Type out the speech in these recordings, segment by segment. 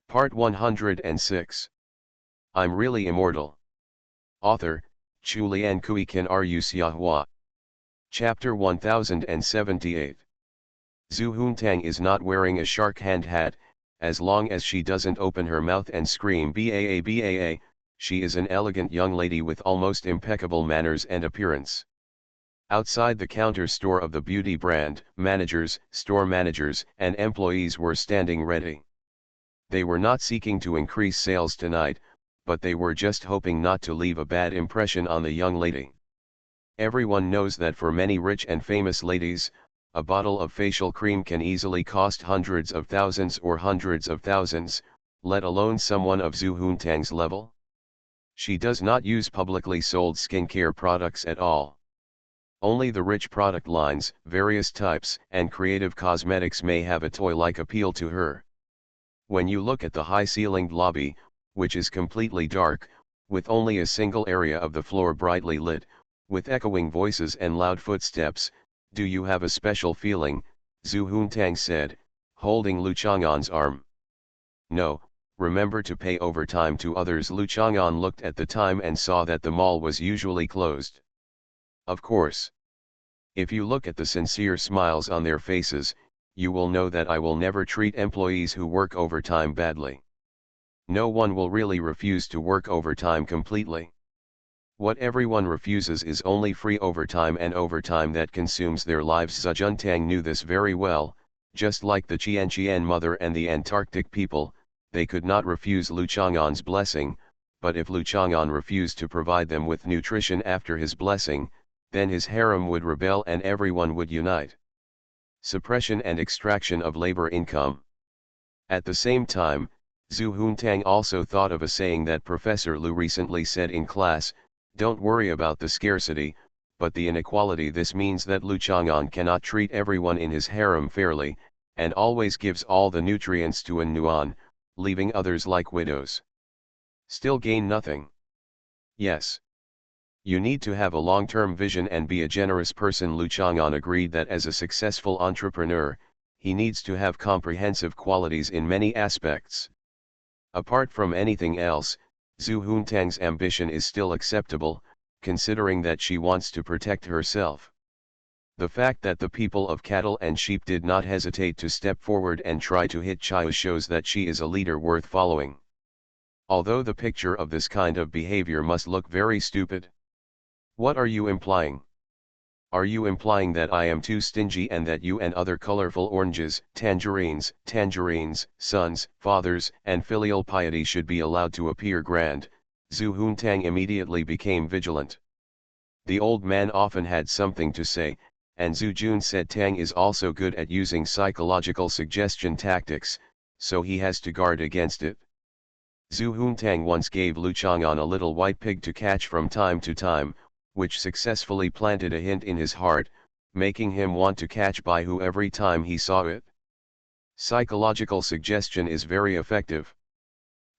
Part 106. I'm Really Immortal. Author, Chulian Kuikan Ru Xiahua. Chapter 1078. Zhu Huntang is not wearing a shark hand hat, as long as she doesn't open her mouth and scream BAA BAA, she is an elegant young lady with almost impeccable manners and appearance. Outside the counter store of the beauty brand, managers, store managers, and employees were standing ready. They were not seeking to increase sales tonight, but they were just hoping not to leave a bad impression on the young lady. Everyone knows that for many rich and famous ladies, a bottle of facial cream can easily cost hundreds of thousands or hundreds of thousands, let alone someone of Zhu Huntang's level. She does not use publicly sold skincare products at all. Only the rich product lines, various types, and creative cosmetics may have a toy-like appeal to her. When you look at the high-ceilinged lobby, which is completely dark, with only a single area of the floor brightly lit, with echoing voices and loud footsteps, do you have a special feeling? Zhu Huntang said, holding Lu Chang'an's arm. No, remember to pay overtime to others. Lu Chang'an looked at the time and saw that the mall was usually closed. Of course. If you look at the sincere smiles on their faces, you will know that I will never treat employees who work overtime badly. No one will really refuse to work overtime completely. What everyone refuses is only free overtime and overtime that consumes their lives. Zhu Huntang knew this very well, just like the Qianqian mother and the Antarctic people, they could not refuse Lu Chang'an's blessing, but if Lu Chang'an refused to provide them with nutrition after his blessing, then his harem would rebel and everyone would unite. Suppression and extraction of labor income. At the same time, Zhu Huntang also thought of a saying that Professor Lu recently said in class, don't worry about the scarcity, but the inequality. This means that Lu Chang'an cannot treat everyone in his harem fairly, and always gives all the nutrients to an Nuan, leaving others like widows. Still gain nothing. Yes. You need to have a long-term vision and be a generous person. Lu Chang'an agreed that as a successful entrepreneur, he needs to have comprehensive qualities in many aspects. Apart from anything else, Zhu Huntang's ambition is still acceptable, considering that she wants to protect herself. The fact that the people of cattle and sheep did not hesitate to step forward and try to hit Chiu shows that she is a leader worth following. Although the picture of this kind of behavior must look very stupid. What are you implying? Are you implying that I am too stingy and that you and other colorful oranges, tangerines, sons, fathers, and filial piety should be allowed to appear grand? Zhu Huntang immediately became vigilant. The old man often had something to say, and Zhu Jun said Tang is also good at using psychological suggestion tactics, so he has to guard against it. Zhu Huntang once gave Lu Chang'an a little white pig to catch from time to time, which successfully planted a hint in his heart, making him want to catch Baihu every time he saw it. Psychological suggestion is very effective.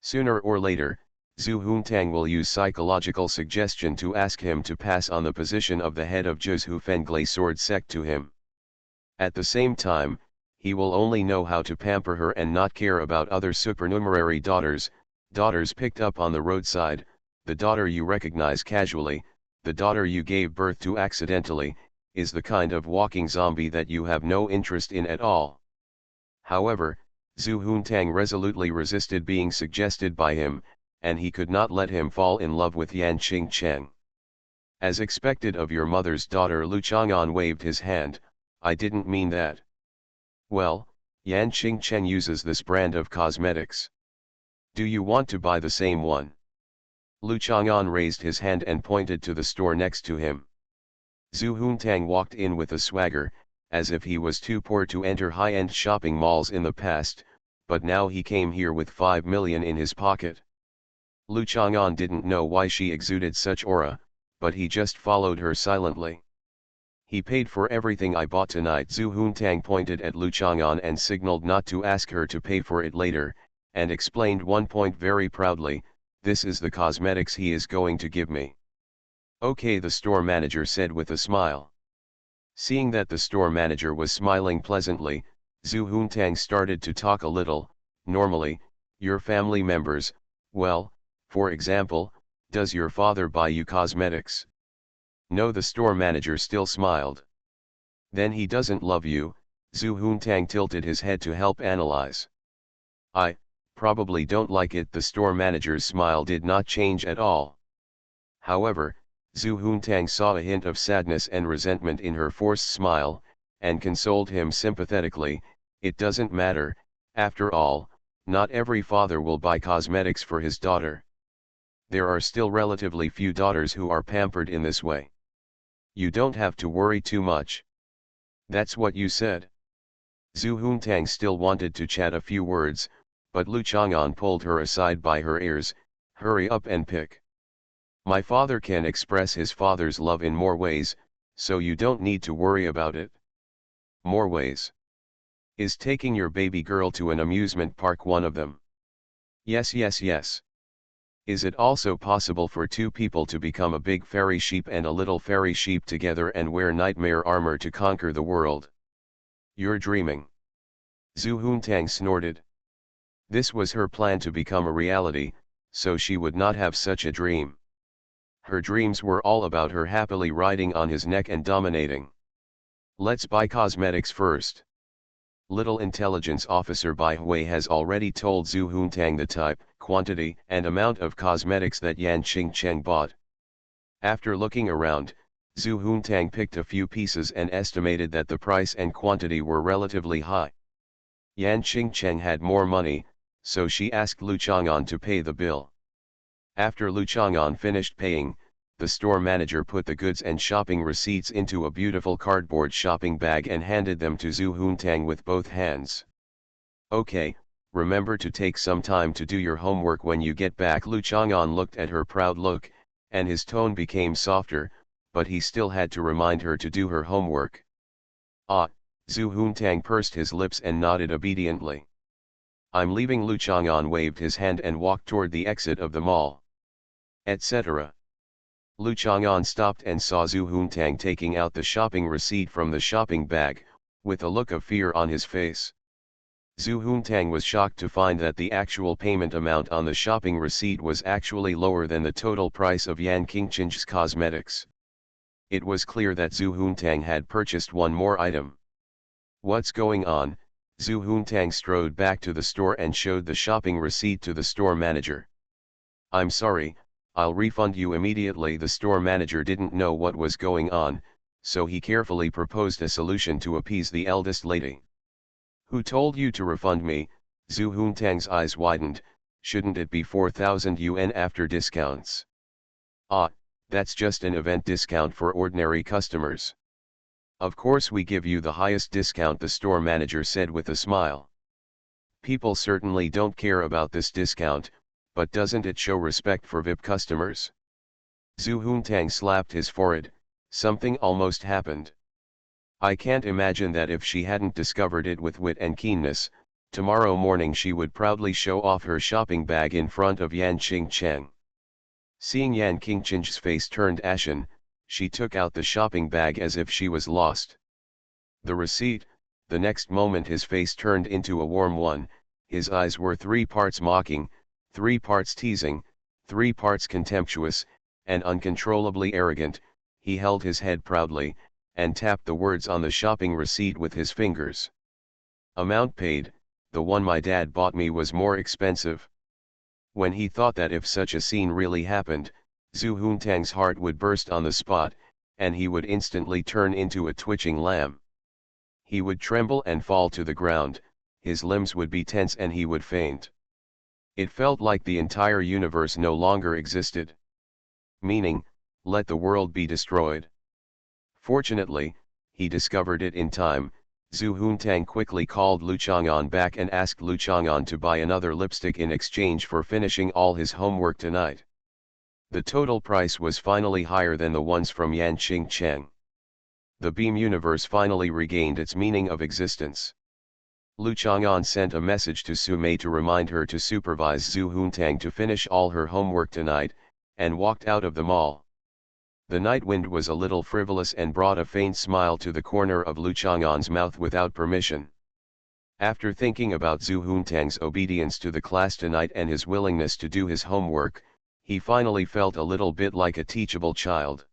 Sooner or later, Zhu Huntang will use psychological suggestion to ask him to pass on the position of the head of Zhu Fenglei sword sect to him. At the same time, he will only know how to pamper her and not care about other supernumerary daughters picked up on the roadside, the daughter you recognize casually, the daughter you gave birth to accidentally, is the kind of walking zombie that you have no interest in at all. However, Zhu Huntang resolutely resisted being suggested by him, and he could not let him fall in love with Yan Qingcheng. As expected of your mother's daughter. Lu Chang'an waved his hand, I didn't mean that. Well, Yan Qingcheng uses this brand of cosmetics. Do you want to buy the same one? Lu Chang'an raised his hand and pointed to the store next to him. Zhu Huntang walked in with a swagger, as if he was too poor to enter high-end shopping malls in the past, but now he came here with 5 million in his pocket. Lu Chang'an didn't know why she exuded such aura, but he just followed her silently. He paid for everything I bought tonight. Zhu Huntang pointed at Lu Chang'an and signaled not to ask her to pay for it later, and explained one point very proudly, this is the cosmetics he is going to give me. Okay, the store manager said with a smile. Seeing that the store manager was smiling pleasantly, Zhu Huntang started to talk a little. Normally, Your family members, well, for example, does your father buy you cosmetics? No, the store manager still smiled. Then he doesn't love you. Zhu Huntang tilted his head to help analyze. I probably don't like it. The store manager's smile did not change at all. However, Zhu Huntang saw a hint of sadness and resentment in her forced smile, and consoled him sympathetically. It doesn't matter, after all, not every father will buy cosmetics for his daughter. There are still relatively few daughters who are pampered in this way. You don't have to worry too much. That's what you said. Zhu Huntang still wanted to chat a few words, but Lu Chang'an pulled her aside by her ears. Hurry up and pick. My father can express his father's love in more ways, so you don't need to worry about it. More ways. Is taking your baby girl to an amusement park one of them? Yes, yes, yes. Is it also possible for two people to become a big fairy sheep and a little fairy sheep together and wear nightmare armor to conquer the world? You're dreaming. Zhu Huntang snorted. This was her plan to become a reality, so she would not have such a dream. Her dreams were all about her happily riding on his neck and dominating. Let's buy cosmetics first. Little intelligence officer Bai Hui has already told Zhu Huntang the type, quantity, and amount of cosmetics that Yan Qingcheng bought. After looking around, Zhu Huntang picked a few pieces and estimated that the price and quantity were relatively high. Yan Qingcheng had more money, so she asked Lu Chang'an to pay the bill. After Lu Chang'an finished paying, the store manager put the goods and shopping receipts into a beautiful cardboard shopping bag and handed them to Zhu Huntang with both hands. Okay, remember to take some time to do your homework when you get back. Lu Chang'an looked at her proud look, and his tone became softer, but he still had to remind her to do her homework. Ah, Zhu Huntang pursed his lips and nodded obediently. I'm leaving. Lu Chang'an waved his hand and walked toward the exit of the mall. Etc. Lu Chang'an stopped and saw Zhu Huntang taking out the shopping receipt from the shopping bag, with a look of fear on his face. Zhu Huntang was shocked to find that the actual payment amount on the shopping receipt was actually lower than the total price of Yan Qingcheng's cosmetics. It was clear that Zhu Huntang had purchased one more item. What's going on? Zhu Huntang strode back to the store and showed the shopping receipt to the store manager. I'm sorry, I'll refund you immediately. The store manager didn't know what was going on, so he carefully proposed a solution to appease the eldest lady. Who told you to refund me? Zhu Huntang's eyes widened. Shouldn't it be 4,000 yuan after discounts? Ah, that's just an event discount for ordinary customers. Of course we give you the highest discount, the store manager said with a smile. People certainly don't care about this discount, but doesn't it show respect for VIP customers? Zhu Huntang slapped his forehead. Something almost happened. I can't imagine that if she hadn't discovered it with wit and keenness, tomorrow morning she would proudly show off her shopping bag in front of Yan Qingcheng. Seeing Yan Qingcheng's face turned ashen, she took out the shopping bag as if she was lost. The receipt. The next moment his face turned into a warm one. His eyes were 3 parts mocking, 3 parts teasing, 3 parts contemptuous, and uncontrollably arrogant. He held his head proudly, and tapped the words on the shopping receipt with his fingers. Amount paid, the one my dad bought me was more expensive. When he thought that if such a scene really happened, Zhu Huntang's heart would burst on the spot, and he would instantly turn into a twitching lamb. He would tremble and fall to the ground, his limbs would be tense and he would faint. It felt like the entire universe no longer existed. Meaning, let the world be destroyed. Fortunately, he discovered it in time. Zhu Huntang quickly called Lu Chang'an back and asked Lu Chang'an to buy another lipstick in exchange for finishing all his homework tonight. The total price was finally higher than the ones from Yan Qingcheng. The beam universe finally regained its meaning of existence. Lu Chang'an sent a message to Su Mei to remind her to supervise Zhu Huntang to finish all her homework tonight, and walked out of the mall. The night wind was a little frivolous and brought a faint smile to the corner of Lu Chang'an's mouth without permission. After thinking about Zhu Huntang's obedience to the class tonight and his willingness to do his homework, he finally felt a little bit like a teachable child.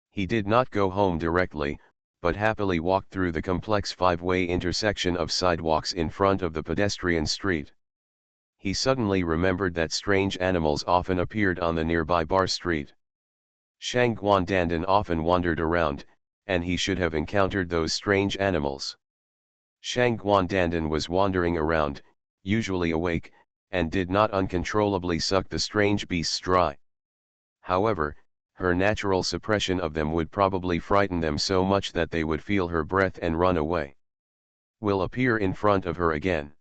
He did not go home directly, but happily walked through the complex five-way intersection of sidewalks in front of the pedestrian street. He suddenly remembered that strange animals often appeared on the nearby bar street. Shang Guandandan often wandered around, and he should have encountered those strange animals. Shang Guandandan was wandering around, usually awake, and did not uncontrollably suck the strange beasts dry. However, her natural suppression of them would probably frighten them so much that they would feel her breath and run away. Will appear in front of her again.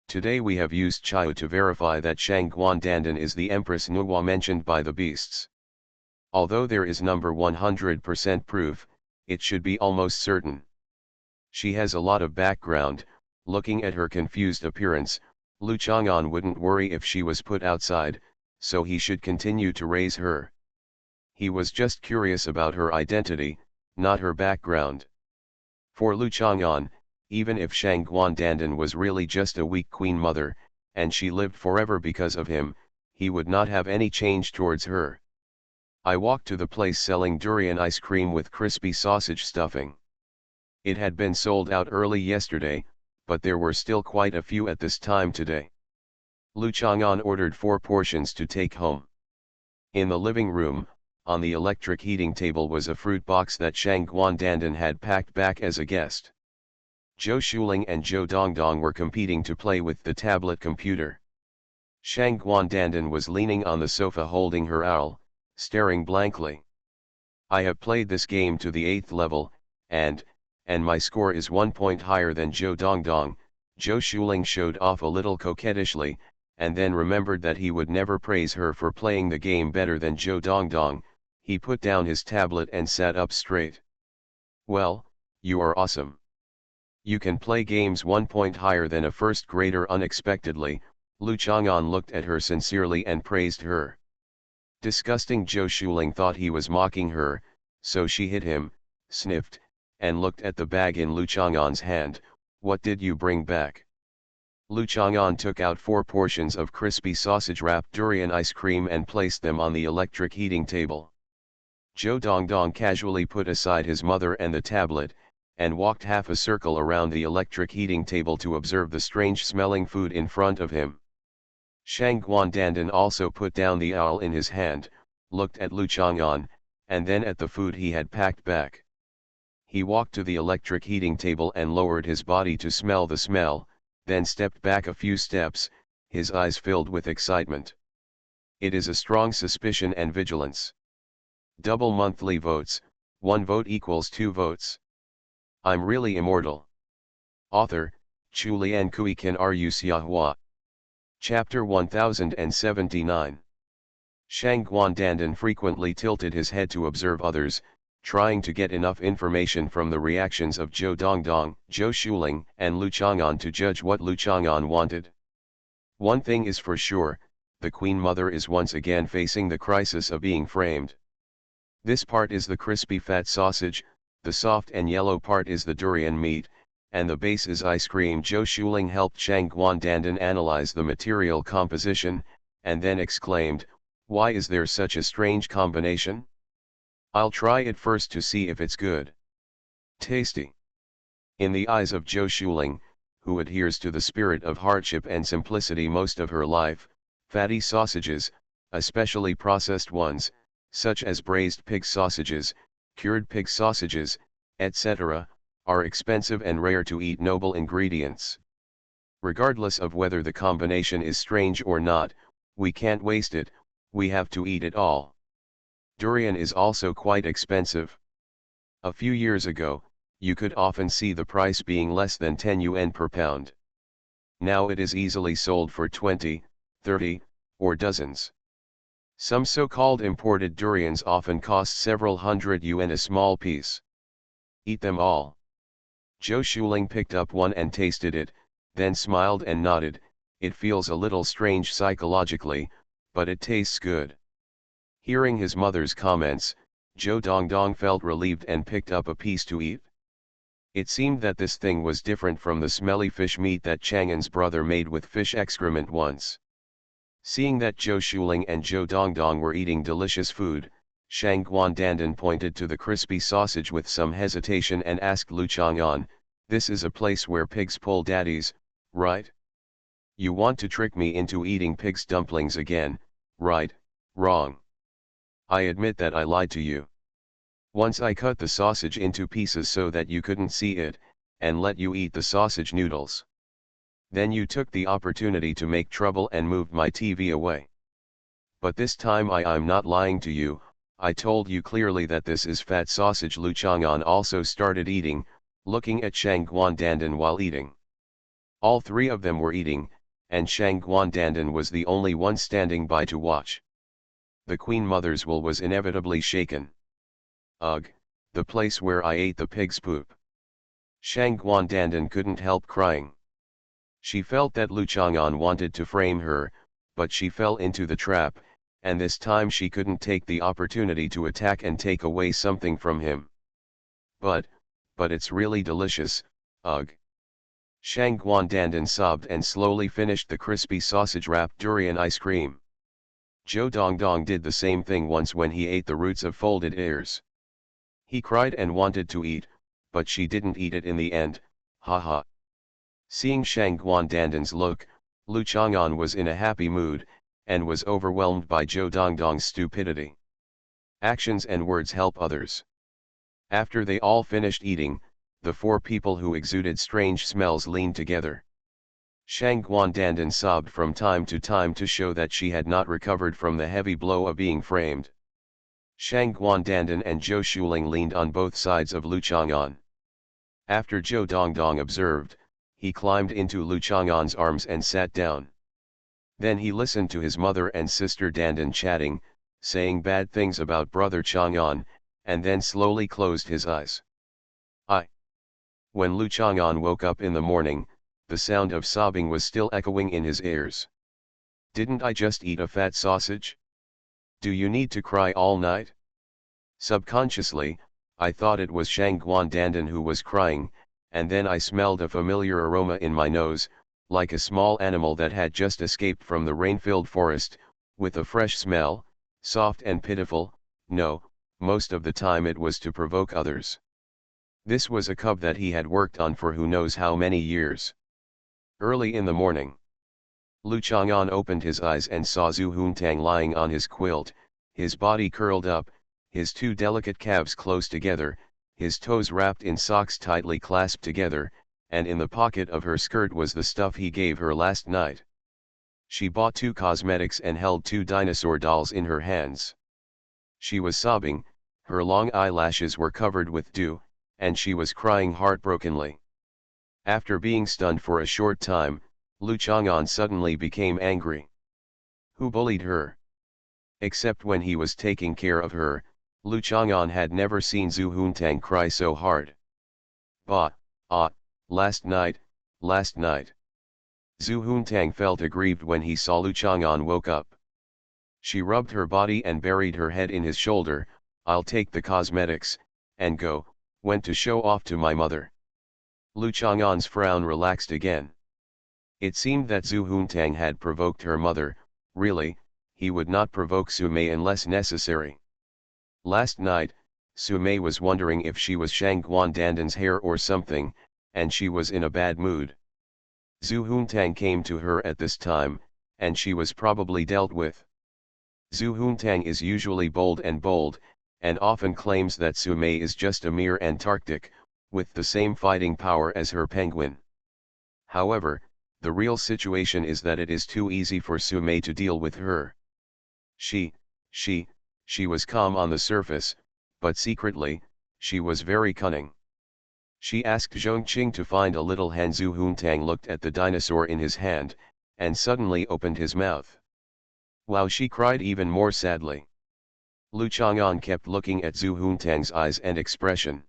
Today we have used Chiu to verify that Shang Guandandan is the Empress Nuwa mentioned by the beasts. Although there is number 100% proof, it should be almost certain. She has a lot of background. Looking at her confused appearance, Lu Chang'an wouldn't worry if she was put outside, so he should continue to raise her. He was just curious about her identity, not her background. For Lu Chang'an, even if Shang Guandandan was really just a weak queen mother, and she lived forever because of him, he would not have any change towards her. I walked to the place selling durian ice cream with crispy sausage stuffing. It had been sold out early yesterday, but there were still quite a few at this time today. Lu Chang'an ordered 4 portions to take home. In the living room, on the electric heating table was a fruit box that Shang Guandandan had packed back as a guest. Zhou Shuling and Zhou Dongdong were competing to play with the tablet computer. Shang Guandandan was leaning on the sofa holding her owl, staring blankly. I have played this game to the 8th level, and my score is 1 point higher than Zhou Dongdong, Zhou Shuling showed off a little coquettishly, and then remembered that he would never praise her for playing the game better than Zhou Dongdong. He put down his tablet and sat up straight. Well, you are awesome. You can play games 1 point higher than a first grader. Unexpectedly, Lu Chang'an looked at her sincerely and praised her. Disgusting Zhou Shuling thought he was mocking her, so she hit him, sniffed, and looked at the bag in Lu Chang'an's hand. What did you bring back? Lu Chang'an took out 4 portions of crispy sausage-wrapped durian ice cream and placed them on the electric heating table. Zhou Dongdong casually put aside his mother and the tablet, and walked half a circle around the electric heating table to observe the strange-smelling food in front of him. Shang Guandandan also put down the owl in his hand, looked at Lu Chang'an, and then at the food he had packed back. He walked to the electric heating table and lowered his body to smell the smell, then stepped back a few steps, his eyes filled with excitement. It is a strong suspicion and vigilance. Double monthly votes, 1 vote equals 2 votes. I'm really immortal. Author, Chu Lian Kui Kan Ru Xiahua. Chapter 1079. Shang Guandandan frequently tilted his head to observe others, trying to get enough information from the reactions of Zhou Dongdong, Zhou Shuling, and Lu Chang'an to judge what Lu Chang'an wanted. One thing is for sure, the Queen Mother is once again facing the crisis of being framed. This part is the crispy fat sausage, the soft and yellow part is the durian meat, and the base is ice cream. Zhou Shuling helped Shang Guandandan analyze the material composition, and then exclaimed, "Why is there such a strange combination? I'll try it first to see if it's good." Tasty. In the eyes of Zhou Shuling, who adheres to the spirit of hardship and simplicity most of her life, fatty sausages, especially processed ones, such as braised pig sausages, cured pig sausages, etc., are expensive and rare to eat noble ingredients. Regardless of whether the combination is strange or not, we can't waste it, we have to eat it all. Durian is also quite expensive. A few years ago, you could often see the price being less than 10 yuan per pound. Now it is easily sold for 20, 30, or dozens. Some so-called imported durians often cost several hundred yuan a small piece. Eat them all. Zhou Shuling picked up one and tasted it, then smiled and nodded. It feels a little strange psychologically, but it tastes good. Hearing his mother's comments, Zhou Dongdong felt relieved and picked up a piece to eat. It seemed that this thing was different from the smelly fish meat that Chang'an's brother made with fish excrement once. Seeing that Zhou Shuling and Zhou Dongdong were eating delicious food, Shang Guandandan pointed to the crispy sausage with some hesitation and asked Lu Chang'an, "This is a place where pigs pull daddies, right? You want to trick me into eating pig's dumplings again, right? Wrong. I admit that I lied to you. Once I cut the sausage into pieces so that you couldn't see it, and let you eat the sausage noodles. Then you took the opportunity to make trouble and moved my TV away. But this time I'm not lying to you, I told you clearly that this is fat sausage." Lu Chang'an also started eating, looking at Shang Guandandan while eating. All three of them were eating, and Shang Guandandan was the only one standing by to watch. The Queen Mother's will was inevitably shaken. "Ugh, the place where I ate the pig's poop." Shang Guandandan couldn't help crying. She felt that Lu Chang'an wanted to frame her, but she fell into the trap, and this time she couldn't take the opportunity to attack and take away something from him. But it's really delicious, ugh." Shang Guandandan sobbed and slowly finished the crispy sausage-wrapped durian ice cream. Zhou Dongdong did the same thing once when he ate the roots of folded ears. He cried and wanted to eat, but she didn't eat it in the end, haha. Seeing Shang Guandandan's look, Lu Chang'an was in a happy mood, and was overwhelmed by Zhou Dongdong's stupidity. Actions and words help others. After they all finished eating, the four people who exuded strange smells leaned together. Shang Guandandan sobbed from time to show that she had not recovered from the heavy blow of being framed. Shang Guandandan and Zhou Shuling leaned on both sides of Lu Chang'an. After Zhou Dongdong observed, he climbed into Lu Chang'an's arms and sat down. Then he listened to his mother and sister Dandan chatting, saying bad things about brother Chang'an, and then slowly closed his eyes. When Lu Chang'an woke up in the morning, the sound of sobbing was still echoing in his ears. "Didn't I just eat a fat sausage? Do you need to cry all night?" Subconsciously, I thought it was Shang Guandandan who was crying, and then I smelled a familiar aroma in my nose, like a small animal that had just escaped from the rain-filled forest, with a fresh smell, soft and pitiful. No, most of the time it was to provoke others. This was a cub that he had worked on for who knows how many years. Early in the morning, Lu Chang'an opened his eyes and saw Zhu Huntang lying on his quilt, his body curled up, his two delicate calves close together, his toes wrapped in socks tightly clasped together, and in the pocket of her skirt was the stuff he gave her last night. She bought 2 cosmetics and held 2 dinosaur dolls in her hands. She was sobbing, her long eyelashes were covered with dew, and she was crying heartbrokenly. After being stunned for a short time, Lu Chang'an suddenly became angry. Who bullied her? Except when he was taking care of her, Lu Chang'an had never seen Zhu Huntang cry so hard. Last night. Zhu Huntang felt aggrieved when he saw Lu Chang'an woke up. She rubbed her body and buried her head in his shoulder. "I'll take the cosmetics, and went to show off to my mother." Lu Chang'an's frown relaxed again. It seemed that Zhu Huntang had provoked her mother. Really, he would not provoke Sumei unless necessary. Last night, Sumei was wondering if she was Shang Guandandan's hair or something, and she was in a bad mood. Zhu Huntang came to her at this time, and she was probably dealt with. Zhu Huntang is usually bold, and often claims that Sumei is just a mere Antarctic, with the same fighting power as her penguin. However, the real situation is that it is too easy for Sumei to deal with her. She was calm on the surface, but secretly, she was very cunning. She asked Zhongqing to find a little hen. Zhu Huntang looked at the dinosaur in his hand, and suddenly opened his mouth. Wow! She cried even more sadly. Lu Chang'an kept looking at Zhu Huntang's eyes and expression.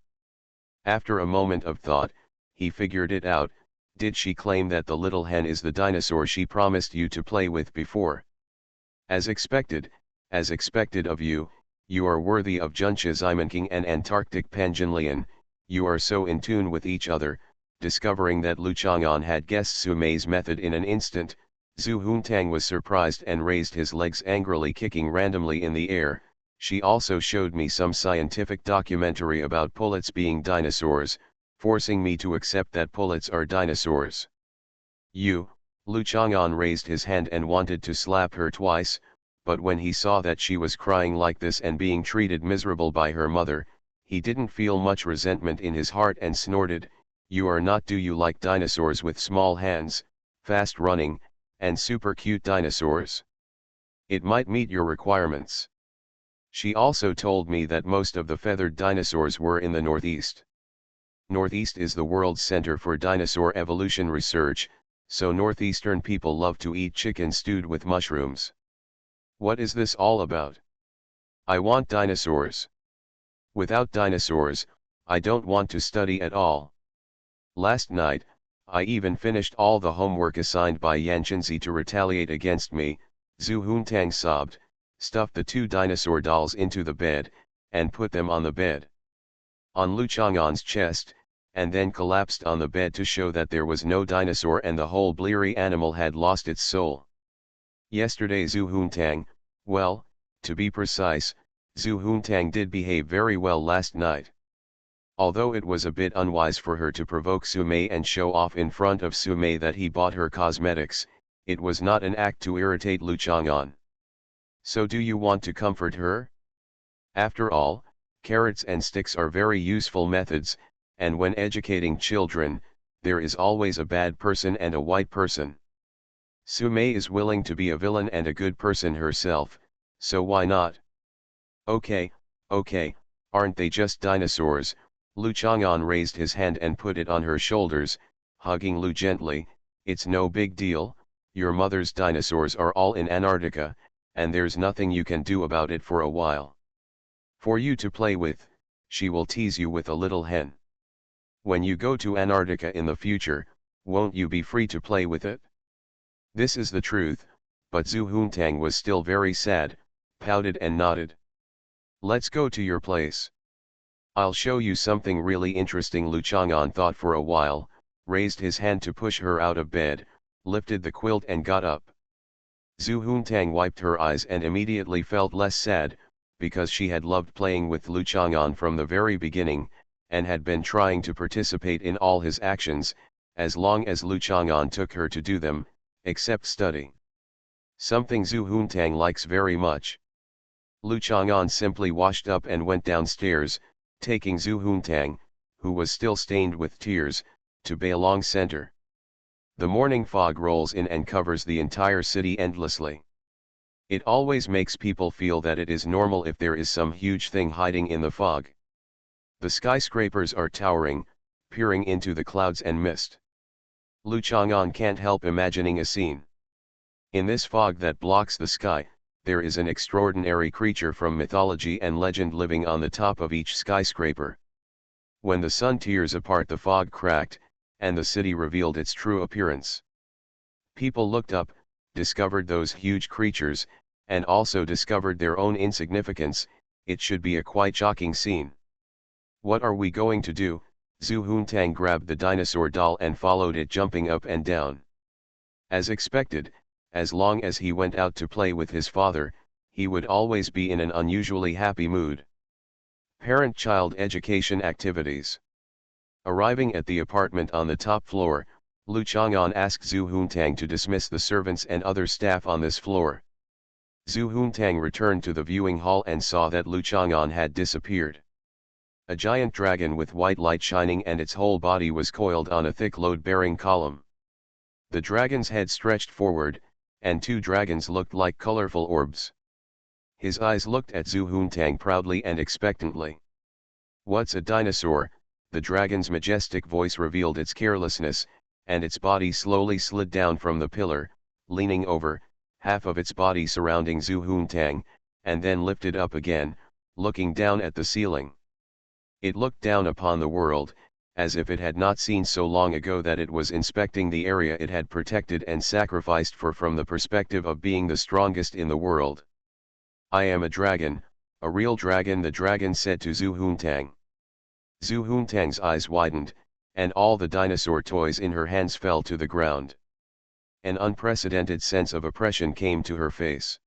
After a moment of thought, he figured it out. Did she claim that the little hen is the dinosaur she promised you to play with before? As expected of you, you are worthy of Juncha Ximenking and Antarctic Panjinlian. you are so in tune with each other." Discovering that Lu Chang'an had guessed Su Mei's method in an instant, Zhu Huntang was surprised and raised his legs angrily, kicking randomly in the air. She also showed me some scientific documentary about pullets being dinosaurs, forcing me to accept that pullets are dinosaurs. Lu Chang'an raised his hand and wanted to slap her twice, but when he saw that she was crying like this and being treated miserable by her mother, he didn't feel much resentment in his heart and snorted, "You are not, do you like dinosaurs with small hands, fast running, and super cute dinosaurs? It might meet your requirements." She also told me that most of the feathered dinosaurs were in the Northeast. Northeast is the world's center for dinosaur evolution research, so Northeastern people love to eat chicken stewed with mushrooms. What is this all about? I want dinosaurs. Without dinosaurs, I don't want to study at all. Last night, I even finished all the homework assigned by Yan Chenzi to retaliate against me. Zhu Huntang sobbed, stuffed the two dinosaur dolls into the bed, and put them on the bed. On Lu Chang'an's chest, and then collapsed on the bed to show that there was no dinosaur and the whole bleary animal had lost its soul. Yesterday Zhu Huntang, well, to be precise, Zhu Huntang did behave very well last night. Although it was a bit unwise for her to provoke Su Mei and show off in front of Su Mei that he bought her cosmetics, it was not an act to irritate Lu Chang'an. So do you want to comfort her? After all, carrots and sticks are very useful methods, and when educating children, there is always a bad person and a white person. Su Mei is willing to be a villain and a good person herself, so why not? Okay, aren't they just dinosaurs? Lu Chang'an raised his hand and put it on her shoulders, hugging Lu gently. It's no big deal, your mother's dinosaurs are all in Antarctica, and there's nothing you can do about it for a while. For you to play with, she will tease you with a little hen. When you go to Antarctica in the future, won't you be free to play with it? This is the truth, but Zhu Huntang was still very sad, pouted and nodded. Let's go to your place. I'll show you something really interesting. Lu Chang'an thought for a while, raised his hand to push her out of bed, lifted the quilt and got up. Zhu Huntang wiped her eyes and immediately felt less sad, because she had loved playing with Lu Chang'an from the very beginning, and had been trying to participate in all his actions, as long as Lu Chang'an took her to do them, except study. Something Zhu Huntang likes very much. Lu Chang'an simply washed up and went downstairs, taking Zhu Huntang, who was still stained with tears, to Bailong Center. The morning fog rolls in and covers the entire city endlessly. It always makes people feel that it is normal if there is some huge thing hiding in the fog. The skyscrapers are towering, peering into the clouds and mist. Lu Chang'an can't help imagining a scene. In this fog that blocks the sky, there is an extraordinary creature from mythology and legend living on the top of each skyscraper. When the sun tears apart, the fog cracked, and the city revealed its true appearance. People looked up, discovered those huge creatures, and also discovered their own insignificance. It should be a quite shocking scene. What are we going to do? Zhu Huntang grabbed the dinosaur doll and followed it, jumping up and down. As expected, as long as he went out to play with his father, he would always be in an unusually happy mood. Parent-child education activities. Arriving at the apartment on the top floor, Lu Chang'an asked Zhu Huntang to dismiss the servants and other staff on this floor. Zhu Huntang returned to the viewing hall and saw that Lu Chang'an had disappeared. A giant dragon with white light shining and its whole body was coiled on a thick load-bearing column. The dragon's head stretched forward, and two dragons looked like colorful orbs. His eyes looked at Zhu Huntang proudly and expectantly. What's a dinosaur? The dragon's majestic voice revealed its carelessness, and its body slowly slid down from the pillar, leaning over, half of its body surrounding Zhu Huntang, and then lifted up again, looking down at the ceiling. It looked down upon the world, as if it had not seen so long ago that it was inspecting the area it had protected and sacrificed for from the perspective of being the strongest in the world. I am a dragon, a real dragon, the dragon said to Zhu Huntang. Zhu Huntang's eyes widened, and all the dinosaur toys in her hands fell to the ground. An unprecedented sense of oppression came to her face.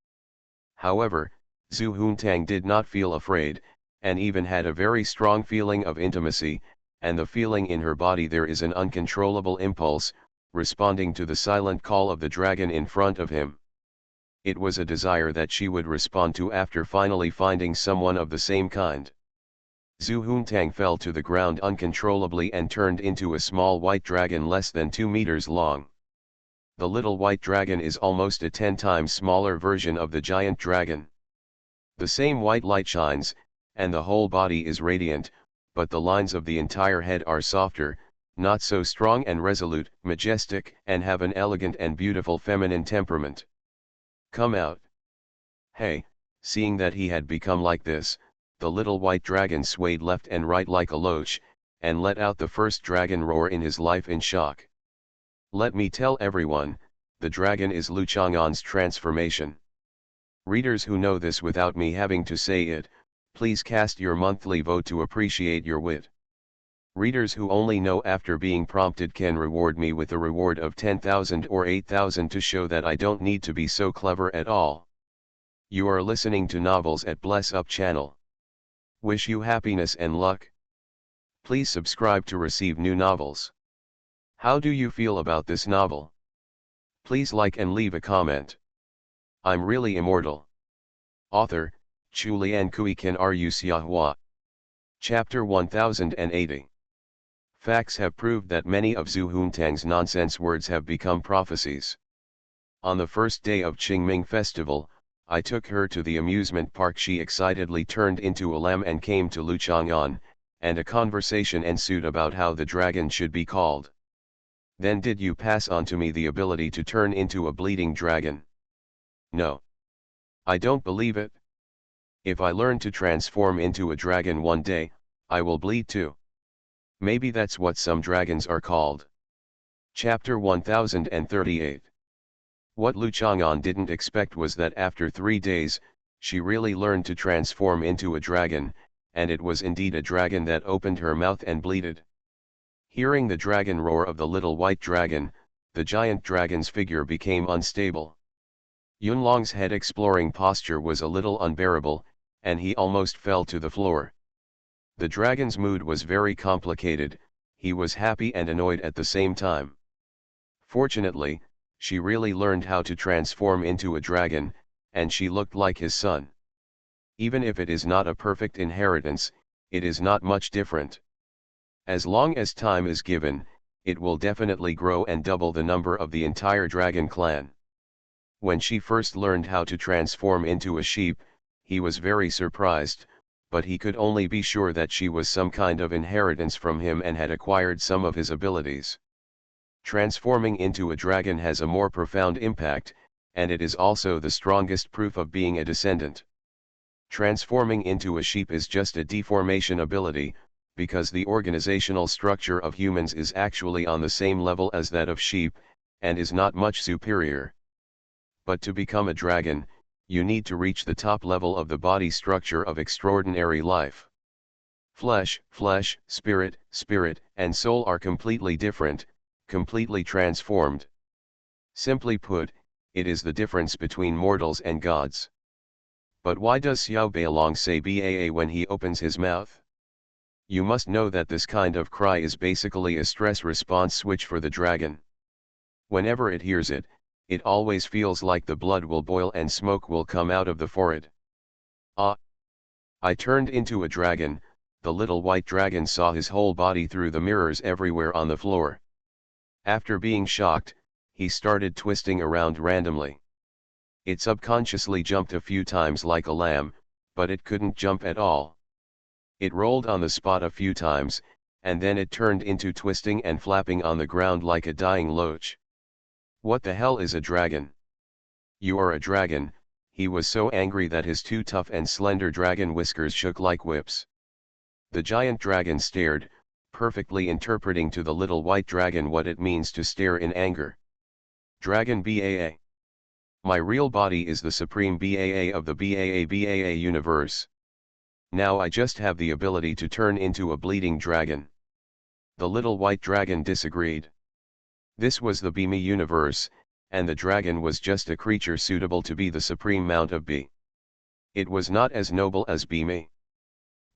However, Zhu Huntang did not feel afraid, and even had a very strong feeling of intimacy, and the feeling in her body there is an uncontrollable impulse, responding to the silent call of the dragon in front of him. It was a desire that she would respond to after finally finding someone of the same kind. Zhu Huntang fell to the ground uncontrollably and turned into a small white dragon less than 2 meters long. The little white dragon is almost a 10 times smaller version of the giant dragon. The same white light shines, and the whole body is radiant, but the lines of the entire head are softer, not so strong and resolute, majestic, and have an elegant and beautiful feminine temperament. Come out. Hey, seeing that he had become like this, the little white dragon swayed left and right like a loach, and let out the first dragon roar in his life in shock. Let me tell everyone, the dragon is Lu Chang'an's transformation. Readers who know this without me having to say it, please cast your monthly vote to appreciate your wit. Readers who only know after being prompted can reward me with a reward of 10,000 or 8,000 to show that I don't need to be so clever at all. You are listening to Novels at Bless Up channel. Wish you happiness and luck. Please subscribe to receive new novels. How do you feel about this novel? Please like and leave a comment. I'm really immortal. Author, Chulian Kui Kan Ru Xiahua. Chapter 1080. Facts have proved that many of Zhu Huntang's nonsense words have become prophecies. On the first day of Qingming festival, I took her to the amusement park. She excitedly turned into a lamb and came to Lu Chang'an, and a conversation ensued about how the dragon should be called. Then did you pass on to me the ability to turn into a bleeding dragon? No. I don't believe it. If I learn to transform into a dragon one day, I will bleed too. Maybe that's what some dragons are called. Chapter 1038. What Lu Chang'an didn't expect was that after 3 days, she really learned to transform into a dragon, and it was indeed a dragon that opened her mouth and bleated. Hearing the dragon roar of the little white dragon, the giant dragon's figure became unstable. Yunlong's head exploring posture was a little unbearable, and he almost fell to the floor. The dragon's mood was very complicated, he was happy and annoyed at the same time. Fortunately, she really learned how to transform into a dragon, and she looked like his son. Even if it is not a perfect inheritance, it is not much different. As long as time is given, it will definitely grow and double the number of the entire dragon clan. When she first learned how to transform into a sheep, he was very surprised, but he could only be sure that she was some kind of inheritance from him and had acquired some of his abilities. Transforming into a dragon has a more profound impact, and it is also the strongest proof of being a descendant. Transforming into a sheep is just a deformation ability, because the organizational structure of humans is actually on the same level as that of sheep, and is not much superior. But to become a dragon, you need to reach the top level of the body structure of extraordinary life. Flesh, spirit, and soul are completely different, completely transformed. Simply put, it is the difference between mortals and gods. But why does Xiao Beilong say BAA when he opens his mouth? You must know that this kind of cry is basically a stress response switch for the dragon. Whenever it hears it, it always feels like the blood will boil and smoke will come out of the forehead. Ah! I turned into a dragon. The little white dragon saw his whole body through the mirrors everywhere on the floor. After being shocked, he started twisting around randomly. It subconsciously jumped a few times like a lamb, but it couldn't jump at all. It rolled on the spot a few times, and then it turned into twisting and flapping on the ground like a dying loach. What the hell is a dragon? You are a dragon. He was so angry that his two tough and slender dragon whiskers shook like whips. The giant dragon stared, perfectly interpreting to the little white dragon what it means to stare in anger. Dragon BAA. My real body is the supreme BAA of the BAA universe. Now I just have the ability to turn into a bleeding dragon. The little white dragon disagreed. This was the Bimi universe, and the dragon was just a creature suitable to be the supreme mount of Bi. It was not as noble as Bimi.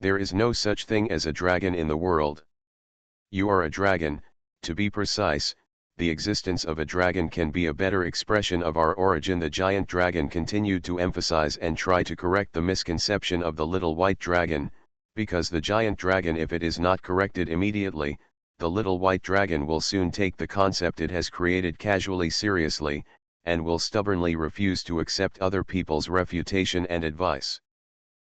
There is no such thing as a dragon in the world. You are a dragon, to be precise. The existence of a dragon can be a better expression of our origin. The giant dragon continued to emphasize and try to correct the misconception of the little white dragon, because the giant dragon, if it is not corrected immediately, the little white dragon will soon take the concept it has created casually seriously, and will stubbornly refuse to accept other people's refutation and advice.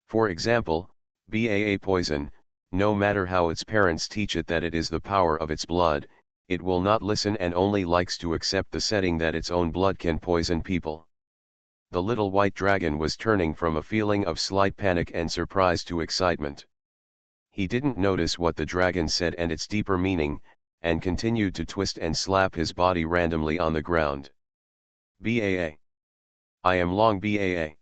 For example, BAA poison, no matter how its parents teach it that it is the power of its blood, it will not listen and only likes to accept the setting that its own blood can poison people. The little white dragon was turning from a feeling of slight panic and surprise to excitement. He didn't notice what the dragon said and its deeper meaning, and continued to twist and slap his body randomly on the ground. BAA. I am long BAA.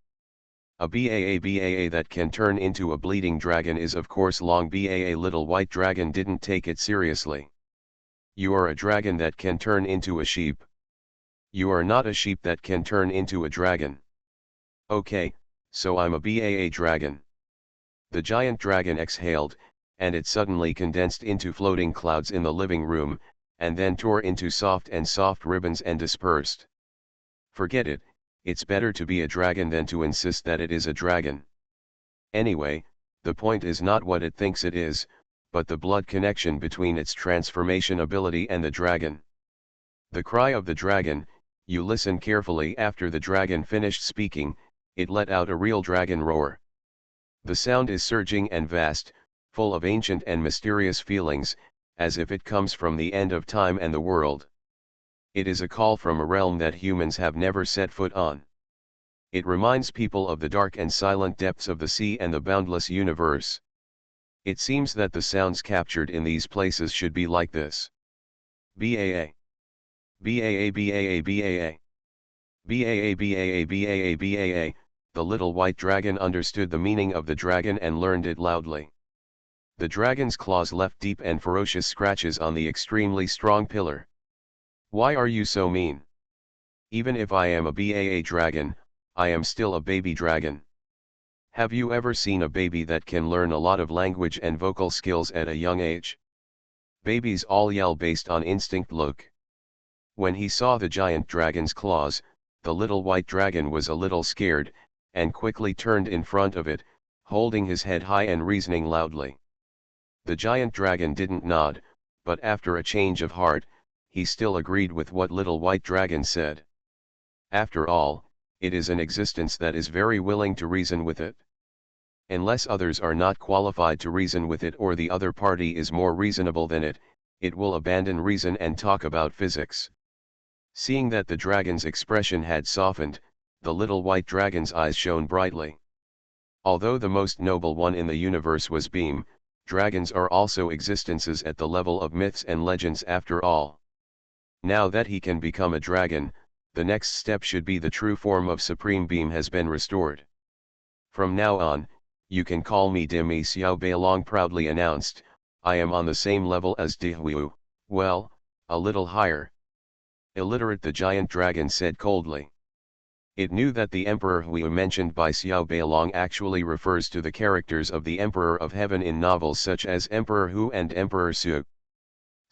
A BAA that can turn into a bleeding dragon is of course long BAA. Little white dragon didn't take it seriously. You are a dragon that can turn into a sheep. You are not a sheep that can turn into a dragon. Okay, so I'm a BAA dragon. The giant dragon exhaled, and it suddenly condensed into floating clouds in the living room, and then tore into soft ribbons and dispersed. Forget it, it's better to be a dragon than to insist that it is a dragon. Anyway, the point is not what it thinks it is, but the blood connection between its transformation ability and the dragon. The cry of the dragon, you listen carefully. After the dragon finished speaking, it let out a real dragon roar. The sound is surging and vast, full of ancient and mysterious feelings, as if it comes from the end of time and the world. It is a call from a realm that humans have never set foot on. It reminds people of the dark and silent depths of the sea and the boundless universe. It seems that the sounds captured in these places should be like this. BAA. BAA BAA BAA. BAA BAA BAA BAA. The little white dragon understood the meaning of the dragon and learned it loudly. The dragon's claws left deep and ferocious scratches on the extremely strong pillar. Why are you so mean? Even if I am a BAA dragon, I am still a baby dragon. Have you ever seen a baby that can learn a lot of language and vocal skills at a young age? Babies all yell based on instinct. Look. When he saw the giant dragon's claws, the little white dragon was a little scared, and quickly turned in front of it, holding his head high and reasoning loudly. The giant dragon didn't nod, but after a change of heart, he still agreed with what little white dragon said. After all, it is an existence that is very willing to reason with it. Unless others are not qualified to reason with it, or the other party is more reasonable than it, it will abandon reason and talk about physics. Seeing that the dragon's expression had softened, the little white dragon's eyes shone brightly. Although the most noble one in the universe was Beam, dragons are also existences at the level of myths and legends after all. Now that he can become a dragon, the next step should be the true form of Supreme Beam has been restored. From now on, you can call me Dimi Xiao Beilong proudly announced. I am on the same level as Dihu, well, a little higher. Illiterate, the giant dragon said coldly. It knew that the Emperor Hui mentioned by Xiao Beilong actually refers to the characters of the Emperor of Heaven in novels such as Emperor Hu and Emperor Su.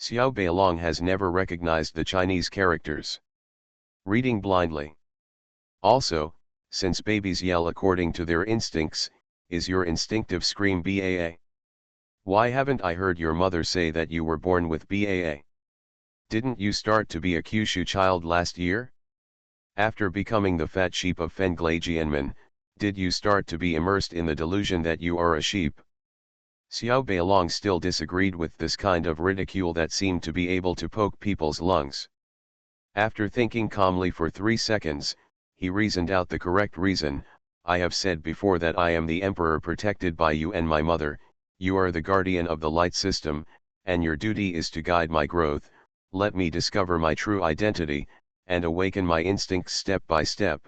Xiao Beilong has never recognized the Chinese characters. Reading blindly. Also, since babies yell according to their instincts, is your instinctive scream BAA? Why haven't I heard your mother say that you were born with BAA? Didn't you start to be a Kyushu child last year? After becoming the fat sheep of Fenglajianmen, did you start to be immersed in the delusion that you are a sheep? Xiao Beilong still disagreed with this kind of ridicule that seemed to be able to poke people's lungs. After thinking calmly for 3 seconds, he reasoned out the correct reason. I have said before that I am the Emperor protected by you and my mother. You are the guardian of the light system, and your duty is to guide my growth. Let me discover my true identity, and awaken my instincts step by step.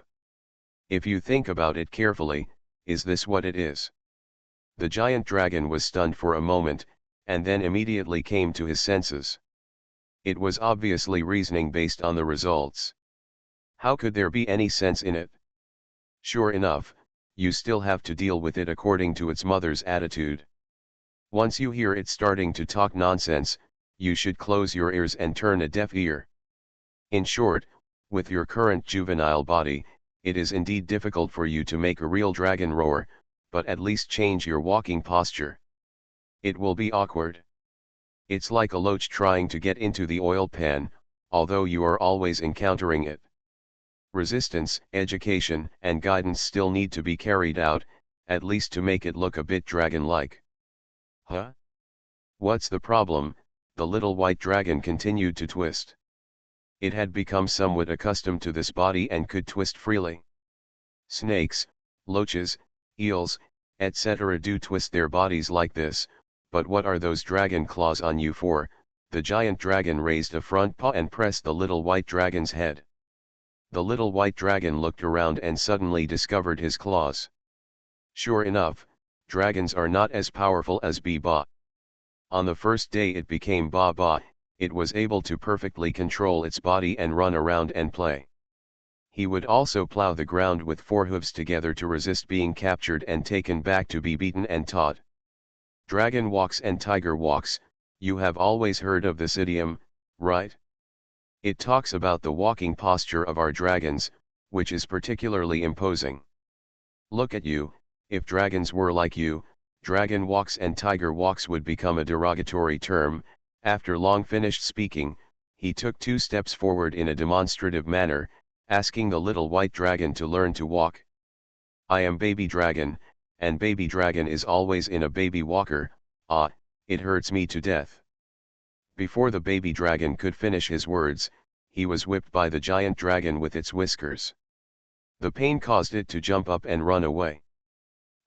If you think about it carefully, is this what it is? The giant dragon was stunned for a moment, and then immediately came to his senses. It was obviously reasoning based on the results. How could there be any sense in it? Sure enough, you still have to deal with it according to its mother's attitude. Once you hear it starting to talk nonsense, you should close your ears and turn a deaf ear. In short, with your current juvenile body, it is indeed difficult for you to make a real dragon roar, but at least change your walking posture. It will be awkward. It's like a loach trying to get into the oil pan, although you are always encountering it. Resistance, education, and guidance still need to be carried out, at least to make it look a bit dragon-like. Huh? What's the problem? The little white dragon continued to twist. It had become somewhat accustomed to this body and could twist freely. Snakes, loaches, eels, etc. do twist their bodies like this, but what are those dragon claws on you for? The giant dragon raised a front paw and pressed the little white dragon's head. The little white dragon looked around and suddenly discovered his claws. Sure enough, dragons are not as powerful as Ba. On the first day it became Ba, it was able to perfectly control its body and run around and play. He would also plow the ground with four hooves together to resist being captured and taken back to be beaten and taught. Dragon walks and tiger walks, you have always heard of this idiom, right? It talks about the walking posture of our dragons, which is particularly imposing. Look at you, if dragons were like you, dragon walks and tiger walks would become a derogatory term. After long finished speaking, he took 2 steps forward in a demonstrative manner, asking the little white dragon to learn to walk. I am baby dragon, and baby dragon is always in a baby walker. Ah, it hurts me to death. Before the baby dragon could finish his words, he was whipped by the giant dragon with its whiskers. The pain caused it to jump up and run away.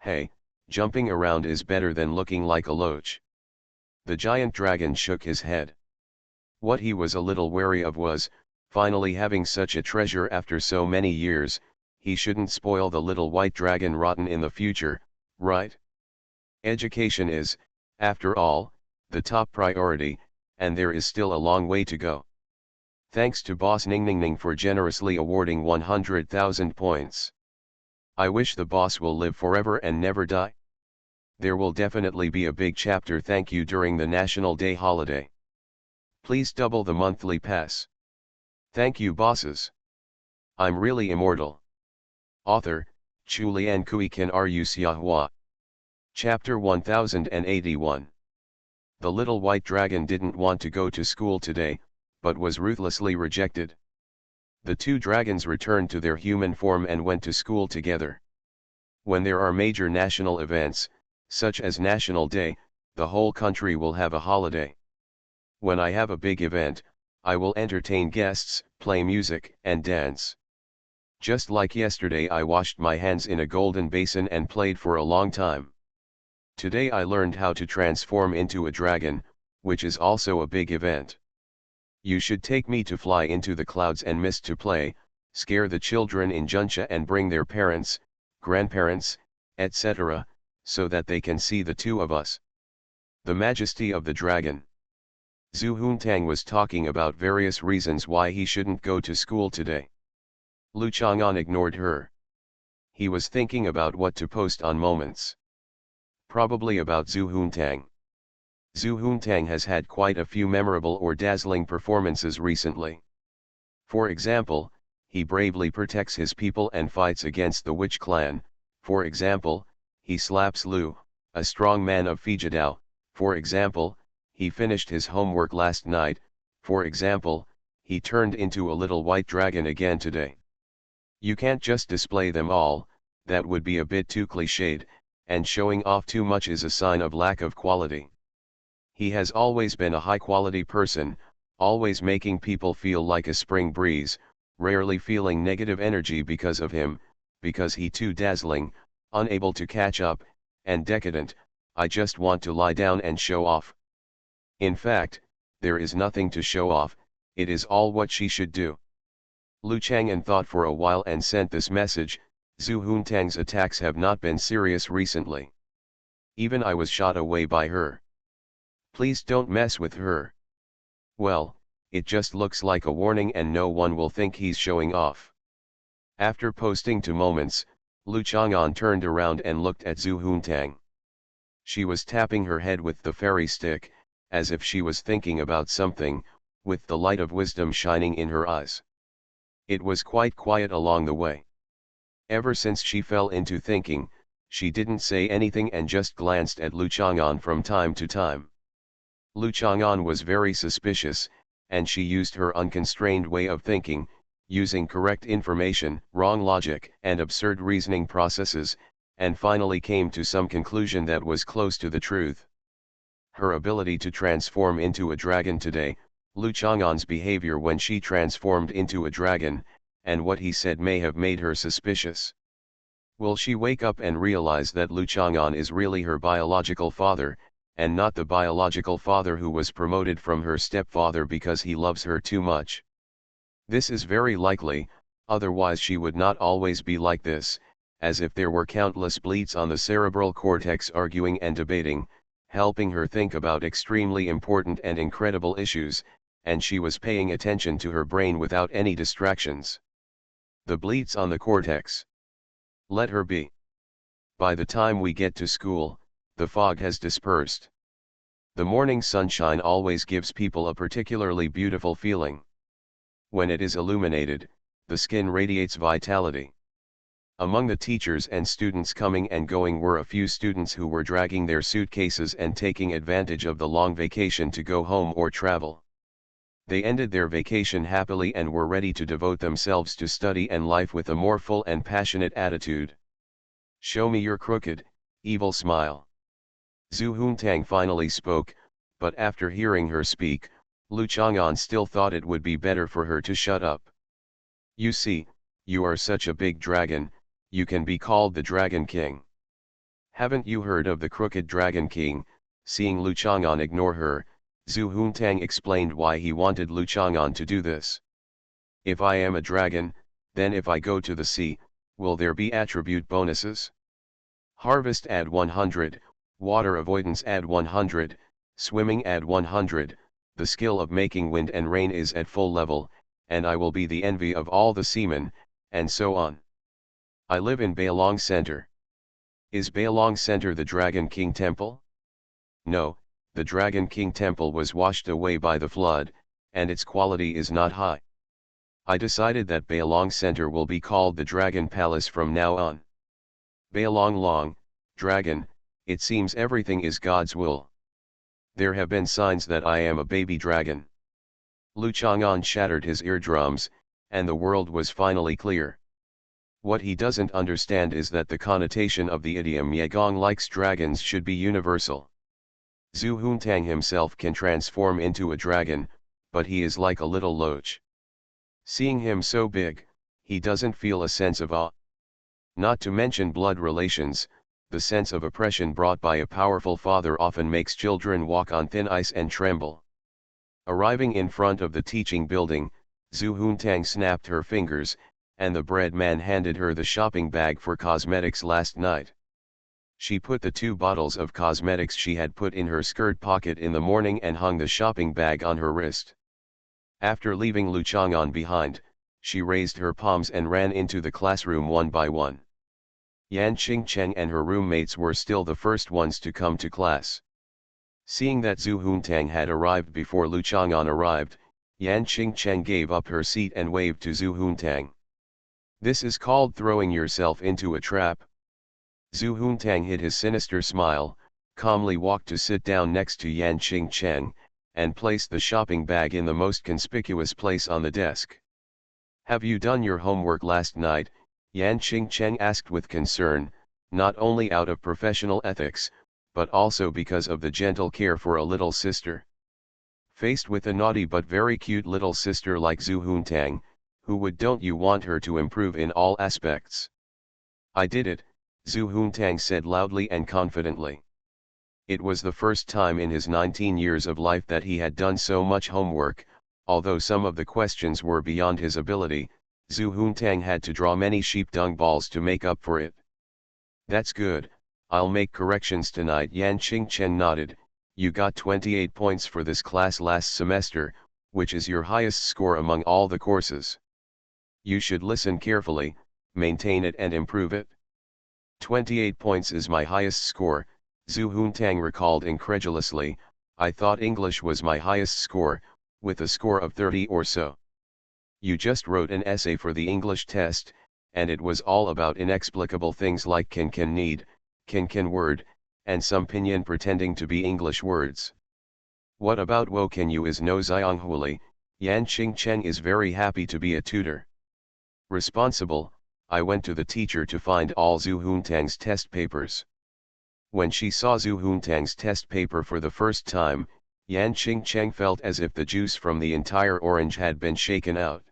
Hey, jumping around is better than looking like a loach. The giant dragon shook his head. What he was a little wary of was, finally having such a treasure after so many years, he shouldn't spoil the little white dragon rotten in the future, right? Education is, after all, the top priority, and there is still a long way to go. Thanks to Boss Ning Ning Ning for generously awarding 100,000 points. I wish the boss will live forever and never die. There will definitely be a big chapter thank you during the National Day holiday. Please double the monthly pass. Thank you bosses. I'm really immortal. Author, Chulian Kui Kan Ru Xiahua. Chapter 1081. The little white dragon didn't want to go to school today, but was ruthlessly rejected. The 2 dragons returned to their human form and went to school together. When there are major national events, such as National Day, the whole country will have a holiday. When I have a big event, I will entertain guests, play music, and dance. Just like yesterday I washed my hands in a golden basin and played for a long time. Today I learned how to transform into a dragon, which is also a big event. You should take me to fly into the clouds and mist to play, scare the children in Juncha and bring their parents, grandparents, etc., so that they can see the 2 of us. The majesty of the dragon. Zhu Huntang was talking about various reasons why he shouldn't go to school today. Lu Chang'an ignored her. He was thinking about what to post on Moments. Probably about Zhu Huntang. Zhu Huntang has had quite a few memorable or dazzling performances recently. For example, he bravely protects his people and fights against the witch clan. For example, he slaps Lu, a strong man of Fijidao. For example, he finished his homework last night. For example, he turned into a little white dragon again today. You can't just display them all, that would be a bit too cliched, and showing off too much is a sign of lack of quality. He has always been a high-quality person, always making people feel like a spring breeze, rarely feeling negative energy because of him, because he too dazzling, unable to catch up, and decadent. I just want to lie down and show off. In fact, there is nothing to show off, it is all what she should do. Lu Chang'an thought for a while and sent this message: Zhu Huntang's attacks have not been serious recently. Even I was shot away by her. Please don't mess with her. Well, it just looks like a warning and no one will think he's showing off. After posting 2 moments, Lu Chang'an turned around and looked at Zhu Huntang. She was tapping her head with the fairy stick, as if she was thinking about something, with the light of wisdom shining in her eyes. It was quite quiet along the way. Ever since she fell into thinking, she didn't say anything and just glanced at Lu Chang'an from time to time. Lu Chang'an was very suspicious, and she used her unconstrained way of thinking, using correct information, wrong logic, and absurd reasoning processes, and finally came to some conclusion that was close to the truth. Her ability to transform into a dragon today, Lu Chang'an's behavior when she transformed into a dragon, and what he said may have made her suspicious. Will she wake up and realize that Lu Chang'an is really her biological father, and not the biological father who was promoted from her stepfather because he loves her too much? This is very likely, otherwise she would not always be like this, as if there were countless bleats on the cerebral cortex arguing and debating, helping her think about extremely important and incredible issues, and she was paying attention to her brain without any distractions. The bleats on the cortex. Let her be. By the time we get to school, the fog has dispersed. The morning sunshine always gives people a particularly beautiful feeling. When it is illuminated, the skin radiates vitality. Among the teachers and students coming and going were a few students who were dragging their suitcases and taking advantage of the long vacation to go home or travel. They ended their vacation happily and were ready to devote themselves to study and life with a more full and passionate attitude. Show me your crooked, evil smile. Zhu Huntang finally spoke, but after hearing her speak, Lu Chang'an still thought it would be better for her to shut up. You see, you are such a big dragon, you can be called the Dragon King. Haven't you heard of the Crooked Dragon King? Seeing Lu Chang'an ignore her, Zhu Huntang explained why he wanted Lu Chang'an to do this. If I am a dragon, then if I go to the sea, will there be attribute bonuses? Harvest add 100, water avoidance add 100, swimming add 100, the skill of making wind and rain is at full level, and I will be the envy of all the seamen, and so on. I live in Bailong Center. Is Bailong Center the Dragon King Temple? No, the Dragon King Temple was washed away by the flood, and its quality is not high. I decided that Bailong Center will be called the Dragon Palace from now on. Bailong Long, Dragon, it seems everything is God's will. There have been signs that I am a baby dragon. Lu Chang'an shattered his eardrums, and the world was finally clear. What he doesn't understand is that the connotation of the idiom Yagong likes dragons should be universal. Zhu Huntang himself can transform into a dragon, but he is like a little loach. Seeing him so big, he doesn't feel a sense of awe. Not to mention blood relations, the sense of oppression brought by a powerful father often makes children walk on thin ice and tremble. Arriving in front of the teaching building, Zhu Huntang snapped her fingers, and the bread man handed her the shopping bag for cosmetics last night. She put the 2 bottles of cosmetics she had put in her skirt pocket in the morning and hung the shopping bag on her wrist. After leaving Lu Chang'an behind, she raised her palms and ran into the classroom one by one. Yan Qingcheng and her roommates were still the first ones to come to class. Seeing that Zhu Huntang had arrived before Lu Chang'an arrived, Yan Qingcheng gave up her seat and waved to Zhu Huntang. This is called throwing yourself into a trap. Zhu Huntang hid his sinister smile, calmly walked to sit down next to Yan Qingcheng, and placed the shopping bag in the most conspicuous place on the desk. Have you done your homework last night? Yan Qingcheng asked with concern, not only out of professional ethics, but also because of the gentle care for a little sister. Faced with a naughty but very cute little sister like Zhu Huntang, don't you want her to improve in all aspects? I did it, Zhu Huntang said loudly and confidently. It was the first time in his 19 years of life that he had done so much homework, although some of the questions were beyond his ability. Zhu Huntang had to draw many sheep dung balls to make up for it. That's good, I'll make corrections tonight. Yan Qingchen nodded. You got 28 points for this class last semester, which is your highest score among all the courses. You should listen carefully, maintain it and improve it. 28 points is my highest score, Zhu Huntang recalled incredulously. I thought English was my highest score, with a score of 30 or so. You just wrote an essay for the English test, and it was all about inexplicable things like can need, can word, and some pinyin pretending to be English words. What about wo can you is no Xianghuli? Yan Qingchen is very happy to be a tutor. Responsible, I went to the teacher to find all Zhu Huntang's test papers. When she saw Zhu Huntang's test paper for the first time, Yan Qingchen felt as if the juice from the entire orange had been shaken out.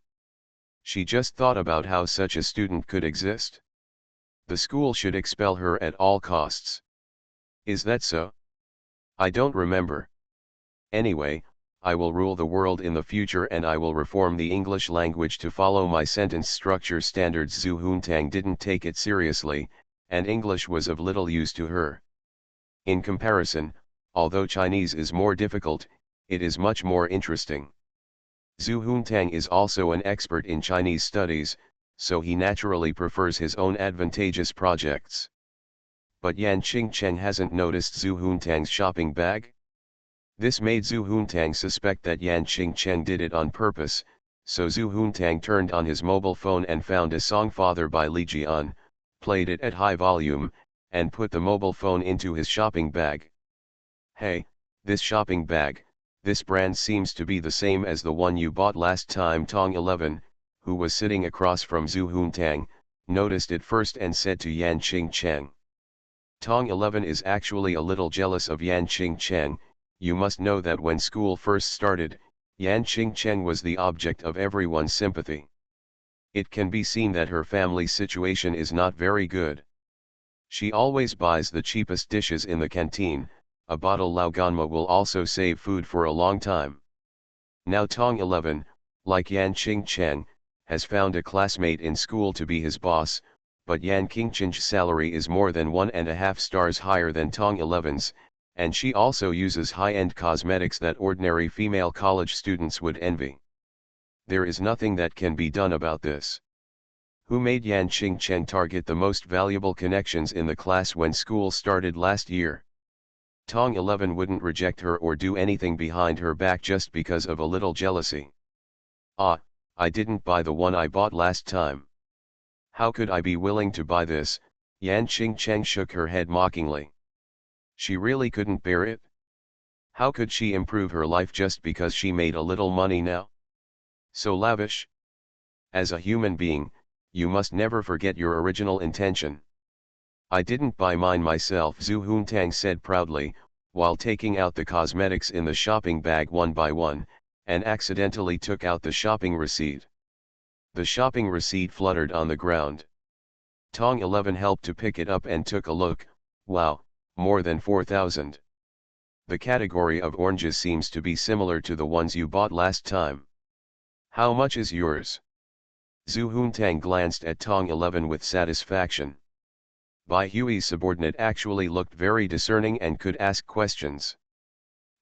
She just thought about how such a student could exist. The school should expel her at all costs. Is that so? I don't remember. Anyway, I will rule the world in the future and I will reform the English language to follow my sentence structure standards. Zhu Huntang didn't take it seriously, and English was of little use to her. In comparison, although Chinese is more difficult, it is much more interesting. Zhu Huntang is also an expert in Chinese studies, so he naturally prefers his own advantageous projects. But Yan Qingchen hasn't noticed Zhu Huntang's shopping bag? This made Zhu Huntang suspect that Yan Qingchen did it on purpose, so Zhu Huntang turned on his mobile phone and found a song Father by Li Jian, played it at high volume, and put the mobile phone into his shopping bag. Hey, this shopping bag, this brand seems to be the same as the one you bought last time. Tong 11, who was sitting across from Zhu Huntang, noticed it first and said to Yan Qingchen. Tong 11 is actually a little jealous of Yan Qingchen. You must know that when school first started, Yan Qingchen was the object of everyone's sympathy. It can be seen that her family's situation is not very good. She always buys the cheapest dishes in the canteen. A bottle Laoganma will also save food for a long time. Now Tong 11, like Yan Qingchen, has found a classmate in school to be his boss, but Yan Qingchen's salary is more than 1.5 stars higher than Tong 11's, and she also uses high-end cosmetics that ordinary female college students would envy. There is nothing that can be done about this. Who made Yan Qingchen target the most valuable connections in the class when school started last year? Tong 11 wouldn't reject her or do anything behind her back just because of a little jealousy. Ah, I didn't buy the one I bought last time. How could I be willing to buy this? Yan Qingchen shook her head mockingly. She really couldn't bear it. How could she improve her life just because she made a little money now? So lavish. As a human being, you must never forget your original intention. I didn't buy mine myself, Zhu Huntang said proudly, while taking out the cosmetics in the shopping bag one by one, and accidentally took out the shopping receipt. The shopping receipt fluttered on the ground. Tong 11 helped to pick it up and took a look. Wow, more than 4,000. The category of oranges seems to be similar to the ones you bought last time. How much is yours? Zhu Huntang glanced at Tong 11 with satisfaction. Bai Hui's subordinate actually looked very discerning and could ask questions.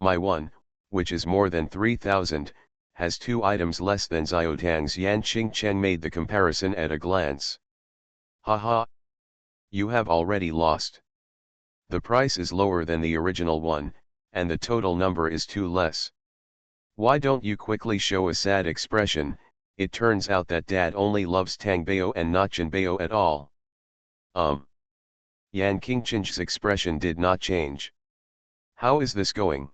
My one, which is more than 3,000, has 2 items less than Xiaotang's. Yan Qingchen made the comparison at a glance. Haha! You have already lost. The price is lower than the original one, and the total number is 2 less. Why don't you quickly show a sad expression? It turns out that Dad only loves Tang Bao and not Jin Bao at all. Yan Qingchen's expression did not change. How is this going?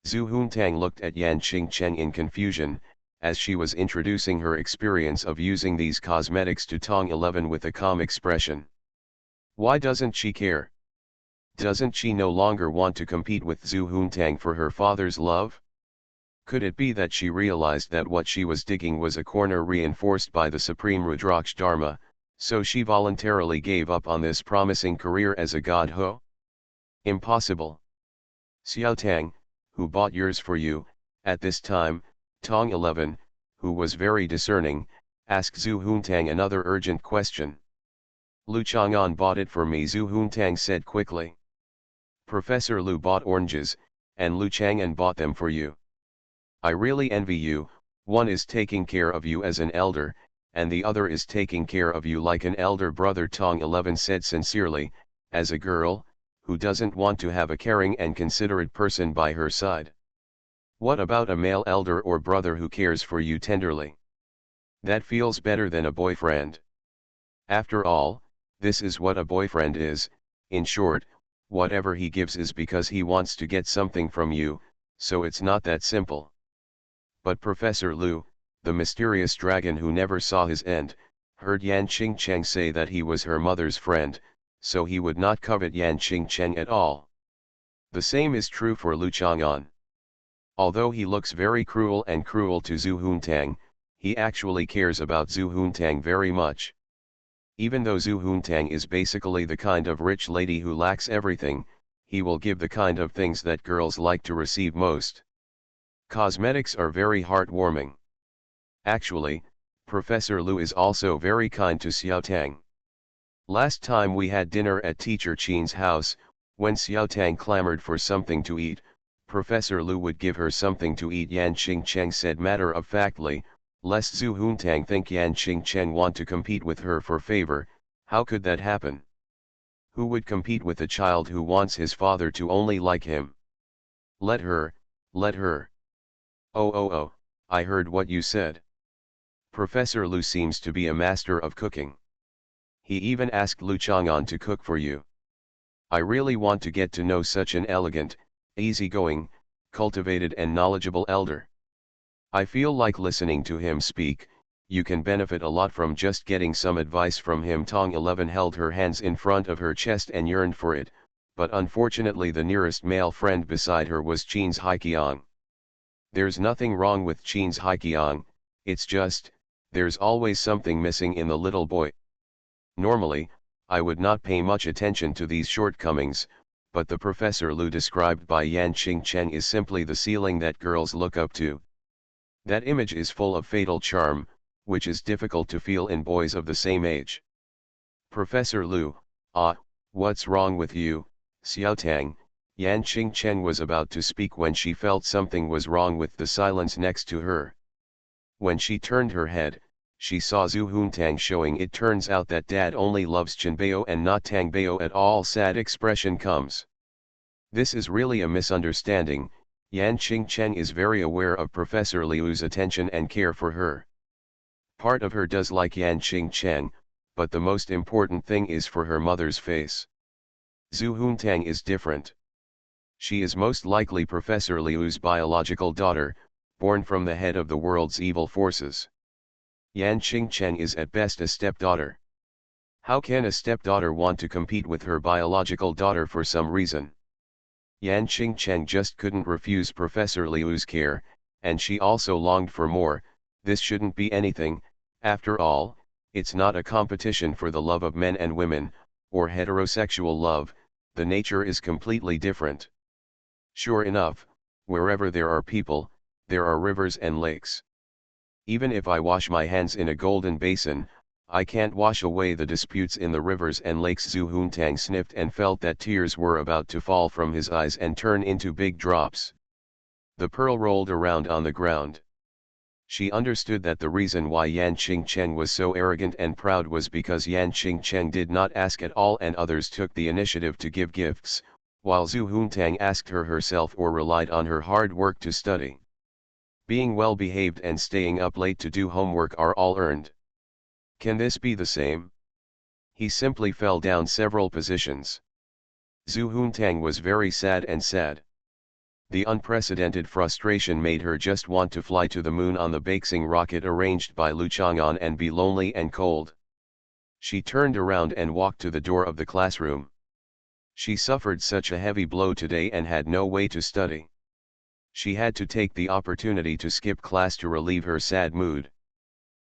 Zhu Huntang looked at Yan Qingchen in confusion, as she was introducing her experience of using these cosmetics to Tong 11 with a calm expression. Why doesn't she care? Doesn't she no longer want to compete with Zhu Huntang for her father's love? Could it be that she realized that what she was digging was a corner reinforced by the Supreme Rudraksh Dharma, so she voluntarily gave up on this promising career as a god ho? Impossible. Xiaotang, who bought yours for you? At this time, Tong 11, who was very discerning, asked Zhu Huntang another urgent question. Lu Chang'an bought it for me, Zhu Huntang said quickly. Professor Lu bought oranges, and Lu Chang'an bought them for you. I really envy you. One is taking care of you as an elder, and the other is taking care of you like an elder brother, Tong 11 said sincerely. As a girl, who doesn't want to have a caring and considerate person by her side? What about a male elder or brother who cares for you tenderly? That feels better than a boyfriend. After all, this is what a boyfriend is. In short, whatever he gives is because he wants to get something from you, so it's not that simple. But Professor Lu, the mysterious dragon who never saw his end, heard Yan Qingcheng say that he was her mother's friend, so he would not covet Yan Qingcheng at all. The same is true for Lu Chang'an. Although he looks very cruel to Zhu Huntang, he actually cares about Zhu Huntang very much. Even though Zhu Huntang is basically the kind of rich lady who lacks everything, he will give the kind of things that girls like to receive most. Cosmetics are very heartwarming. Actually, Professor Lu is also very kind to Xiao Tang. Last time we had dinner at Teacher Qin's house, when Xiao Tang clamored for something to eat, Professor Lu would give her something to eat. Yan Qingcheng said matter-of-factly, lest Zhu Huntang think Yan Qingcheng want to compete with her for favor. How could that happen? Who would compete with a child who wants his father to only like him? Let her, let her. Oh, I heard what you said. Professor Lu seems to be a master of cooking. He even asked Lu Chang'an to cook for you. I really want to get to know such an elegant, easygoing, cultivated and knowledgeable elder. I feel like listening to him speak. You can benefit a lot from just getting some advice from him. Tong 11 held her hands in front of her chest and yearned for it, but unfortunately the nearest male friend beside her was Qin's Haiqiang. There's nothing wrong with Qin's Haiqiang, it's just, there's always something missing in the little boy. Normally, I would not pay much attention to these shortcomings, but the Professor Lu described by Yan Qingcheng is simply the ceiling that girls look up to. That image is full of fatal charm, which is difficult to feel in boys of the same age. Professor Lu, what's wrong with you, Xiao Tang? Yan Qingcheng was about to speak when she felt something was wrong with the silence next to her. When she turned her head, she saw Zhu Huntang showing. It turns out that Dad only loves Chenbao and not Tangbao at all. Sad expression comes. This is really a misunderstanding. Yan Qingcheng is very aware of Professor Liu's attention and care for her. Part of her does like Yan Qingcheng, but the most important thing is for her mother's face. Zhu Huntang is different. She is most likely Professor Liu's biological daughter, born from the head of the world's evil forces. Yan Qingcheng is at best a stepdaughter. How can a stepdaughter want to compete with her biological daughter for some reason? Yan Qingcheng just couldn't refuse Professor Liu's care, and she also longed for more. This shouldn't be anything. After all, it's not a competition for the love of men and women, or heterosexual love. The nature is completely different. Sure enough, wherever there are people, there are rivers and lakes. Even if I wash my hands in a golden basin, I can't wash away the disputes in the rivers and lakes. Zhu Huntang sniffed and felt that tears were about to fall from his eyes and turn into big drops. The pearl rolled around on the ground. She understood that the reason why Yan Qingcheng was so arrogant and proud was because Yan Qingcheng did not ask at all and others took the initiative to give gifts, while Zhu Huntang asked her herself or relied on her hard work to study. Being well behaved and staying up late to do homework are all earned. Can this be the same? He simply fell down several positions. Zhu Huntang was very sad and sad. The unprecedented frustration made her just want to fly to the moon on the Baxing rocket arranged by Lu Chang'an and be lonely and cold. She turned around and walked to the door of the classroom. She suffered such a heavy blow today and had no way to study. She had to take the opportunity to skip class to relieve her sad mood.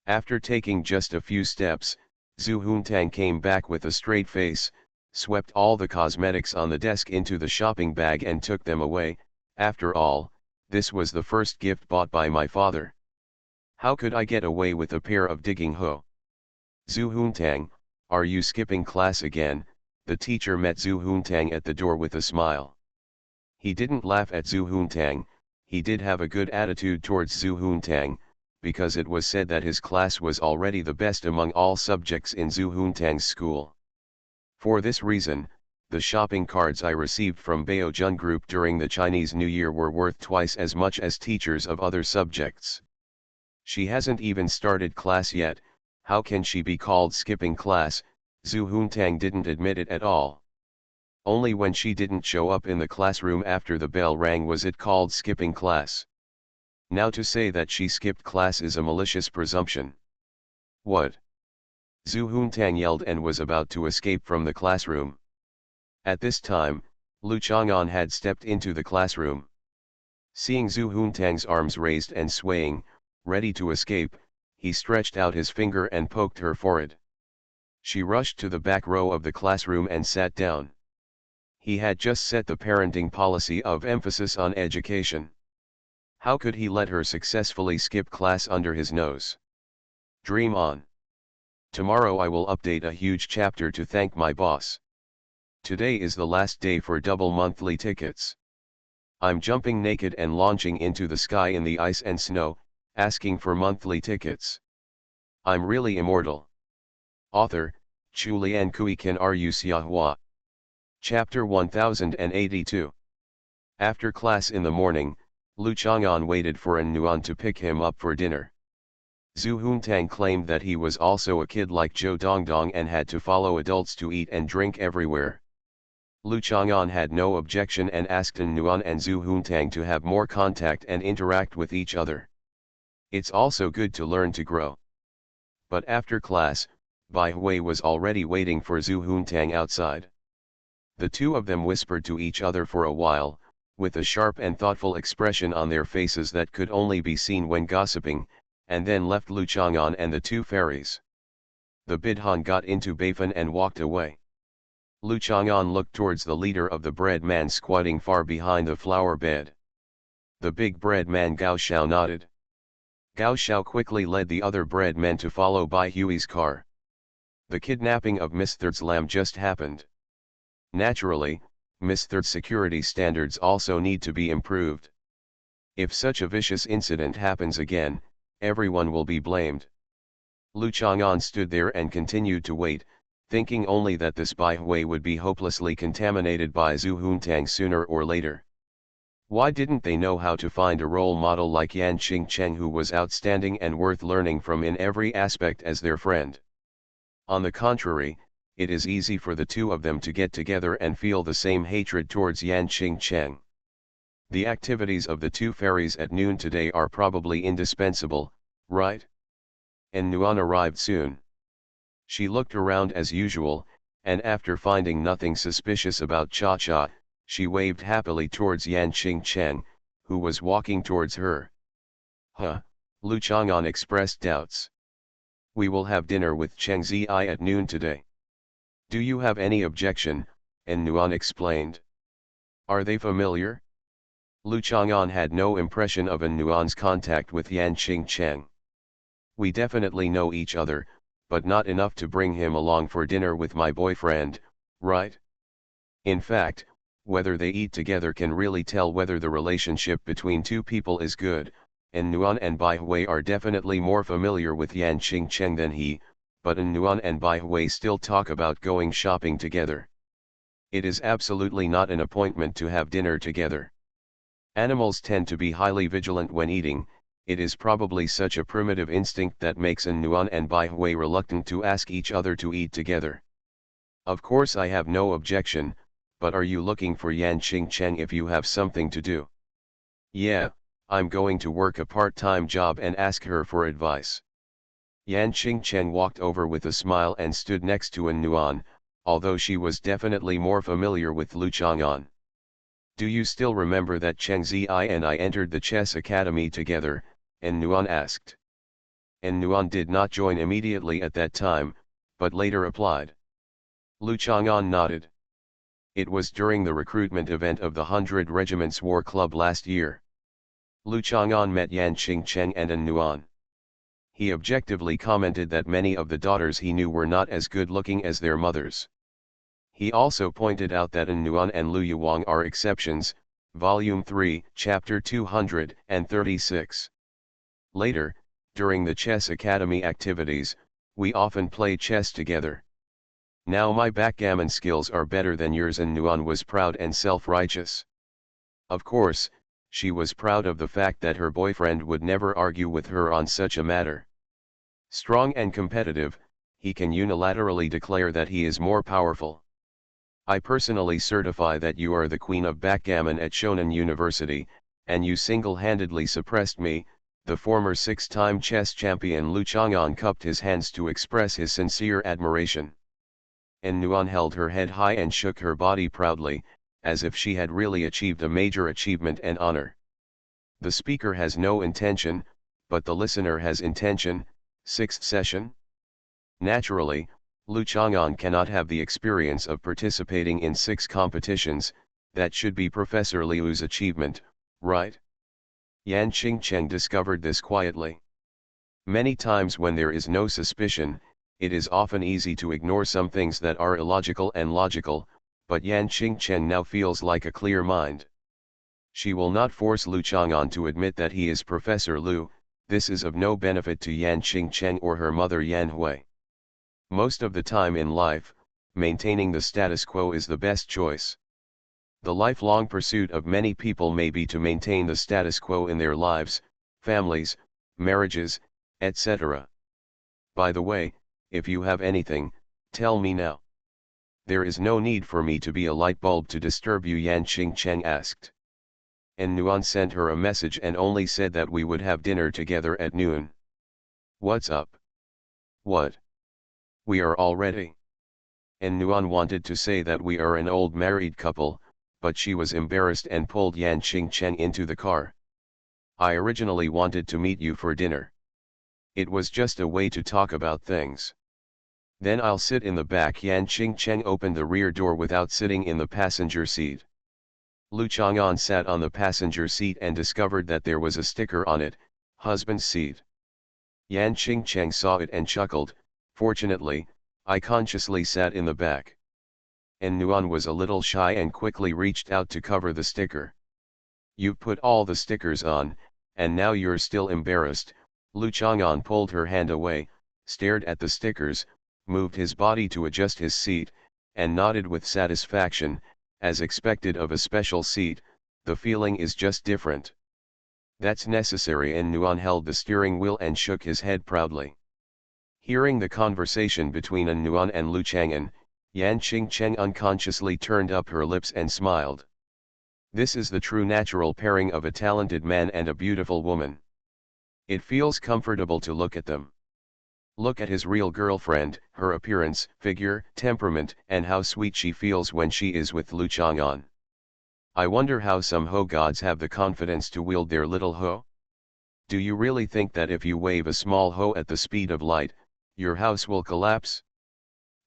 After taking just a few steps, Zhu Huntang came back with a straight face, swept all the cosmetics on the desk into the shopping bag and took them away. After all, this was the first gift bought by my father. How could I get away with a pair of digging hoe? Zhu Huntang, "Are you skipping class again?" The teacher met Zhu Huntang at the door with a smile. He didn't laugh at Zhu Huntang, he did have a good attitude towards Zhu Huntang, because it was said that his class was already the best among all subjects in Zhu Huntang's school. For this reason, the shopping cards I received from Bao Jun Group during the Chinese New Year were worth twice as much as teachers of other subjects. "She hasn't even started class yet, how can she be called skipping class?" Zhu Huntang didn't admit it at all. Only when she didn't show up in the classroom after the bell rang was it called skipping class. Now to say that she skipped class is a malicious presumption. "What?" Zhu Huntang yelled and was about to escape from the classroom. At this time, Lu Chang'an had stepped into the classroom. Seeing Zhu Huntang's arms raised and swaying, ready to escape, he stretched out his finger and poked her forehead. She rushed to the back row of the classroom and sat down. He had just set the parenting policy of emphasis on education. How could he let her successfully skip class under his nose? Dream on. Tomorrow I will update a huge chapter to thank my boss. Today is the last day for double monthly tickets. I'm jumping naked and launching into the sky in the ice and snow, asking for monthly tickets. I'm really immortal. Author, Chu Lian Kui Kan Ru Xiahua. Chapter 1082. After class in the morning, Lu Chang'an waited for An Nuan to pick him up for dinner. Zhu Huntang claimed that he was also a kid like Zhou Dongdong and had to follow adults to eat and drink everywhere. Lu Chang'an had no objection and asked An Nuan and Zhu Huntang to have more contact and interact with each other. It's also good to learn to grow. But after class, Bai Hui was already waiting for Zhu Huntang outside. The two of them whispered to each other for a while, with a sharp and thoughtful expression on their faces that could only be seen when gossiping, and then left Lu Chang'an and the two fairies. The Bidhan got into Baifan and walked away. Lu Chang'an looked towards the leader of the bread man squatting far behind the flower bed. The big bread man Gao Xiao nodded. Gao Xiao quickly led the other bread men to follow Bai Hui's car. The kidnapping of Miss Third's lamb just happened. Naturally, Miss Third's security standards also need to be improved. If such a vicious incident happens again, everyone will be blamed. Lu Chang'an stood there and continued to wait, thinking only that this Bai Hui would be hopelessly contaminated by Zhu Huntang sooner or later. Why didn't they know how to find a role model like Yan Qingcheng who was outstanding and worth learning from in every aspect as their friend? On the contrary, it is easy for the two of them to get together and feel the same hatred towards Yan Qingcheng. The activities of the two fairies at noon today are probably indispensable, right? And Nuan arrived soon. She looked around as usual, and after finding nothing suspicious about Cha-Cha, she waved happily towards Yan Qingcheng, who was walking towards her. "Huh," Lu Chang'an expressed doubts. "We will have dinner with Cheng Zi at noon today." "Do you have any objection?" and Nuan explained. "Are they familiar?" Lu Chang'an had no impression of An Nuan's contact with Yan Qingcheng. "We definitely know each other, but not enough to bring him along for dinner with my boyfriend, right? In fact, whether they eat together can really tell whether the relationship between two people is good, and Nuan and Bai Hui are definitely more familiar with Yan Qingcheng than he, but An Nuan and Bai Hui still talk about going shopping together. It is absolutely not an appointment to have dinner together. Animals tend to be highly vigilant when eating. It is probably such a primitive instinct that makes An Nuan and Bai Hui reluctant to ask each other to eat together. Of course I have no objection, but are you looking for Yan Qingcheng if you have something to do?" "Yeah, I'm going to work a part-time job and ask her for advice." Yan Qingcheng walked over with a smile and stood next to An Nuan, although she was definitely more familiar with Lu Chang'an. "Do you still remember that Cheng Zi and I entered the chess academy together?" An Nuan asked. An Nuan did not join immediately at that time, but later applied. Lu Chang'an nodded. "It was during the recruitment event of the 100 Regiments War Club last year." Lu Chang'an met Yan Qingcheng and An Nuan. He objectively commented that many of the daughters he knew were not as good looking as their mothers. He also pointed out that An Nuan and Lu Yuang are exceptions, Volume 3, Chapter 236. Later, during the chess academy activities, we often play chess together. Now my backgammon skills are better than yours. And Nuan was proud and self-righteous. Of course, she was proud of the fact that her boyfriend would never argue with her on such a matter. Strong and competitive, he can unilaterally declare that he is more powerful. I personally certify that you are the queen of backgammon at Shonan University, and you single-handedly suppressed me. The former 6-time chess champion Lu Chang'an cupped his hands to express his sincere admiration. And Nuan held her head high and shook her body proudly, as if she had really achieved a major achievement and honor. The speaker has no intention, but the listener has intention. 6th session? Naturally, Lu Chang'an cannot have the experience of participating in 6 competitions. That should be Professor Liu's achievement, right? Yan Qingcheng discovered this quietly. Many times when there is no suspicion, it is often easy to ignore some things that are illogical and logical, but Yan Qingcheng now feels like a clear mind. She will not force Lu Chang'an to admit that he is Professor Lu. This is of no benefit to Yan Qingcheng or her mother Yan Hui. Most of the time in life, maintaining the status quo is the best choice. The lifelong pursuit of many people may be to maintain the status quo in their lives, families, marriages, etc. By the way, if you have anything, tell me now. There is no need for me to be a light bulb to disturb you, Yan Qingcheng asked. And Nuan sent her a message and only said that we would have dinner together at noon. What's up? What? We are all ready. And Nuan wanted to say that we are an old married couple, but she was embarrassed and pulled Yan Qingcheng into the car. I originally wanted to meet you for dinner. It was just a way to talk about things. Then I'll sit in the back. Yan Qingcheng opened the rear door without sitting in the passenger seat. Lu Chang'an sat on the passenger seat and discovered that there was a sticker on it, husband's seat. Yan Qingcheng saw it and chuckled. Fortunately, I consciously sat in the back. And Nuan was a little shy and quickly reached out to cover the sticker. You've put all the stickers on, and now you're still embarrassed. Lu Chang'an pulled her hand away, stared at the stickers, moved his body to adjust his seat, and nodded with satisfaction. As expected of a special seat, the feeling is just different. That's necessary. And Nuan held the steering wheel and shook his head proudly. Hearing the conversation between An Nuan and Lu Chang'an, Yan Qingcheng unconsciously turned up her lips and smiled. This is the true natural pairing of a talented man and a beautiful woman. It feels comfortable to look at them. Look at his real girlfriend, her appearance, figure, temperament, and how sweet she feels when she is with Lu Chang'an. I wonder how some Ho gods have the confidence to wield their little Ho? Do you really think that if you wave a small Ho at the speed of light, your house will collapse?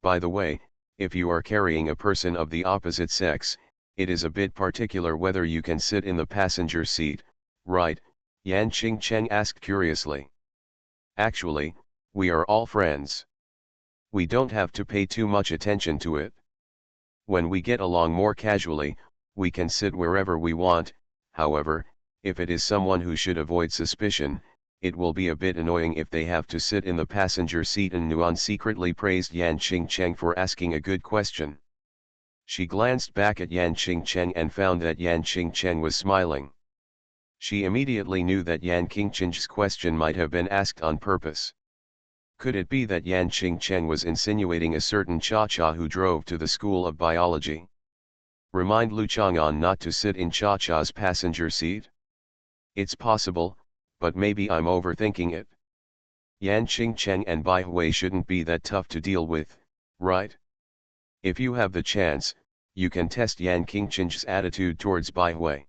By the way, if you are carrying a person of the opposite sex, it is a bit particular whether you can sit in the passenger seat, right? Yan Qingcheng asked curiously. Actually, we are all friends. We don't have to pay too much attention to it. When we get along more casually, we can sit wherever we want. However, if it is someone who should avoid suspicion, it will be a bit annoying if they have to sit in the passenger seat. And Nuan secretly praised Yan Qingcheng for asking a good question. She glanced back at Yan Qingcheng and found that Yan Qingcheng was smiling. She immediately knew that Yan Qingcheng's question might have been asked on purpose. Could it be that Yan Qingcheng was insinuating a certain Cha-Cha who drove to the School of Biology? Remind Lu Chang'an not to sit in Cha-Cha's passenger seat? It's possible, but maybe I'm overthinking it. Yan Qingcheng and Bai Hui shouldn't be that tough to deal with, right? If you have the chance, you can test Yan Qingcheng's attitude towards Bai Hui.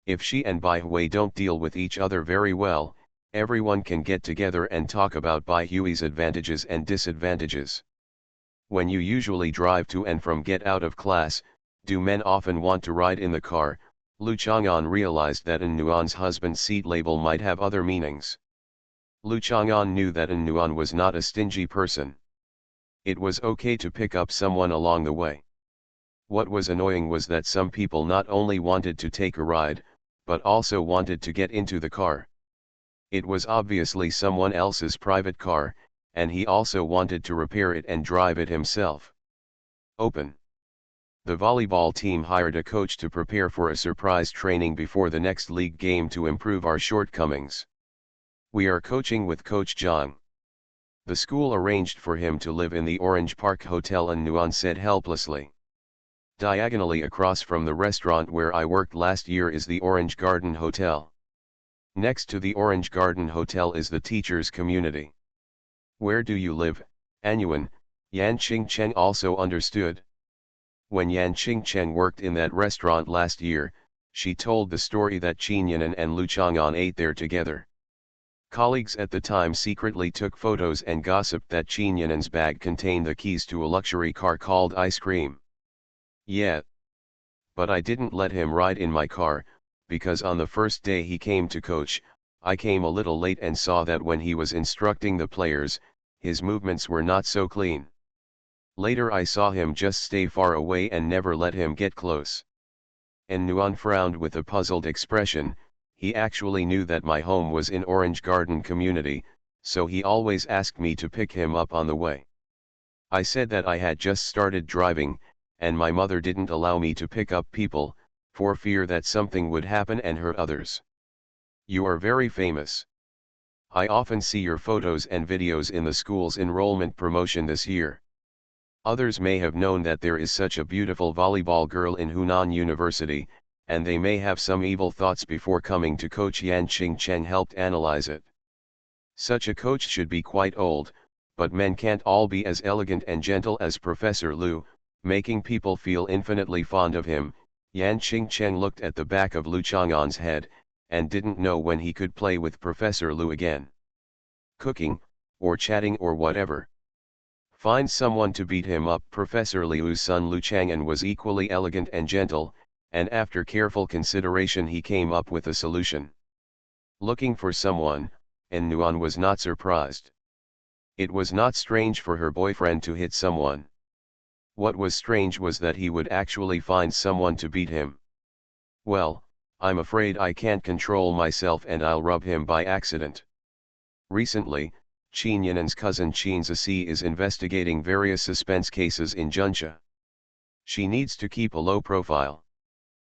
If she and Bai Hui don't deal with each other very well, everyone can get together and talk about Bai Hui's advantages and disadvantages. When you usually drive to and from get out of class, do men often want to ride in the car? Lu Chang'an realized that An Nuan's husband's seat label might have other meanings. Lu Chang'an knew that An Nuan was not a stingy person. It was okay to pick up someone along the way. What was annoying was that some people not only wanted to take a ride, but also wanted to get into the car. It was obviously someone else's private car, and he also wanted to repair it and drive it himself. Open. The volleyball team hired a coach to prepare for a surprise training before the next league game to improve our shortcomings. We are coaching with Coach Zhang. The school arranged for him to live in the Orange Park Hotel, An Nuan said helplessly. Diagonally across from the restaurant where I worked last year is the Orange Garden Hotel. Next to the Orange Garden Hotel is the teachers' community. Where do you live, Anyuan? Yan Qingcheng also understood. When Yan Qingcheng worked in that restaurant last year, she told the story that Qinyanan and Lu Chang'an ate there together. Colleagues at the time secretly took photos and gossiped that Qinyanan's bag contained the keys to a luxury car called Ice Cream. Yeah. But I didn't let him ride in my car, because on the first day he came to coach, I came a little late and saw that when he was instructing the players, his movements were not so clean. Later I saw him just stay far away and never let him get close. And Nuan frowned with a puzzled expression. He actually knew that my home was in Orange Garden community, so he always asked me to pick him up on the way. I said that I had just started driving, and my mother didn't allow me to pick up people, for fear that something would happen and hurt others. You are very famous. I often see your photos and videos in the school's enrollment promotion this year. Others may have known that there is such a beautiful volleyball girl in Hunan University, and they may have some evil thoughts before coming to coach. Yan Qingcheng helped analyze it. Such a coach should be quite old, but men can't all be as elegant and gentle as Professor Lu, making people feel infinitely fond of him. Yan Qingcheng looked at the back of Lu Chang'an's head, and didn't know when he could play with Professor Lu again. Cooking, or chatting or whatever. Find someone to beat him up. Professor Liu's son Lu Chang'an was equally elegant and gentle, and after careful consideration he came up with a solution. Looking for someone, and Nuan was not surprised. It was not strange for her boyfriend to hit someone. What was strange was that he would actually find someone to beat him. Well, I'm afraid I can't control myself and I'll rub him by accident. Recently, Qinyanan's cousin Qin Zisi is investigating various suspense cases in Junsha. She needs to keep a low profile.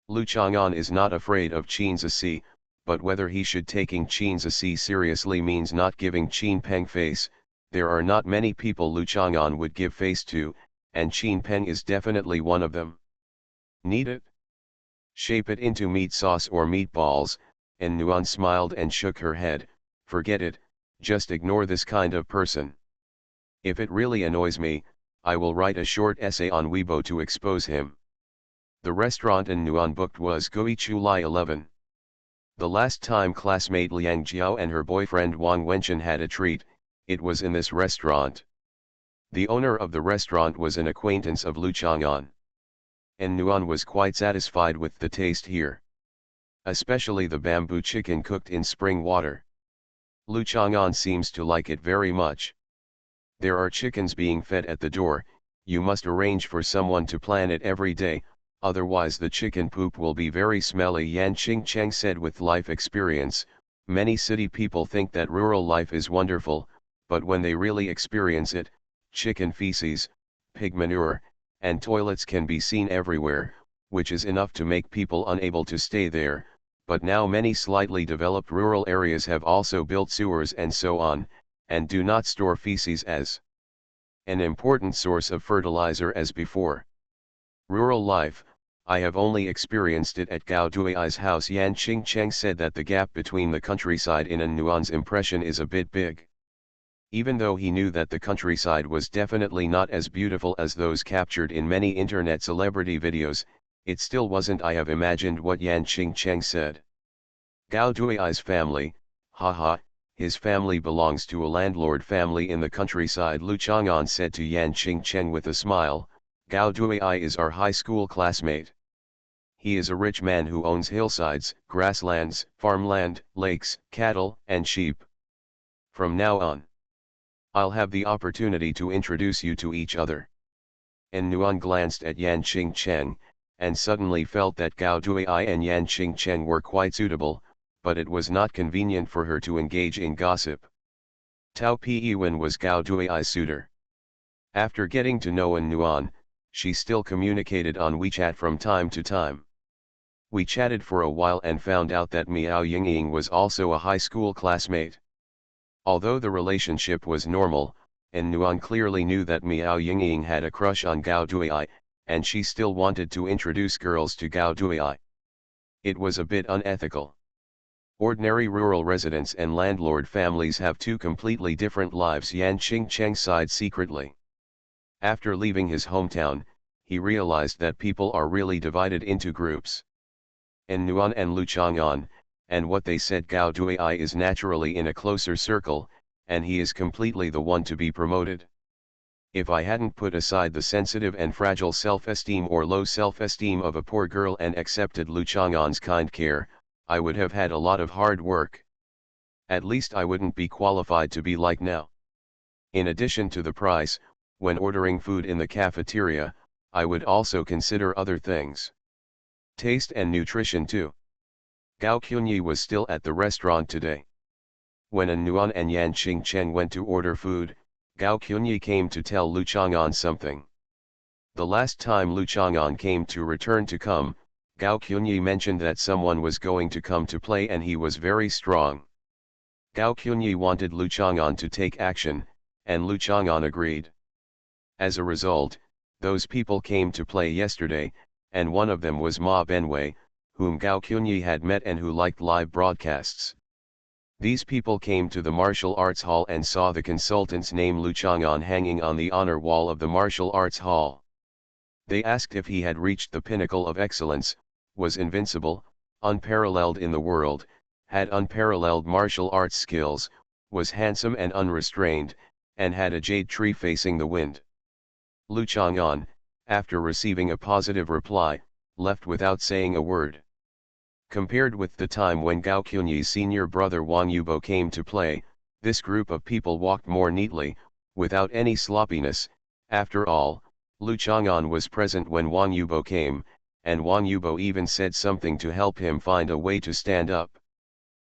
Lu Chang'an is not afraid of Qin Zisi, but whether he should taking Qin Zisi seriously means not giving Qin Peng face. There are not many people Lu Chang'an would give face to, and Qin Peng is definitely one of them. Need it? Shape it into meat sauce or meatballs, and Nuan smiled and shook her head. Forget it, just ignore this kind of person. If it really annoys me, I will write a short essay on Weibo to expose him. The restaurant An Nuan booked was Gui July 11. The last time classmate Liang Jiao and her boyfriend Wang Wenchen had a treat, it was in this restaurant. The owner of the restaurant was an acquaintance of Lu Chang'an. And Nuan was quite satisfied with the taste here. Especially the bamboo chicken cooked in spring water. Lu Chang'an seems to like it very much. There are chickens being fed at the door. You must arrange for someone to plan it every day, otherwise the chicken poop will be very smelly. Yan Qingcheng said with life experience. Many city people think that rural life is wonderful, but when they really experience it, chicken feces, pig manure, and toilets can be seen everywhere, which is enough to make people unable to stay there. But now many slightly developed rural areas have also built sewers and so on, and do not store feces as an important source of fertilizer as before. Rural life, I have only experienced it at Gao Dui's house. Yan Qingcheng said that the gap between the countryside in An Nuan's impression is a bit big. Even though he knew that the countryside was definitely not as beautiful as those captured in many internet celebrity videos, it still wasn't. I have imagined what Yan Qingcheng said. Gao Dui's family, haha, his family belongs to a landlord family in the countryside. Lu Chang'an said to Yan Qingcheng with a smile. Gao Dui is our high school classmate. He is a rich man who owns hillsides, grasslands, farmland, lakes, cattle, and sheep. From now on, I'll have the opportunity to introduce you to each other. And Nuan glanced at Yan Qingcheng, and suddenly felt that Gao Duai and Yan Qingcheng were quite suitable, but it was not convenient for her to engage in gossip. Tao Peiwen was Gao Duai's suitor. After getting to know An Nuan, she still communicated on WeChat from time to time. We chatted for a while and found out that Miao Yingying was also a high school classmate. Although the relationship was normal, An Nuan clearly knew that Miao Yingying had a crush on Gao Duai, and she still wanted to introduce girls to Gao Duai. It was a bit unethical. Ordinary rural residents and landlord families have two completely different lives, Yan Qingcheng sighed secretly. After leaving his hometown, he realized that people are really divided into groups. An Nuan and Lu Chang'an, and what they said, Gao Duai is naturally in a closer circle, and he is completely the one to be promoted. If I hadn't put aside the sensitive and fragile self-esteem or low self-esteem of a poor girl and accepted Lu Chang'an's kind care, I would have had a lot of hard work. At least I wouldn't be qualified to be like now. In addition to the price, when ordering food in the cafeteria, I would also consider other things. Taste and nutrition too. Gao Qunyi was still at the restaurant today. When An Nuan and Yan Qingcheng went to order food, Gao Qunyi came to tell Lu Chang'an something. The last time Lu Chang'an came to return to come, Gao Qunyi mentioned that someone was going to come to play and he was very strong. Gao Qunyi wanted Lu Chang'an to take action, and Lu Chang'an agreed. As a result, those people came to play yesterday, and one of them was Ma Benwei, whom Gao Qunyi had met and who liked live broadcasts. These people came to the martial arts hall and saw the consultant's name Lu Chang'an hanging on the honor wall of the martial arts hall. They asked if he had reached the pinnacle of excellence, was invincible, unparalleled in the world, had unparalleled martial arts skills, was handsome and unrestrained, and had a jade tree facing the wind. Lu Chang'an, after receiving a positive reply, left without saying a word. Compared with the time when Gao Qunyi's senior brother Wang Yubo came to play, this group of people walked more neatly, without any sloppiness. After all, Lu Chang'an was present when Wang Yubo came, and Wang Yubo even said something to help him find a way to stand up.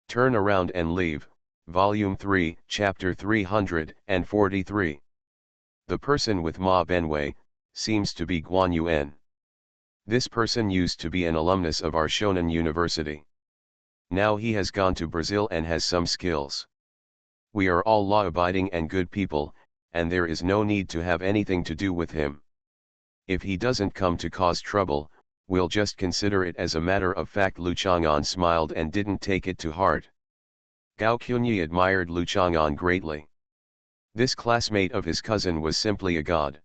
Turn Around and Leave, Volume 3, Chapter 343. The person with Ma Benwei seems to be Guan Yuan. This person used to be an alumnus of our Shonan University. Now he has gone to Brazil and has some skills. We are all law-abiding and good people, and there is no need to have anything to do with him. If he doesn't come to cause trouble, we'll just consider it as a matter of fact. Lu Chang'an smiled and didn't take it to heart. Gao Qunyi admired Lu Chang'an greatly. This classmate of his cousin was simply a god.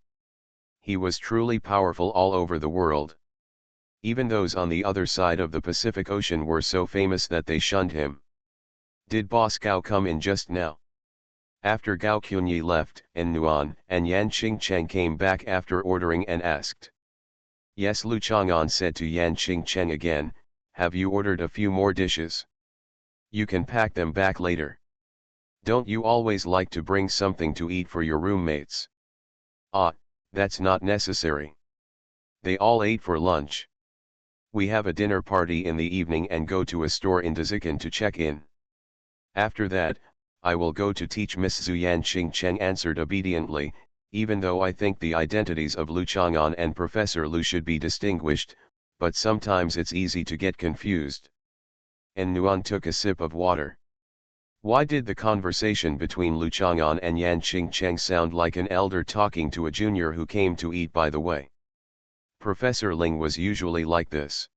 He was truly powerful all over the world. Even those on the other side of the Pacific Ocean were so famous that they shunned him. Did Boss Gao come in just now? After Gao Qunyi left, An Nuan and Yan Qingcheng came back after ordering and asked. Yes, Lu Chang'an said to Yan Qingcheng again, have you ordered a few more dishes? You can pack them back later. Don't you always like to bring something to eat for your roommates? Ah, that's not necessary. They all ate for lunch. We have a dinner party in the evening and go to a store in Dazikan to check in. After that, I will go to teach Miss Zhu. Yan Qingcheng answered obediently, even though I think the identities of Lu Chang'an and Professor Lu should be distinguished, but sometimes it's easy to get confused. An Nuan took a sip of water. Why did the conversation between Lu Chang'an and Yan Qingcheng sound like an elder talking to a junior who came to eat by the way? Professor Ling was usually like this.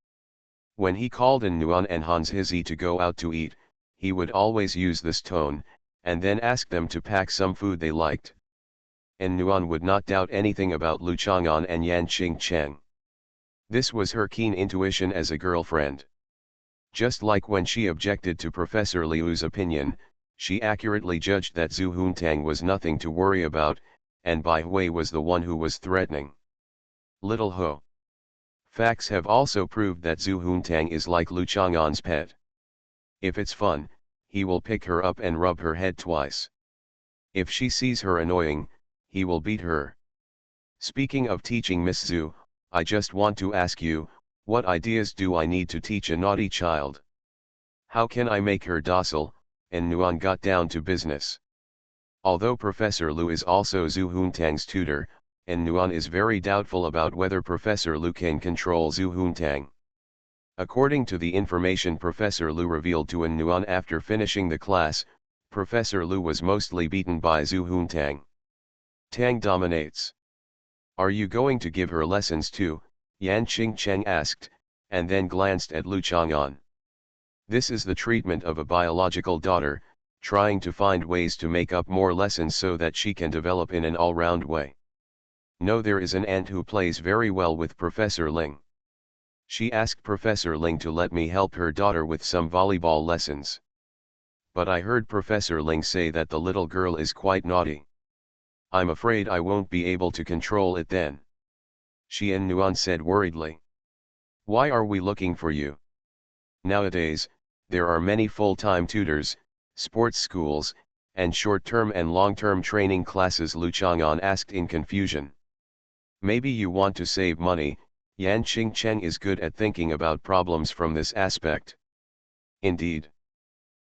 When he called An Nuan and Hans Hizi to go out to eat, he would always use this tone, and then ask them to pack some food they liked. An Nuan would not doubt anything about Lu Chang'an and Yan Qingcheng. This was her keen intuition as a girlfriend. Just like when she objected to Professor Liu's opinion, she accurately judged that Zhu Huntang was nothing to worry about, and Bai Hui was the one who was threatening. Little Ho. Facts have also proved that Zhu Huntang is like Lu Chang'an's pet. If it's fun, he will pick her up and rub her head twice. If she sees her annoying, he will beat her. Speaking of teaching, Miss Zhu, I just want to ask you, what ideas do I need to teach a naughty child? How can I make her docile? And Nuan got down to business. Although Professor Lu is also Zhu Huntang's tutor, and Nuan is very doubtful about whether Professor Lu can control Zhu Huntang. According to the information Professor Lu revealed to Nuan after finishing the class, Professor Lu was mostly beaten by Zhu Huntang. Tang dominates. Are you going to give her lessons too? Yan Qingcheng asked, and then glanced at Lu Chang'an. This is the treatment of a biological daughter, trying to find ways to make up more lessons so that she can develop in an all-round way. No, there is an aunt who plays very well with Professor Ling. She asked Professor Ling to let me help her daughter with some volleyball lessons. But I heard Professor Ling say that the little girl is quite naughty. I'm afraid I won't be able to control it then. Xian Nuan said worriedly. Why are we looking for you? Nowadays, there are many full-time tutors, sports schools, and short-term and long-term training classes, Lu Chang'an asked in confusion. Maybe you want to save money. Yan Qingcheng is good at thinking about problems from this aspect. Indeed.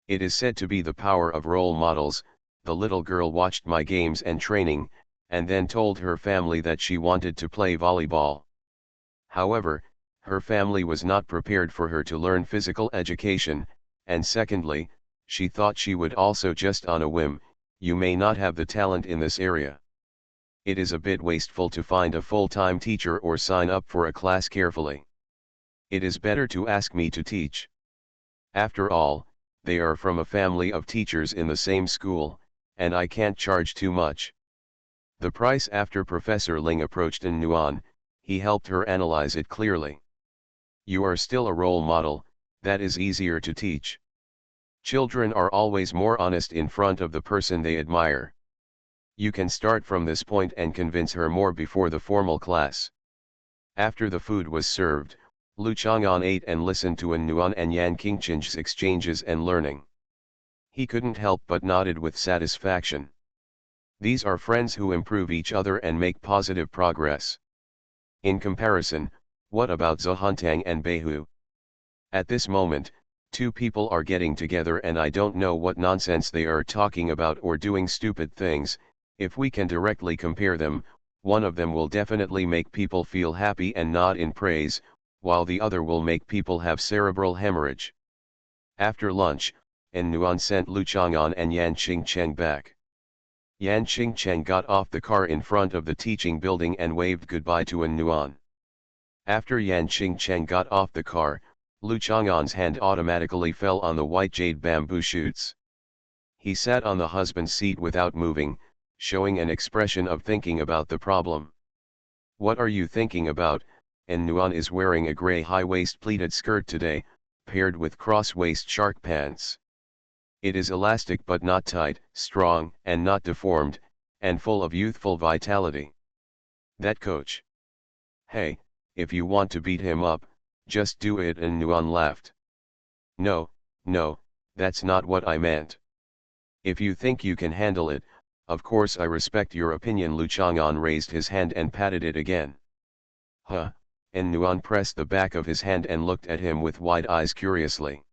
It is said to be the power of role models. The little girl watched my games and training, and then told her family that she wanted to play volleyball. However, her family was not prepared for her to learn physical education, and secondly, she thought she would also just on a whim. You may not have the talent in this area. It is a bit wasteful to find a full-time teacher or sign up for a class carefully. It is better to ask me to teach. After all, they are from a family of teachers in the same school, and I can't charge too much. The price. After Professor Ling approached Nuan, he helped her analyze it clearly. You are still a role model, that is easier to teach. Children are always more honest in front of the person they admire. You can start from this point and convince her more before the formal class. After the food was served, Lu Chang'an ate and listened to Nuan and Yan Qingcheng's exchanges and learning. He couldn't help but nodded with satisfaction. These are friends who improve each other and make positive progress. In comparison, what about Zhu Huntang and Beihu? At this moment, two people are getting together and I don't know what nonsense they are talking about or doing stupid things. If we can directly compare them, one of them will definitely make people feel happy and nod in praise, while the other will make people have cerebral hemorrhage. After lunch, Nuan sent Lu Chang'an and Yan Qingcheng back. Yan Qingcheng got off the car in front of the teaching building and waved goodbye to Nuan. After Yan Qingcheng got off the car, Lu Chang'an's hand automatically fell on the white jade bamboo shoots. He sat on the husband's seat without moving, showing an expression of thinking about the problem. What are you thinking about? Nuan is wearing a grey high-waist pleated skirt today, paired with cross-waist shark pants. It is elastic but not tight, strong and not deformed, and full of youthful vitality. That coach. Hey, if you want to beat him up, just do it. Nuan laughed. No, that's not what I meant. If you think you can handle it, of course I respect your opinion. Lu Chang'an raised his hand and patted it again. Huh, Nuan pressed the back of his hand and looked at him with wide eyes curiously.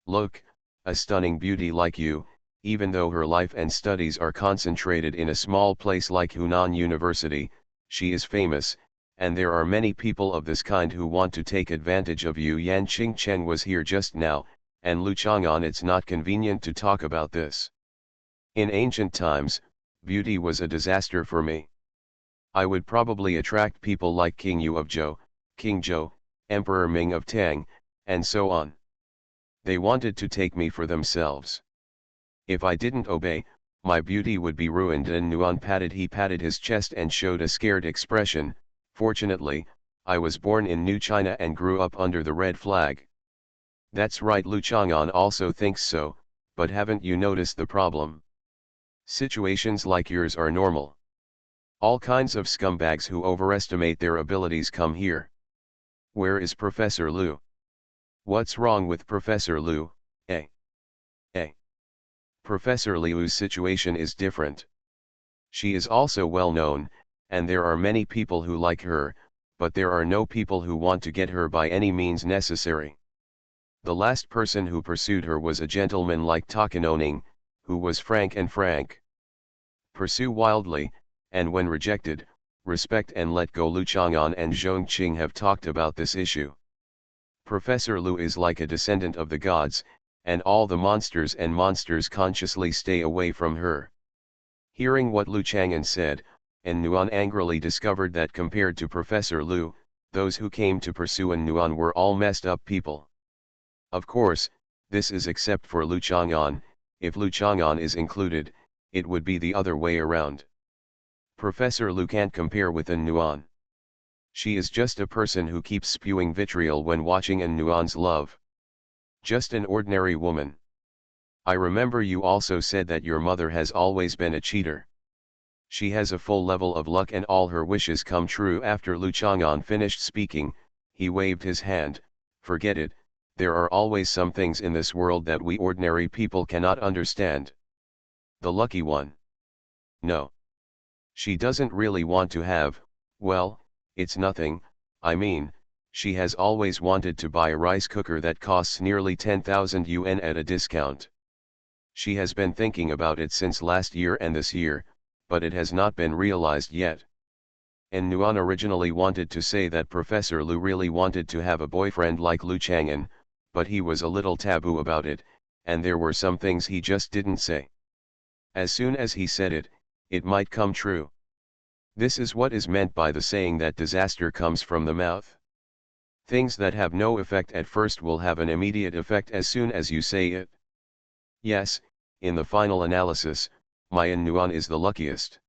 Look, a stunning beauty like you, even though her life and studies are concentrated in a small place like Hunan University, she is famous, and there are many people of this kind who want to take advantage of you. Yan Qingcheng was here just now, and Lu Chang'an, it's not convenient to talk about this. In ancient times, beauty was a disaster for me. I would probably attract people like King Yu of Zhou, King Zhou, Emperor Ming of Tang, and so on. They wanted to take me for themselves. If I didn't obey, my beauty would be ruined. Nuan patted his chest and showed a scared expression. Fortunately, I was born in New China and grew up under the red flag. That's right, Lu Chang'an also thinks so, but haven't you noticed the problem? Situations like yours are normal. All kinds of scumbags who overestimate their abilities come here. Where is Professor Lu? What's wrong with Professor Lu, eh? Professor Liu's situation is different. She is also well known, and there are many people who like her, but there are no people who want to get her by any means necessary. The last person who pursued her was a gentleman like Takanoning, who was frank and frank. Pursue wildly, and when rejected, respect and let go. Lu Chang'an and Zhong Qing have talked about this issue. Professor Lu is like a descendant of the gods, and all the monsters consciously stay away from her. Hearing what Lu Chang'an said, and Nuan angrily discovered that compared to Professor Lu, those who came to pursue An Nuan were all messed up people. Of course, this is except for Lu Chang'an. If Lu Chang'an is included, it would be the other way around. Professor Lu can't compare with An Nuan. She is just a person who keeps spewing vitriol when watching An Nuan's love. Just an ordinary woman. I remember you also said that your mother has always been a cheater. She has a full level of luck and all her wishes come true. After Lu Chang'an finished speaking, he waved his hand. Forget it, there are always some things in this world that we ordinary people cannot understand. The lucky one. No. She doesn't really want to have, well, it's nothing, I mean, she has always wanted to buy a rice cooker that costs nearly 10,000 yuan at a discount. She has been thinking about it since last year and this year, but it has not been realized yet. And Nuan originally wanted to say that Professor Lu really wanted to have a boyfriend like Lu Chang'an, but he was a little taboo about it, and there were some things he just didn't say. As soon as he said it, it might come true. This is what is meant by the saying that disaster comes from the mouth. Things that have no effect at first will have an immediate effect as soon as you say it. Yes, in the final analysis, my An Nuan is the luckiest.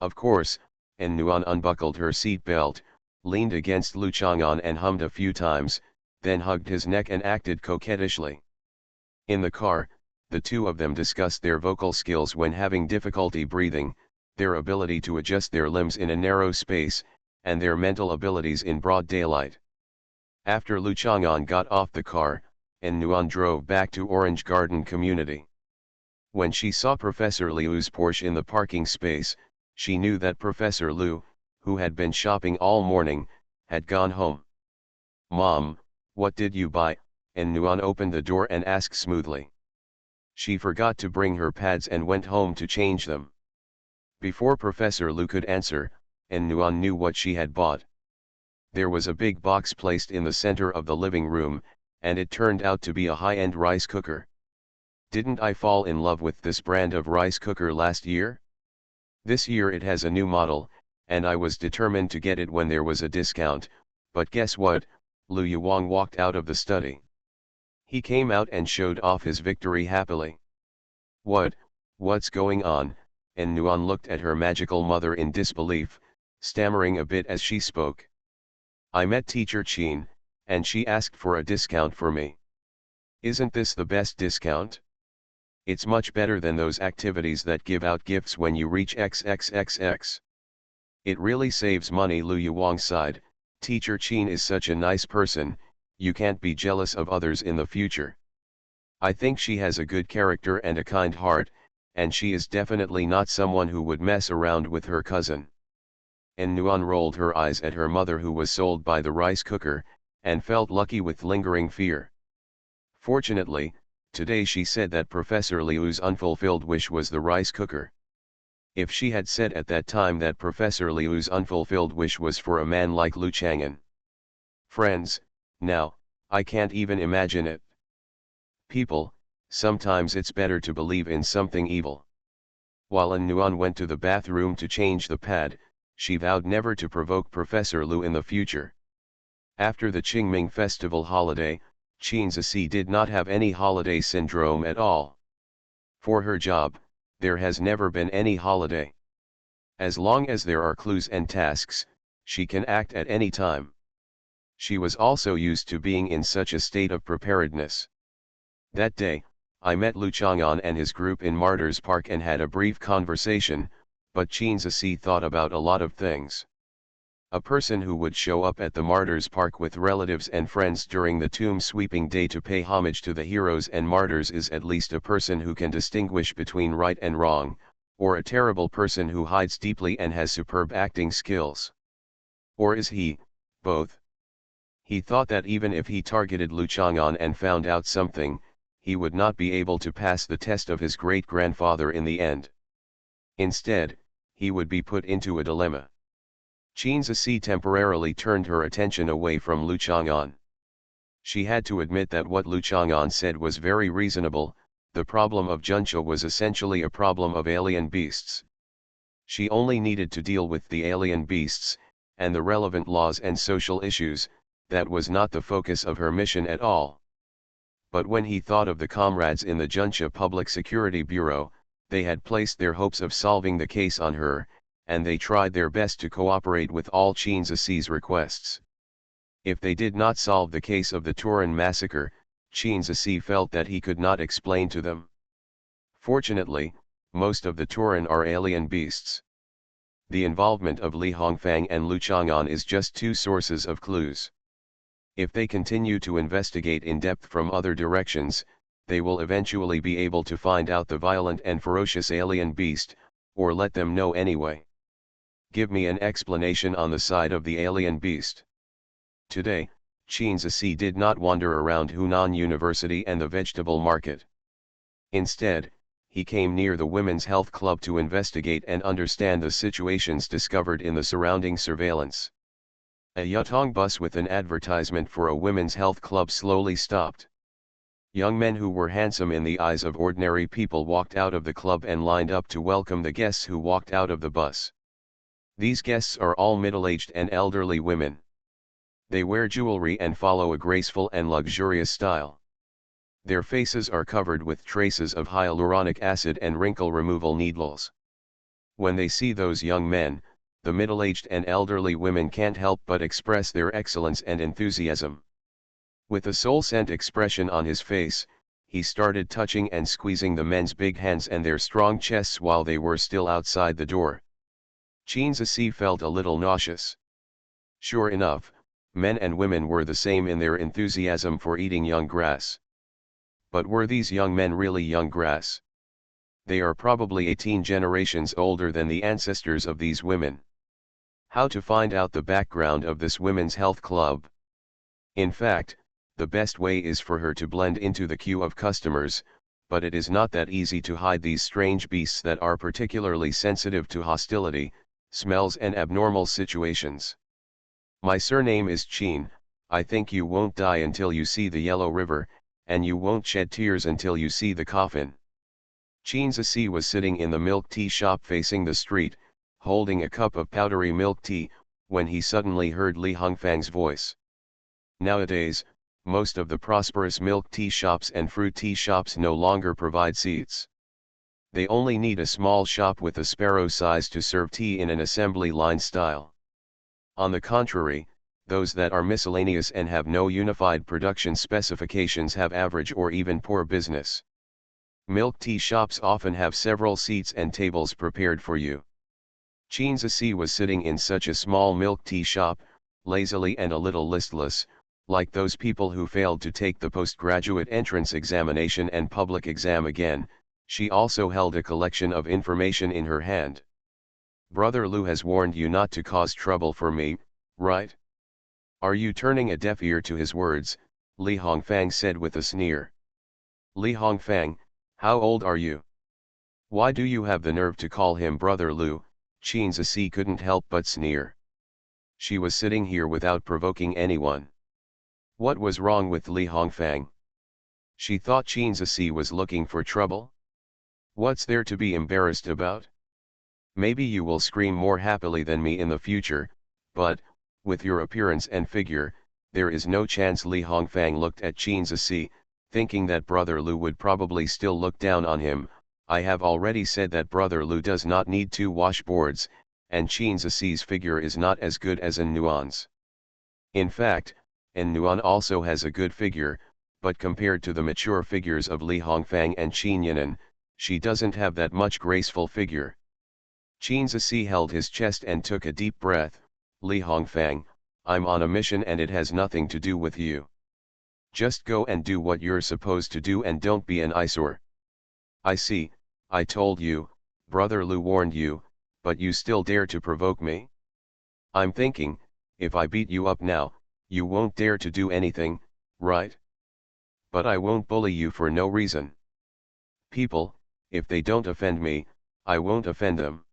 Of course, An Nuan unbuckled her seat belt, leaned against Lu Chang'an and hummed a few times, then hugged his neck and acted coquettishly. In the car, the two of them discussed their vocal skills when having difficulty breathing, their ability to adjust their limbs in a narrow space, and their mental abilities in broad daylight. After Lu Chang'an got off the car, An Nuan drove back to Orange Garden Community. When she saw Professor Liu's Porsche in the parking space, she knew that Professor Liu, who had been shopping all morning, had gone home. "Mom, what did you buy?" An Nuan opened the door and asked smoothly. She forgot to bring her pads and went home to change them. Before Professor Liu could answer, An Nuan knew what she had bought. There was a big box placed in the center of the living room, and it turned out to be a high-end rice cooker. "Didn't I fall in love with this brand of rice cooker last year? This year it has a new model, and I was determined to get it when there was a discount, but guess what?" Lu Yuang walked out of the study. He came out and showed off his victory happily. What's going on?" And Nuan looked at her magical mother in disbelief, stammering a bit as she spoke. "I met Teacher Qin, and she asked for a discount for me. Isn't this the best discount? It's much better than those activities that give out gifts when you reach XXXX. It really saves money." Lu Yuang sighed. "Teacher Qin is such a nice person, you can't be jealous of others in the future. I think she has a good character and a kind heart, and she is definitely not someone who would mess around with her cousin." And Nuan rolled her eyes at her mother, who was sold by the rice cooker, and felt lucky with lingering fear. Fortunately, today she said that Professor Liu's unfulfilled wish was the rice cooker. If she had said at that time that Professor Liu's unfulfilled wish was for a man like Lu Chang'an. Friends, now, I can't even imagine it. People, sometimes it's better to believe in something evil. While An Nuan went to the bathroom to change the pad, she vowed never to provoke Professor Lu in the future. After the Qingming festival holiday, Qin Zici did not have any holiday syndrome at all. For her job, there has never been any holiday. As long as there are clues and tasks, she can act at any time. She was also used to being in such a state of preparedness. That day, I met Lu Chang'an and his group in Martyrs Park and had a brief conversation, but Qin Zici thought about a lot of things. A person who would show up at the martyrs' park with relatives and friends during the tomb-sweeping day to pay homage to the heroes and martyrs is at least a person who can distinguish between right and wrong, or a terrible person who hides deeply and has superb acting skills. Or is he, both? He thought that even if he targeted Lu Chang'an and found out something, he would not be able to pass the test of his great-grandfather in the end. Instead, he would be put into a dilemma. Qin Ziyi temporarily turned her attention away from Lu Chang'an. She had to admit that what Lu Chang'an said was very reasonable. The problem of Juncha was essentially a problem of alien beasts. She only needed to deal with the alien beasts, and the relevant laws and social issues. That was not the focus of her mission at all. But when he thought of the comrades in the Juncha Public Security Bureau, they had placed their hopes of solving the case on her, and they tried their best to cooperate with all Qin Ziyi's requests. If they did not solve the case of the Turan massacre, Qin Ziyi felt that he could not explain to them. Fortunately, most of the Turan are alien beasts. The involvement of Li Hongfang and Lu Chang'an is just two sources of clues. If they continue to investigate in depth from other directions, they will eventually be able to find out the violent and ferocious alien beast, or let them know anyway. Give me an explanation on the side of the alien beast. Today, Qin Ziyi did not wander around Hunan University and the vegetable market. Instead, he came near the Women's Health Club to investigate and understand the situations discovered in the surrounding surveillance. A Yutong bus with an advertisement for a women's health club slowly stopped. Young men who were handsome in the eyes of ordinary people walked out of the club and lined up to welcome the guests who walked out of the bus. These guests are all middle-aged and elderly women. They wear jewelry and follow a graceful and luxurious style. Their faces are covered with traces of hyaluronic acid and wrinkle removal needles. When they see those young men, the middle-aged and elderly women can't help but express their excellence and enthusiasm. With a soul-sent expression on his face, he started touching and squeezing the men's big hands and their strong chests while they were still outside the door. Qin Ziyi felt a little nauseous. Sure enough, men and women were the same in their enthusiasm for eating young grass. But were these young men really young grass? They are probably 18 generations older than the ancestors of these women. How to find out the background of this women's health club? In fact, the best way is for her to blend into the queue of customers, but it is not that easy to hide these strange beasts that are particularly sensitive to hostility, smells and abnormal situations. My surname is Qin. I think you won't die until you see the Yellow River, and you won't shed tears until you see the coffin. Qin Ziyi was sitting in the milk tea shop facing the street, holding a cup of powdery milk tea, when he suddenly heard Li Hongfang's voice. Nowadays, most of the prosperous milk tea shops and fruit tea shops no longer provide seats. They only need a small shop with a sparrow size to serve tea in an assembly line style. On the contrary, those that are miscellaneous and have no unified production specifications have average or even poor business. Milk tea shops often have several seats and tables prepared for you. Qin Ziyi was sitting in such a small milk tea shop, lazily and a little listless, like those people who failed to take the postgraduate entrance examination and public exam again. She also held a collection of information in her hand. Brother Lu has warned you not to cause trouble for me, right? Are you turning a deaf ear to his words? Li Hongfang said with a sneer. Li Hongfang, how old are you? Why do you have the nerve to call him Brother Lu? Qin Ziyi couldn't help but sneer. She was sitting here without provoking anyone. What was wrong with Li Hongfang? She thought Qin Ziyi was looking for trouble? What's there to be embarrassed about? Maybe you will scream more happily than me in the future, but, with your appearance and figure, there is no chance. Li Hongfang looked at Qin Ziyi, thinking that Brother Lu would probably still look down on him. I have already said that Brother Lu does not need 2 washboards, and Qin Ziyi's figure is not as good as An Nuan's. In fact, An Nuan also has a good figure, but compared to the mature figures of Li Hongfang and Qin Yinan, she doesn't have that much graceful figure. Qin Ziyi held his chest and took a deep breath. Li Hongfang, I'm on a mission and it has nothing to do with you. Just go and do what you're supposed to do and don't be an eyesore. I see, I told you, Brother Lu warned you, but you still dare to provoke me? I'm thinking, if I beat you up now, you won't dare to do anything, right? But I won't bully you for no reason. People, if they don't offend me, I won't offend them.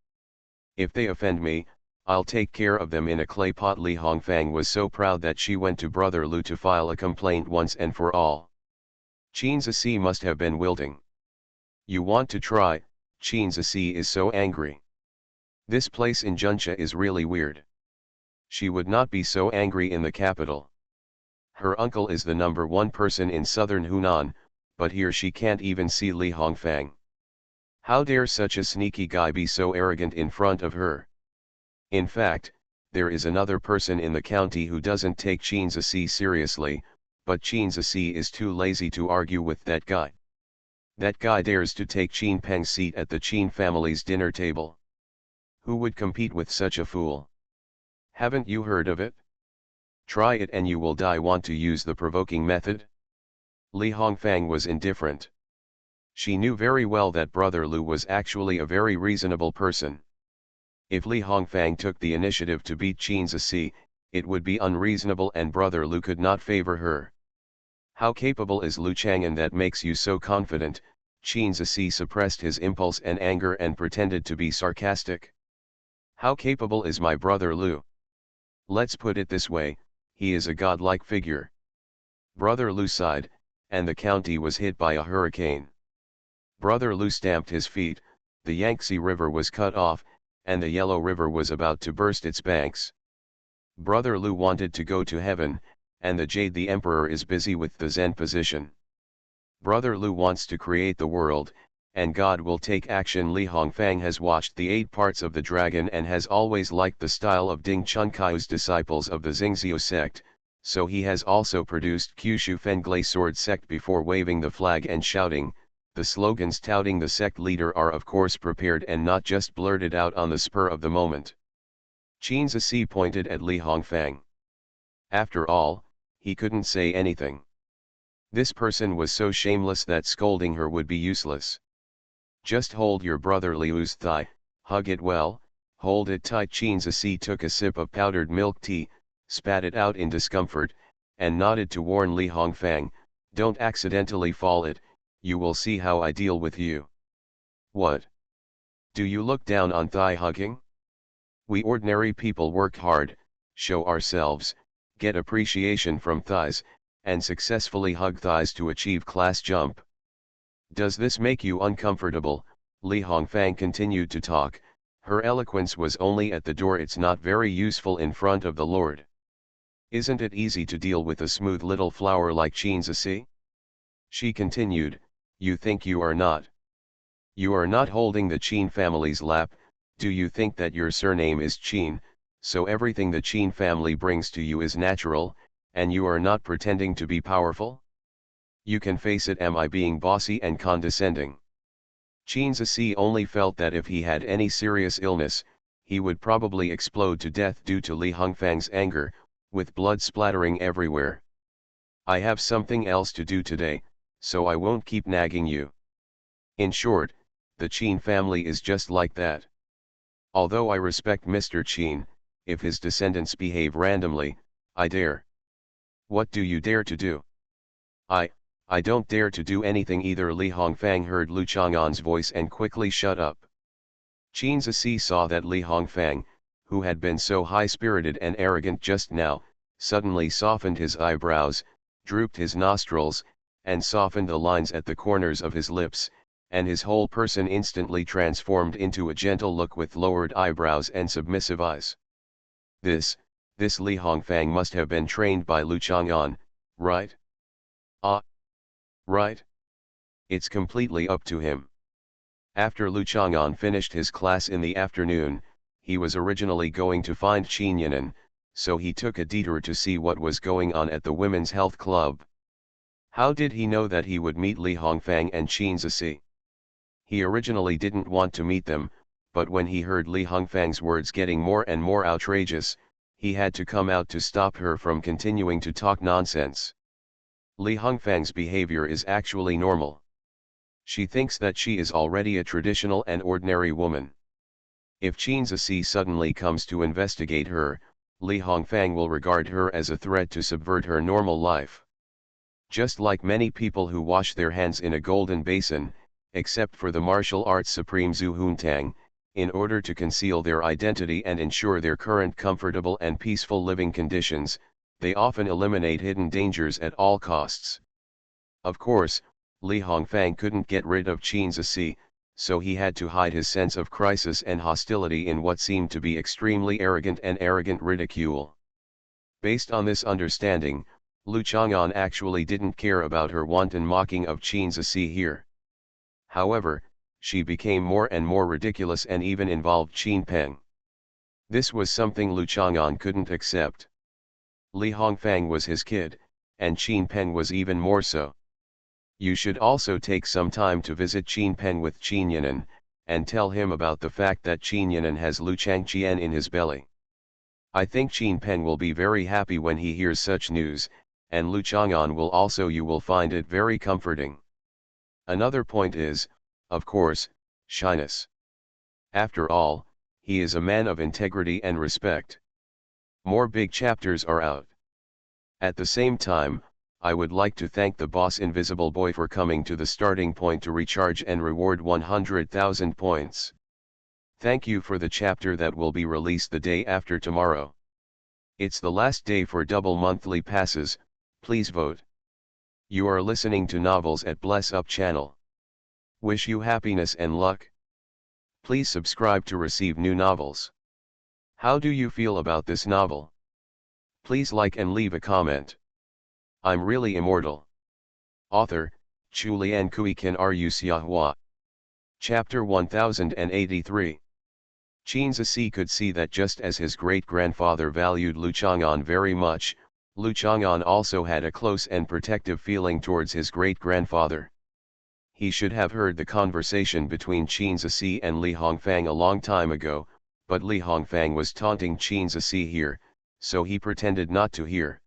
If they offend me, I'll take care of them in a clay pot. Li Hongfang was so proud that she went to Brother Lu to file a complaint once and for all. Qin Zici must have been wilting. You want to try? Qin Zici is so angry. This place in Junxia is really weird. She would not be so angry in the capital. Her uncle is the #1 person in southern Hunan, but here she can't even see Li Hongfang. How dare such a sneaky guy be so arrogant in front of her? In fact, there is another person in the county who doesn't take Qin Zici seriously, but Qin Zici is too lazy to argue with that guy. That guy dares to take Qin Peng's seat at the Qin family's dinner table. Who would compete with such a fool? Haven't you heard of it? Try it and you will die. Want to use the provoking method? Li Hongfang was indifferent. She knew very well that Brother Lu was actually a very reasonable person. If Li Hongfang took the initiative to beat Qin Zici, it would be unreasonable and Brother Lu could not favor her. How capable is Lu Chang'an that makes you so confident? Qin Zici suppressed his impulse and anger and pretended to be sarcastic. How capable is my brother Lu? Let's put it this way, he is a godlike figure. Brother Lu sighed, and the county was hit by a hurricane. Brother Lu stamped his feet, the Yangtze River was cut off, and the Yellow River was about to burst its banks. Brother Lu wanted to go to heaven, and the Jade the Emperor is busy with the Zen position. Brother Lu wants to create the world, and God will take action. Li Hongfang has watched the 8 parts of the Dragon and has always liked the style of Ding Chunkao's disciples of the Xingzhou sect, so he has also produced Kyushu Fenglai Sword sect before waving the flag and shouting. The slogans touting the sect leader are of course prepared and not just blurted out on the spur of the moment. Qin Zici pointed at Li Hongfang. After all, he couldn't say anything. This person was so shameless that scolding her would be useless. Just hold your brother Liu's thigh, hug it well, hold it tight. Qin Zici took a sip of powdered milk tea, spat it out in discomfort, and nodded to warn Li Hongfang, don't accidentally fall it. You will see how I deal with you. What? Do you look down on thigh hugging? We ordinary people work hard, show ourselves, get appreciation from thighs, and successfully hug thighs to achieve class jump. Does this make you uncomfortable? Li Hongfang continued to talk, her eloquence was only at the door. It's not very useful in front of the Lord. Isn't it easy to deal with a smooth little flower like Qin Zici? She continued, you think you are not. You are not holding the Qin family's lap. Do you think that your surname is Qin, so everything the Qin family brings to you is natural, and you are not pretending to be powerful? You can face it. Am I being bossy and condescending? Qin Zici only felt that if he had any serious illness, he would probably explode to death due to Li Hongfang's anger, with blood splattering everywhere. I have something else to do today, so I won't keep nagging you. In short, the Qin family is just like that. Although I respect Mr. Qin, if his descendants behave randomly, I dare. What do you dare to do? I don't dare to do anything either. Li Hongfang heard Lu Chang'an's voice and quickly shut up. Qin Zici saw that Li Hongfang, who had been so high-spirited and arrogant just now, suddenly softened his eyebrows, drooped his nostrils, and softened the lines at the corners of his lips, and his whole person instantly transformed into a gentle look with lowered eyebrows and submissive eyes. This Li Hongfang must have been trained by Lu Chang'an, right? Ah. Right? It's completely up to him. After Lu Chang'an finished his class in the afternoon, he was originally going to find Qin Yanan, so he took a detour to see what was going on at the Women's Health Club. How did he know that he would meet Li Hongfang and Qin Zici? He originally didn't want to meet them, but when he heard Li Hongfang's words getting more and more outrageous, he had to come out to stop her from continuing to talk nonsense. Li Hongfang's behavior is actually normal. She thinks that she is already a traditional and ordinary woman. If Qin Ziyi suddenly comes to investigate her, Li Hongfang will regard her as a threat to subvert her normal life. Just like many people who wash their hands in a golden basin, except for the martial arts supreme Zhu Huntang, in order to conceal their identity and ensure their current comfortable and peaceful living conditions, they often eliminate hidden dangers at all costs. Of course, Li Hongfang couldn't get rid of Qin Ziyi, so he had to hide his sense of crisis and hostility in what seemed to be extremely arrogant ridicule. Based on this understanding, Lu Chang'an actually didn't care about her wanton mocking of Qin Ziyi here. However, she became more and more ridiculous and even involved Qin Peng. This was something Lu Chang'an couldn't accept. Li Hongfang was his kid, and Qin Peng was even more so. You should also take some time to visit Qin Peng with Qin Yanan, and tell him about the fact that Qin Yanan has Lu Changqian in his belly. I think Qin Peng will be very happy when he hears such news, and Lu Chang'an will also. You will find it very comforting. Another point is, of course, shyness. After all, he is a man of integrity and respect. More big chapters are out. At the same time, I would like to thank the boss Invisible Boy for coming to the starting point to recharge and reward 100,000 points. Thank you for the chapter that will be released the day after tomorrow. It's the last day for double monthly passes, please vote. You are listening to Novels at Bless Up channel. Wish you happiness and luck. Please subscribe to receive new novels. How do you feel about this novel? Please like and leave a comment. I'm really immortal. Author, Chulian Kui Kan Ru Xiahua. Chapter 1083. Qin Ziyi could see that just as his great-grandfather valued Lu Chang'an very much, Lu Chang'an also had a close and protective feeling towards his great-grandfather. He should have heard the conversation between Qin Ziyi and Li Hongfang a long time ago, but Li Hongfang was taunting Qin Ziyi here, so he pretended not to hear.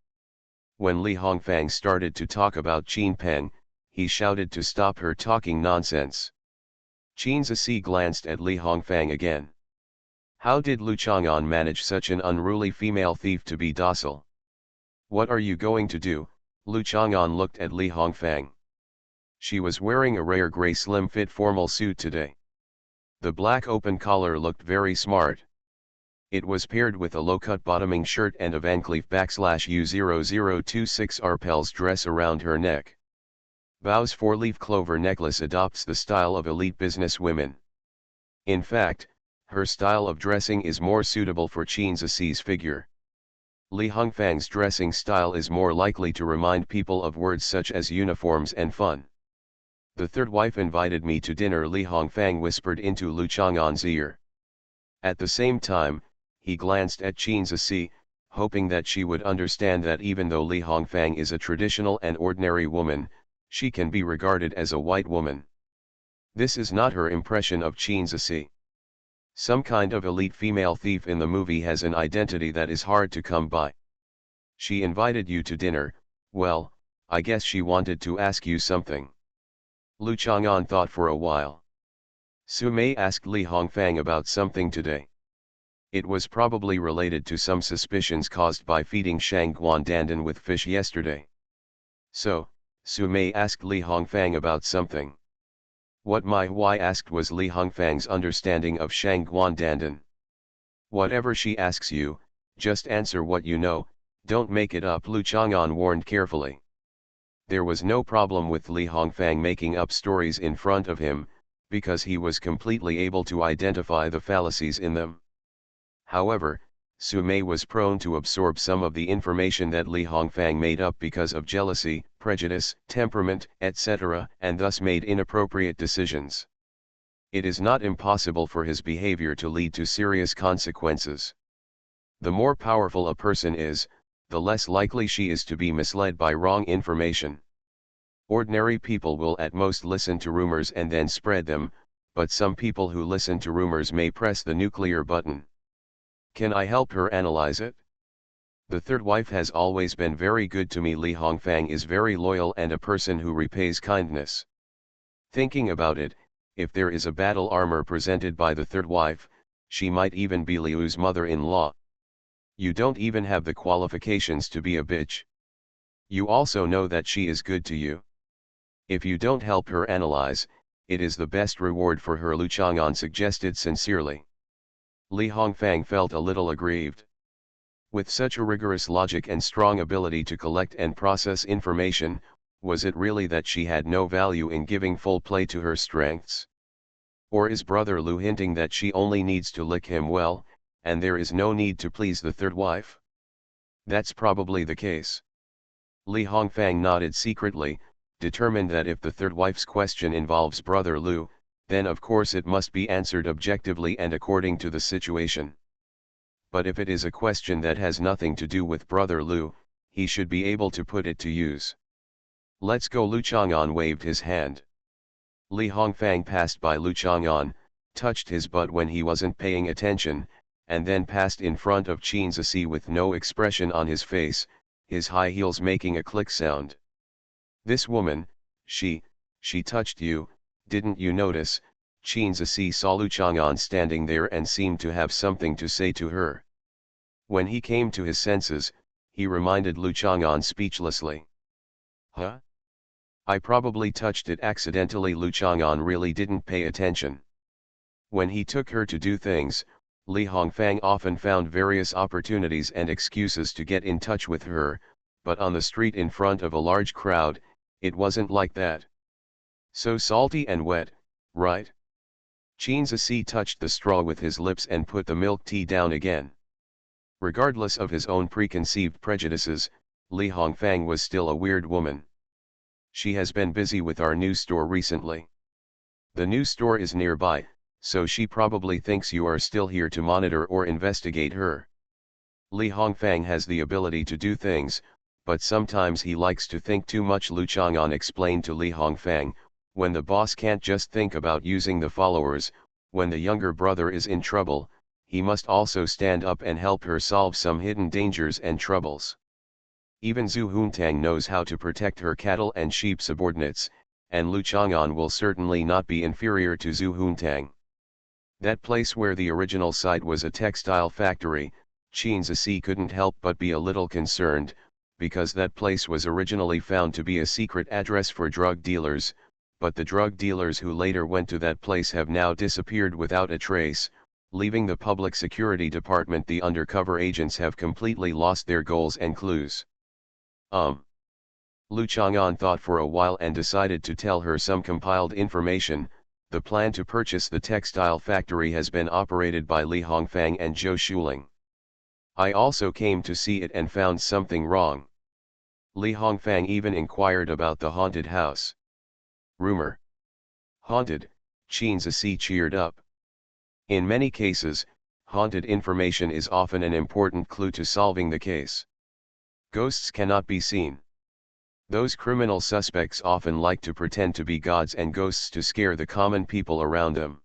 When Li Hongfang started to talk about Qin Peng, he shouted to stop her talking nonsense. Qin Ziyi glanced at Li Hongfang again. How did Lu Chang'an manage such an unruly female thief to be docile? What are you going to do? Lu Chang'an looked at Li Hongfang. She was wearing a rare gray slim-fit formal suit today. The black open collar looked very smart. It was paired with a low-cut bottoming shirt and a Van Cleef /U0026 Arpels dress around her neck. Bao's four-leaf clover necklace adopts the style of elite business women. In fact, her style of dressing is more suitable for Qin Ziyi's figure. Li Hongfang's dressing style is more likely to remind people of words such as uniforms and fun. The third wife invited me to dinner, Li Hongfang whispered into Lu Chang'an's ear. At the same time, he glanced at Qin Ziyi, hoping that she would understand that even though Li Hongfang is a traditional and ordinary woman, she can be regarded as a white woman. This is not her impression of Qin Ziyi. Some kind of elite female thief in the movie has an identity that is hard to come by. She invited you to dinner, well, I guess she wanted to ask you something. Lu Chang'an thought for a while. Su Mei asked Li Hongfang about something today. It was probably related to some suspicions caused by feeding Shang Guandandan with fish yesterday. So, Su Mei asked Li Hongfang about something. What Mai Hui asked was Li Hongfang's understanding of Shang Guandandan. Whatever she asks you, just answer what you know, don't make it up, Lu Chang'an warned carefully. There was no problem with Li Hongfang making up stories in front of him, because he was completely able to identify the fallacies in them. However, Su Mei was prone to absorb some of the information that Li Hongfang made up because of jealousy, prejudice, temperament, etc., and thus made inappropriate decisions. It is not impossible for his behavior to lead to serious consequences. The more powerful a person is, the less likely she is to be misled by wrong information. Ordinary people will at most listen to rumors and then spread them, but some people who listen to rumors may press the nuclear button. Can I help her analyze it? The third wife has always been very good to me. Li Hongfang is very loyal and a person who repays kindness. Thinking about it, if there is a battle armor presented by the third wife, she might even be Liu's mother-in-law. You don't even have the qualifications to be a bitch. You also know that she is good to you. If you don't help her analyze, it is the best reward for her, Lu Chang'an suggested sincerely. Li Hongfang felt a little aggrieved. With such a rigorous logic and strong ability to collect and process information, was it really that she had no value in giving full play to her strengths? Or is brother Lu hinting that she only needs to lick him well, and there is no need to please the third wife? That's probably the case. Li Hongfang nodded secretly, determined that if the third wife's question involves brother Lu, then of course it must be answered objectively and according to the situation. But if it is a question that has nothing to do with brother Lu, he should be able to put it to use. Let's go. Lu Chang'an waved his hand. Li Hongfang passed by Lu Chang'an, touched his butt when he wasn't paying attention, and then passed in front of Qin Zici with no expression on his face, his high heels making a click sound. This woman, she touched you, didn't you notice? Qin Zici saw Lu Chang'an standing there and seemed to have something to say to her. When he came to his senses, he reminded Lu Chang'an speechlessly. Huh? I probably touched it accidentally. Lu Chang'an really didn't pay attention. When he took her to do things, Li Hongfang often found various opportunities and excuses to get in touch with her, but on the street in front of a large crowd, it wasn't like that. So salty and wet, right? Qin Zici touched the straw with his lips and put the milk tea down again. Regardless of his own preconceived prejudices, Li Hongfang was still a weird woman. She has been busy with our new store recently. The new store is nearby, so she probably thinks you are still here to monitor or investigate her. Li Hongfang has the ability to do things, but sometimes he likes to think too much. Lu Chang'an explained to Li Hongfang, when the boss can't just think about using the followers, when the younger brother is in trouble, he must also stand up and help her solve some hidden dangers and troubles. Even Zhu Huntang knows how to protect her cattle and sheep subordinates, and Lu Chang'an will certainly not be inferior to Zhu Huntang. That place where the original site was a textile factory, Qin Zici couldn't help but be a little concerned, because that place was originally found to be a secret address for drug dealers, but the drug dealers who later went to that place have now disappeared without a trace, leaving the public security department. The undercover agents have completely lost their goals and clues. Lu Chang'an thought for a while and decided to tell her some compiled information. The plan to purchase the textile factory has been operated by Li Hongfang and Zhou Shuling. I also came to see it and found something wrong. Li Hongfang even inquired about the haunted house. Rumor. Haunted, Qin Zici cheered up. In many cases, haunted information is often an important clue to solving the case. Ghosts cannot be seen. Those criminal suspects often like to pretend to be gods and ghosts to scare the common people around them.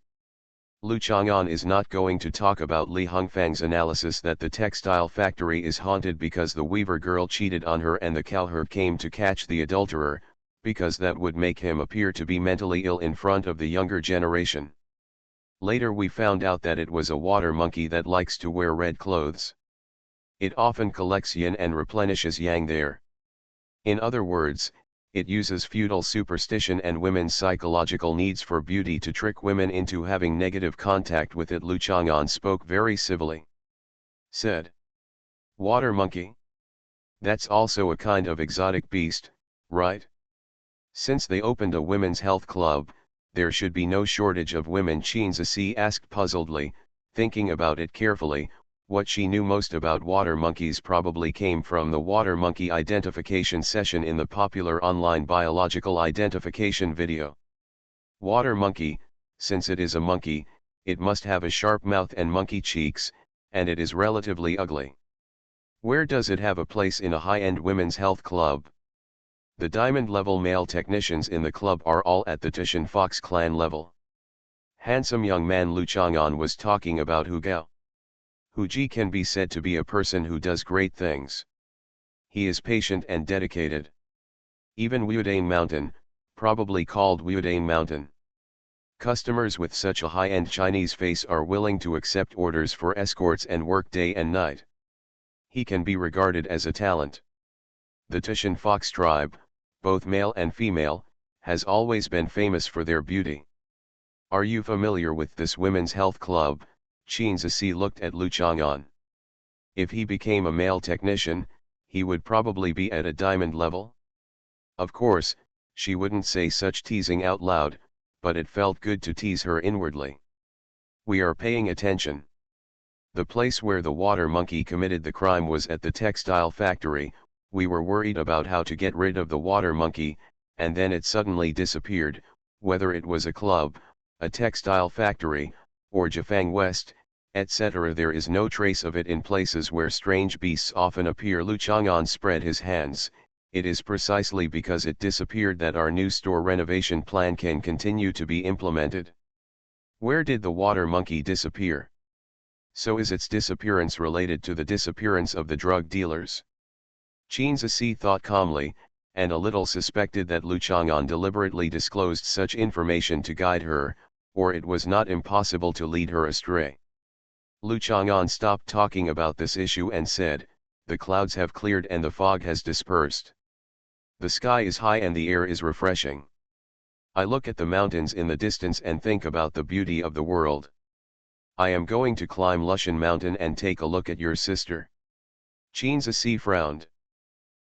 Lu Chang'an is not going to talk about Li Hongfang's analysis that the textile factory is haunted because the weaver girl cheated on her and the cowherd came to catch the adulterer, because that would make him appear to be mentally ill in front of the younger generation. Later we found out that it was a water monkey that likes to wear red clothes. It often collects yin and replenishes yang there. In other words, it uses feudal superstition and women's psychological needs for beauty to trick women into having negative contact with it. Lu Chang'an spoke very civilly. Said. Water monkey? That's also a kind of exotic beast, right? Since they opened a women's health club, there should be no shortage of women. Qin Zici asked puzzledly, thinking about it carefully. What she knew most about water monkeys probably came from the water monkey identification session in the popular online biological identification video. Water monkey, since it is a monkey, it must have a sharp mouth and monkey cheeks, and it is relatively ugly. Where does it have a place in a high-end women's health club? The diamond-level male technicians in the club are all at the Tishan Fox clan level. Handsome young man Lu Chang'an was talking about Hu Gao. Hu Ji can be said to be a person who does great things. He is patient and dedicated. Even Wudan Mountain, probably called Wudan Mountain. Customers with such a high-end Chinese face are willing to accept orders for escorts and work day and night. He can be regarded as a talent. The Tushan fox tribe, both male and female, has always been famous for their beauty. Are you familiar with this women's health club? Qin Zici looked at Lu Chang'an. If he became a male technician, he would probably be at a diamond level. Of course, she wouldn't say such teasing out loud, but it felt good to tease her inwardly. We are paying attention. The place where the water monkey committed the crime was at the textile factory. We were worried about how to get rid of the water monkey, and then it suddenly disappeared. Whether it was a club, a textile factory, or Jafang West, etc., there is no trace of it in places where strange beasts often appear. Lu Chang'an spread his hands. It is precisely because it disappeared that our new store renovation plan can continue to be implemented. Where did the water monkey disappear? So is its disappearance related to the disappearance of the drug dealers? Qin Zici thought calmly, and a little suspected that Lu Chang'an deliberately disclosed such information to guide her, or it was not impossible to lead her astray. Lu Chang'an stopped talking about this issue and said, "The clouds have cleared and the fog has dispersed. The sky is high and the air is refreshing. I look at the mountains in the distance and think about the beauty of the world. I am going to climb Lushan Mountain and take a look at your sister." Qin Zici frowned.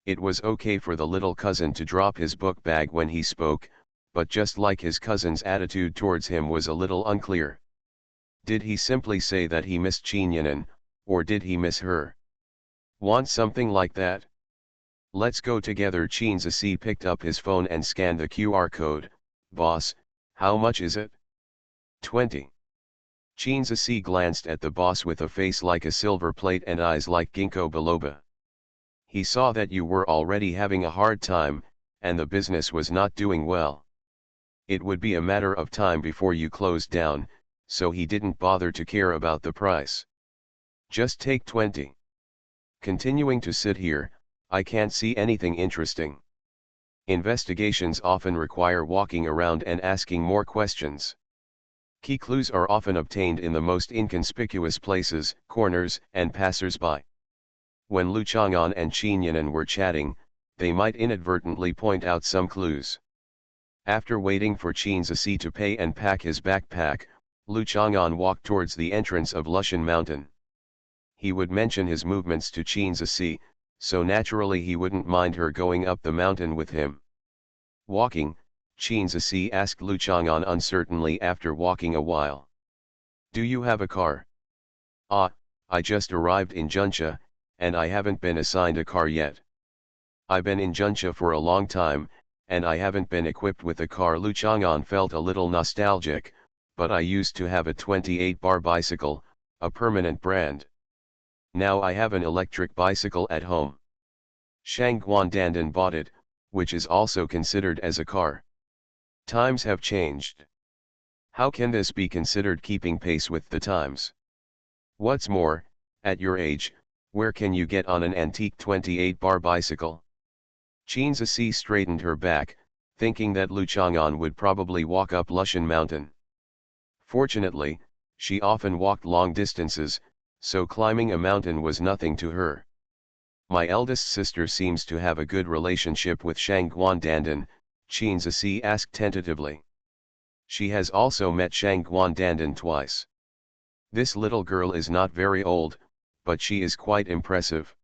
It was okay for the little cousin to drop his book bag when he spoke, but just like his cousin's attitude towards him was a little unclear. Did he simply say that he missed Qin Yanan, or did he miss her? Want something like that? Let's go together. Qin Zici picked up his phone and scanned the QR code. "Boss, how much is it?" 20. Qin Zici glanced at the boss with a face like a silver plate and eyes like ginkgo biloba. He saw that you were already having a hard time, and the business was not doing well. It would be a matter of time before you closed down, so he didn't bother to care about the price. "Just take 20. Continuing to sit here, I can't see anything interesting. Investigations often require walking around and asking more questions. Key clues are often obtained in the most inconspicuous places, corners, and passers-by." When Lu Chang'an and Qin Yanan were chatting, they might inadvertently point out some clues. After waiting for Qin Zici to pay and pack his backpack, Lu Chang'an walked towards the entrance of Lushan Mountain. He would mention his movements to Qin Zici, so naturally he wouldn't mind her going up the mountain with him. Walking, Qin Zici asked Lu Chang'an uncertainly after walking a while. "Do you have a car?" "Ah, I just arrived in Juncha, and I haven't been assigned a car yet. I've been in Juncha for a long time, and I haven't been equipped with a car." Lu Chang'an felt a little nostalgic, "but I used to have a 28-bar bicycle, a permanent brand. Now I have an electric bicycle at home. Shang Guandandan bought it, which is also considered as a car. Times have changed. How can this be considered keeping pace with the times? What's more, at your age, where can you get on an antique 28-bar bicycle?" Qin Zici straightened her back, thinking that Lu Chang'an would probably walk up Lushan Mountain. Fortunately, she often walked long distances, so climbing a mountain was nothing to her. "My eldest sister seems to have a good relationship with Shang Guandandan," Qin Zici asked tentatively. "She has also met Shang Guandandan twice. This little girl is not very old, but she is quite impressive.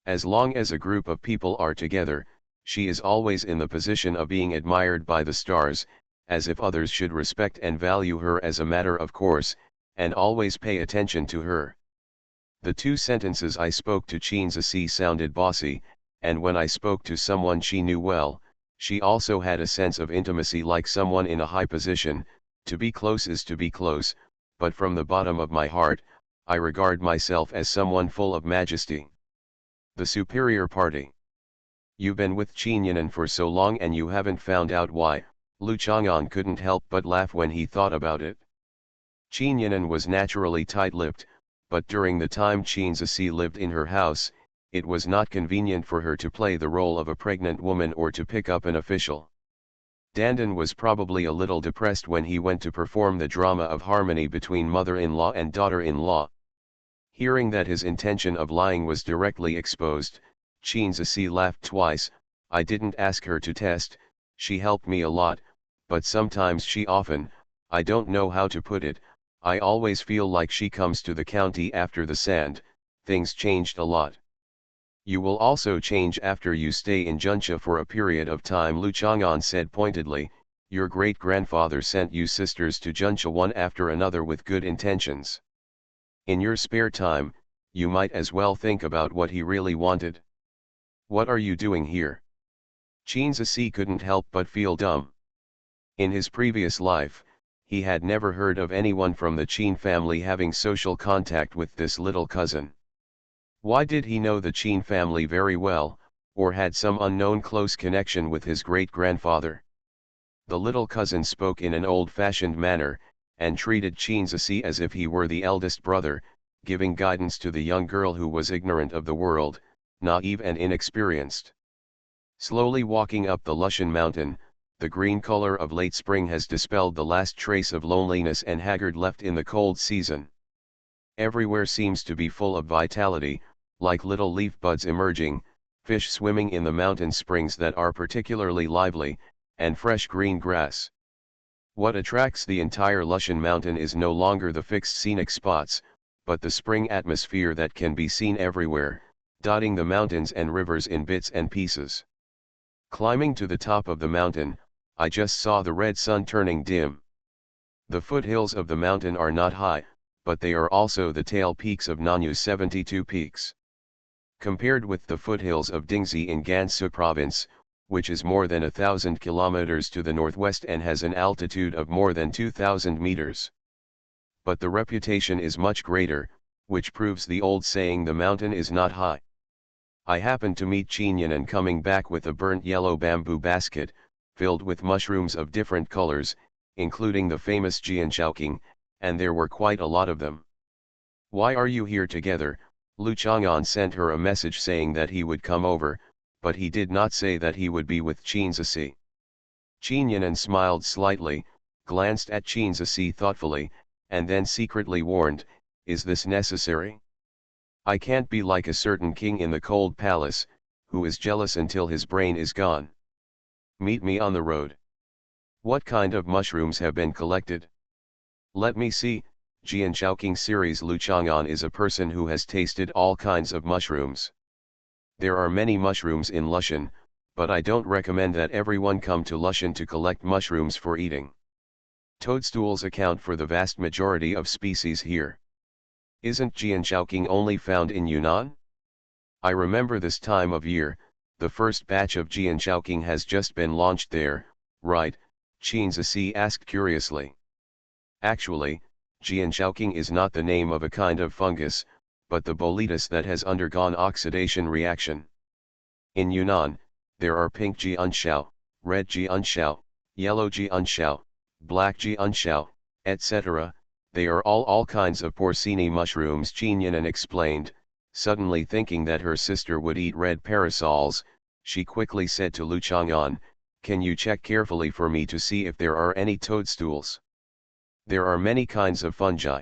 As long as a group of people are together, she is always in the position of being admired by the stars, as if others should respect and value her as a matter of course, and always pay attention to her." The two sentences I spoke to Qin Zici sounded bossy, and when I spoke to someone she knew well, she also had a sense of intimacy like someone in a high position. To be close is to be close, but from the bottom of my heart, I regard myself as someone full of majesty. The superior party. "You've been with Qin Yanan for so long and you haven't found out why." Lu Chang'an couldn't help but laugh when he thought about it. Qin Yanan was naturally tight-lipped, but during the time Qin Zisi lived in her house, it was not convenient for her to play the role of a pregnant woman or to pick up an official. Dandan was probably a little depressed when he went to perform the drama of harmony between mother-in-law and daughter-in-law. Hearing that his intention of lying was directly exposed, Qin Zisi laughed twice. I didn't ask her to test, she helped me a lot, but sometimes I don't know how to put it, I always feel like she comes to the county after the sand. Things changed a lot. You will also change after you stay in Juncha for a period of time, Lu Chang'an said pointedly. Your great-grandfather sent you sisters to Juncha one after another with good intentions. In your spare time, you might as well think about what he really wanted. What are you doing here? Qin Zisi couldn't help but feel dumb. In his previous life, he had never heard of anyone from the Qin family having social contact with this little cousin. Why did he know the Qin family very well, or had some unknown close connection with his great-grandfather? The little cousin spoke in an old-fashioned manner, and treated Qin Zisi as if he were the eldest brother, giving guidance to the young girl who was ignorant of the world, naive and inexperienced. Slowly walking up the Lushan mountain, the green color of late spring has dispelled the last trace of loneliness and haggard left in the cold season. Everywhere seems to be full of vitality, like little leaf buds emerging, fish swimming in the mountain springs that are particularly lively, and fresh green grass. What attracts the entire Lushan mountain is no longer the fixed scenic spots, but the spring atmosphere that can be seen everywhere, dotting the mountains and rivers in bits and pieces. Climbing to the top of the mountain, I just saw the red sun turning dim. The foothills of the mountain are not high, but they are also the tail peaks of Nanyu's 72 peaks. Compared with the foothills of Dingxi in Gansu province, which is more than 1,000 kilometers to the northwest and has an altitude of more than 2,000 meters. But the reputation is much greater, which proves the old saying the mountain is not high. I happened to meet Qinyan coming back with a burnt yellow bamboo basket, filled with mushrooms of different colors, including the famous Jianshaoqing, and there were quite a lot of them. Why are you here together? Lu Chang'an sent her a message saying that he would come over, but he did not say that he would be with Qin Zisi. Qinyan smiled slightly, glanced at Qin Zisi thoughtfully, and then secretly warned, is this necessary? I can't be like a certain king in the cold palace, who is jealous until his brain is gone. Meet me on the road. What kind of mushrooms have been collected? Let me see. Jianshaoqing series. Lu Chang'an is a person who has tasted all kinds of mushrooms. There are many mushrooms in Lushan, but I don't recommend that everyone come to Lushan to collect mushrooms for eating. Toadstools account for the vast majority of species here. Isn't Jianshaoqing only found in Yunnan? I remember this time of year, the first batch of Jianshaoqing has just been launched there, right? Qin Zisi asked curiously. Actually, Jianshaoqing is not the name of a kind of fungus, but the boletus that has undergone oxidation reaction. In Yunnan, there are pink jianshao, red jianshao, yellow jianshao, black jianshao, etc. They are all kinds of porcini mushrooms, Qinyan explained. Suddenly thinking that her sister would eat red parasols, she quickly said to Lu Chang'an, can you check carefully for me to see if there are any toadstools? There are many kinds of fungi.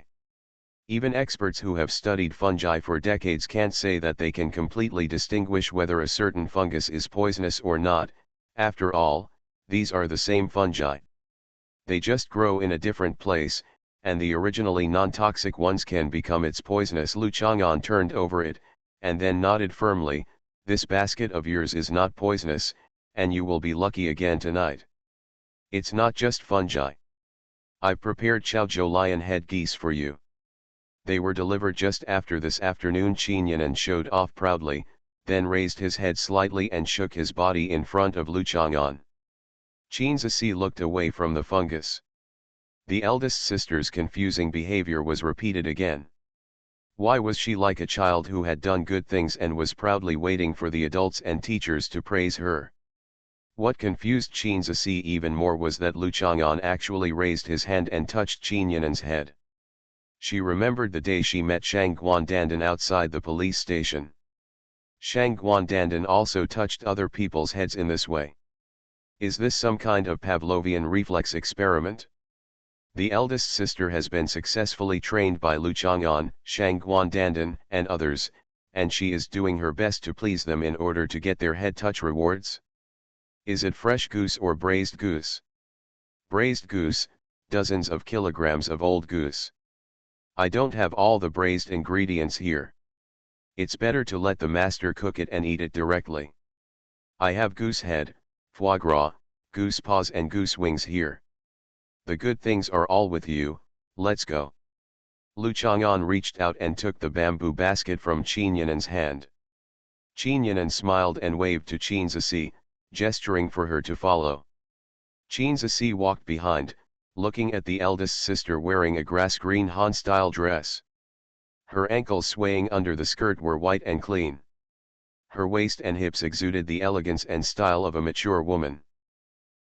Even experts who have studied fungi for decades can't say that they can completely distinguish whether a certain fungus is poisonous or not. After all, these are the same fungi. They just grow in a different place, and the originally non-toxic ones can become its poisonous. Lu Chang'an turned over it, and then nodded firmly, this basket of yours is not poisonous, and you will be lucky again tonight. It's not just fungi. I've prepared Chaozhou lion head geese for you. They were delivered just after this afternoon. Qinyan showed off proudly, then raised his head slightly and shook his body in front of Lu Chang'an. Qin Zisi looked away from the fungus. The eldest sister's confusing behavior was repeated again. Why was she like a child who had done good things and was proudly waiting for the adults and teachers to praise her? What confused Qin Zisi even more was that Lu Chang'an actually raised his hand and touched Qinyan's head. She remembered the day she met Shang Guandandan outside the police station. Shang Guandandan also touched other people's heads in this way. Is this some kind of Pavlovian reflex experiment? The eldest sister has been successfully trained by Lu Chang'an, Shang Guandandan, and others, and she is doing her best to please them in order to get their head touch rewards. Is it fresh goose or braised goose? Braised goose, dozens of kilograms of old goose. I don't have all the braised ingredients here. It's better to let the master cook it and eat it directly. I have goose head, foie gras, goose paws and goose wings here. The good things are all with you, let's go. Lu Chang'an reached out and took the bamboo basket from Qin Yinan's hand. Qin Yinan smiled and waved to Qin Zisi, gesturing for her to follow. Qin Zisi walked behind, looking at the eldest sister wearing a grass-green Han-style dress. Her ankles swaying under the skirt were white and clean. Her waist and hips exuded the elegance and style of a mature woman.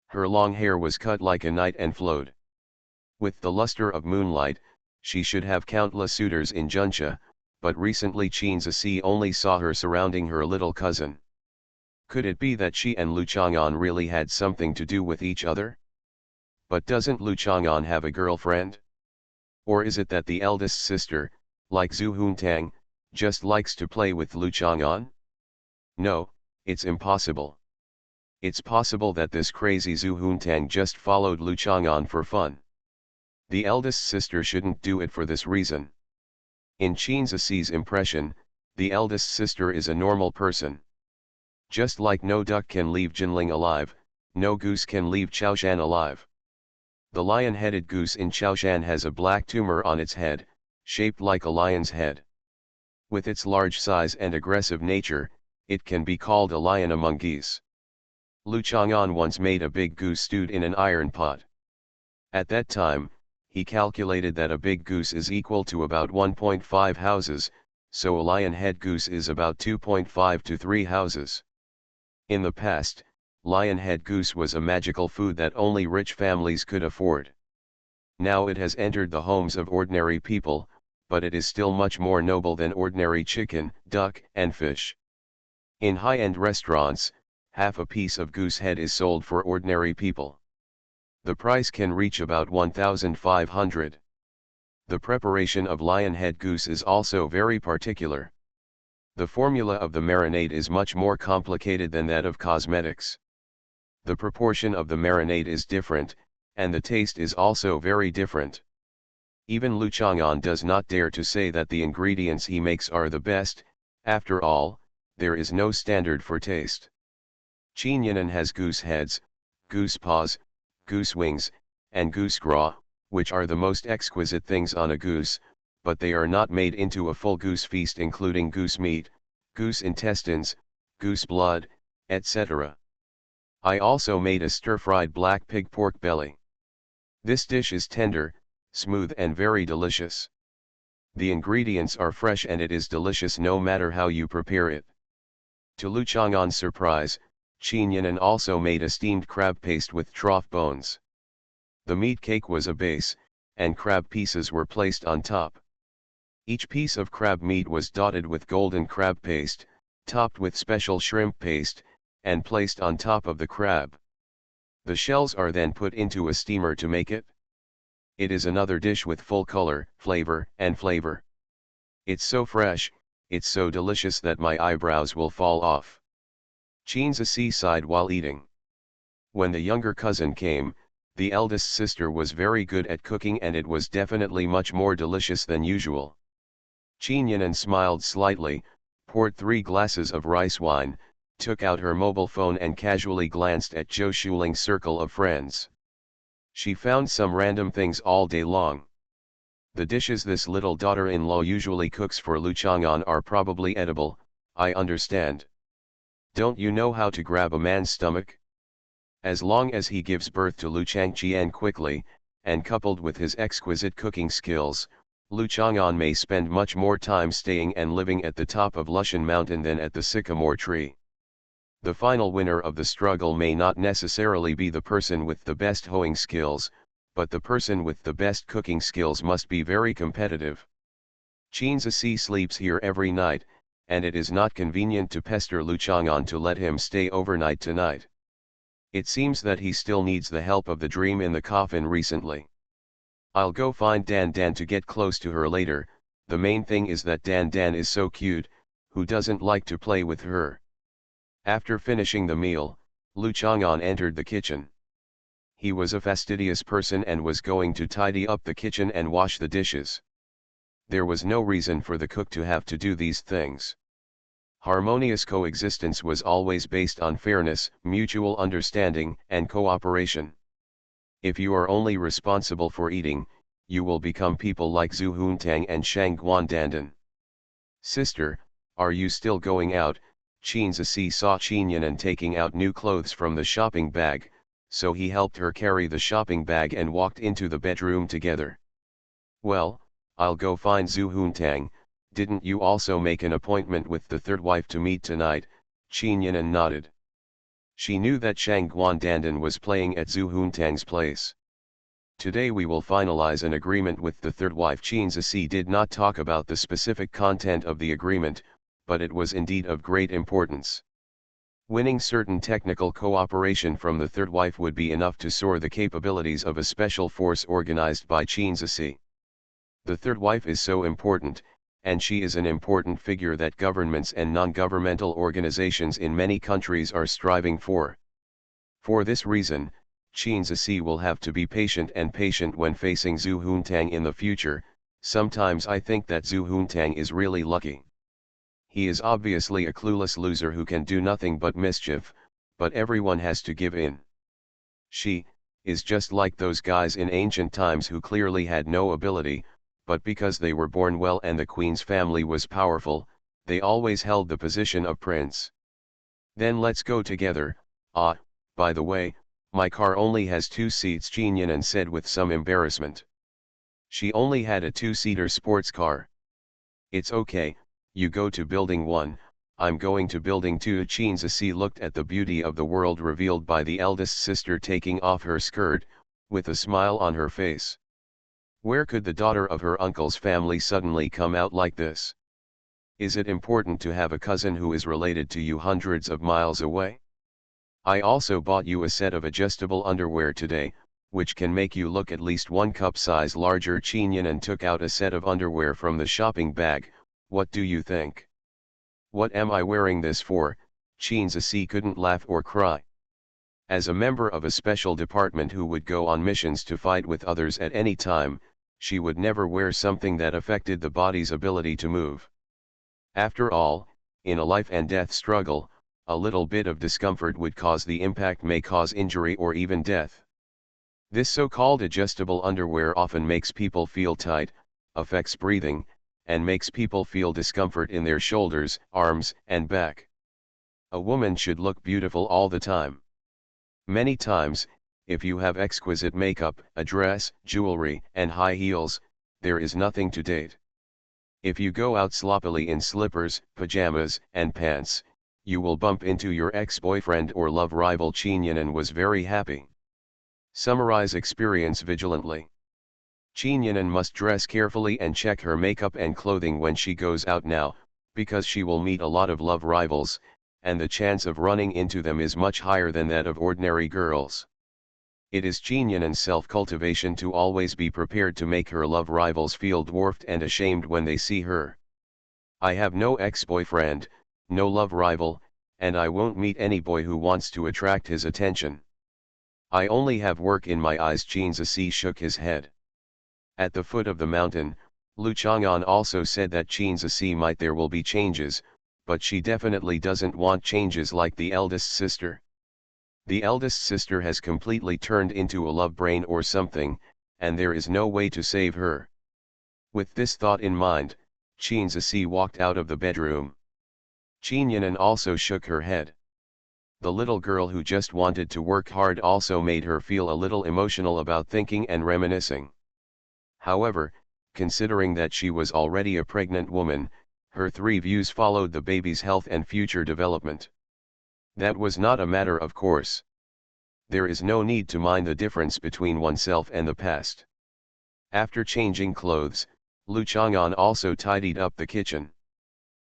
Her long hair was cut like a knight and flowed. With the luster of moonlight, she should have countless suitors in Juncha, but recently Qin Zisi only saw her surrounding her little cousin. Could it be that she and Lu Chang'an really had something to do with each other? But doesn't Lu Chang'an have a girlfriend? Or is it that the eldest sister, like Zhu Huntang, just likes to play with Lu Chang'an? No, it's impossible. It's possible that this crazy Zhu Huntang just followed Lu Chang'an for fun. The eldest sister shouldn't do it for this reason. In Qin Zisi's impression, the eldest sister is a normal person. Just like no duck can leave Jinling alive, no goose can leave Chaoshan alive. The lion-headed goose in Chaoshan has a black tumor on its head, shaped like a lion's head. With its large size and aggressive nature, it can be called a lion among geese. Lu Chang'an once made a big goose stewed in an iron pot. At that time, he calculated that a big goose is equal to about 1.5 houses, so a lion-head goose is about 2.5 to 3 houses. In the past, lion-head goose was a magical food that only rich families could afford. Now it has entered the homes of ordinary people, but it is still much more noble than ordinary chicken, duck, and fish. In high-end restaurants, half a piece of goose head is sold for ordinary people. The price can reach about 1,500. The preparation of lion-head goose is also very particular. The formula of the marinade is much more complicated than that of cosmetics. The proportion of the marinade is different, and the taste is also very different. Even Lu Chang'an does not dare to say that the ingredients he makes are the best. After all, there is no standard for taste. Qin Yinan has goose heads, goose paws, goose wings, and goose gras, which are the most exquisite things on a goose, but they are not made into a full goose feast including goose meat, goose intestines, goose blood, etc. I also made a stir-fried black pig pork belly. This dish is tender, smooth and very delicious. The ingredients are fresh and it is delicious no matter how you prepare it. To Lu Chang'an's surprise, Qin Yinan also made a steamed crab paste with trough bones. The meat cake was a base, and crab pieces were placed on top. Each piece of crab meat was dotted with golden crab paste, topped with special shrimp paste, and placed on top of the crab. The shells are then put into a steamer to make it. It is another dish with full color, flavor, and flavor. It's so fresh, it's so delicious that my eyebrows will fall off. Qin Zisi sighed while eating. When the younger cousin came, the eldest sister was very good at cooking and it was definitely much more delicious than usual. Qin Yinan smiled slightly, poured 3 glasses of rice wine, took out her mobile phone and casually glanced at Zhou Shuling's circle of friends. She found some random things all day long. The dishes this little daughter-in-law usually cooks for Lu Chang'an are probably edible, I understand. Don't you know how to grab a man's stomach? As long as he gives birth to Lu Changqian quickly, and coupled with his exquisite cooking skills, Lu Chang'an may spend much more time staying and living at the top of Lushan Mountain than at the sycamore tree. The final winner of the struggle may not necessarily be the person with the best hoeing skills, but the person with the best cooking skills must be very competitive. Chinzasi sleeps here every night, and it is not convenient to pester Lu Chang'an to let him stay overnight tonight. It seems that he still needs the help of the dream in the coffin recently. I'll go find Dan Dan to get close to her later. The main thing is that Dan Dan is so cute, who doesn't like to play with her? After finishing the meal, Lu Chang'an entered the kitchen. He was a fastidious person and was going to tidy up the kitchen and wash the dishes. There was no reason for the cook to have to do these things. Harmonious coexistence was always based on fairness, mutual understanding, and cooperation. If you are only responsible for eating, you will become people like Zhu Huntang and Shang Guandandan. Sister, are you still going out? Chinzasi saw Qinyanan taking out new clothes from the shopping bag, so he helped her carry the shopping bag and walked into the bedroom together. Well, I'll go find Zhu Huntang. Didn't you also make an appointment with the third wife to meet tonight? Qinyanan nodded. She knew that Shang Guandandan was playing at Zhu Huntang's place. Today we will finalize an agreement with the third wife. Chinzasi did not talk about the specific content of the agreement, but it was indeed of great importance. Winning certain technical cooperation from the third wife would be enough to soar the capabilities of a special force organized by Chinzasi. The third wife is so important, and she is an important figure that governments and non-governmental organizations in many countries are striving for. For this reason, Chinzasi will have to be patient when facing Zhu Huntang in the future. Sometimes I think that Zhu Huntang is really lucky. He is obviously a clueless loser who can do nothing but mischief, but everyone has to give in. She is just like those guys in ancient times who clearly had no ability, but because they were born well and the queen's family was powerful, they always held the position of prince. Then let's go together. Ah, by the way, my car only has 2 seats, Qinyanan said with some embarrassment. She only had a 2-seater sports car. It's okay, you go to building 1, I'm going to building 2. Chinzasi looked at the beauty of the world revealed by the eldest sister taking off her skirt, with a smile on her face. Where could the daughter of her uncle's family suddenly come out like this? Is it important to have a cousin who is related to you hundreds of miles away? I also bought you a set of adjustable underwear today, which can make you look at least 1 cup size larger. Qinyanan took out a set of underwear from the shopping bag. What do you think? What am I wearing this for? Chinzasi couldn't laugh or cry. As a member of a special department who would go on missions to fight with others at any time, she would never wear something that affected the body's ability to move. After all, in a life and death struggle, a little bit of discomfort would cause the impact may cause injury or even death. This so-called adjustable underwear often makes people feel tight, affects breathing, and makes people feel discomfort in their shoulders, arms, and back. A woman should look beautiful all the time. Many times, if you have exquisite makeup, a dress, jewelry, and high heels, there is nothing to date. If you go out sloppily in slippers, pajamas, and pants, you will bump into your ex-boyfriend or love rival. Qinyanan was very happy. Summarize experience vigilantly. Qinyanan must dress carefully and check her makeup and clothing when she goes out now, because she will meet a lot of love rivals, and the chance of running into them is much higher than that of ordinary girls. It is Qinyanan's self-cultivation to always be prepared to make her love rivals feel dwarfed and ashamed when they see her. I have no ex-boyfriend, no love rival, and I won't meet any boy who wants to attract his attention. I only have work in my eyes. Chinzasi shook his head. At the foot of the mountain, Lu Chang'an also said that Chinzasi might there will be changes, but she definitely doesn't want changes like the eldest sister. The eldest sister has completely turned into a love brain or something, and there is no way to save her. With this thought in mind, Chinzasi walked out of the bedroom. Qinyanan also shook her head. The little girl who just wanted to work hard also made her feel a little emotional about thinking and reminiscing. However, considering that she was already a pregnant woman, her 3 views followed the baby's health and future development. That was not a matter of course. There is no need to mind the difference between oneself and the past. After changing clothes, Lu Chang'an also tidied up the kitchen.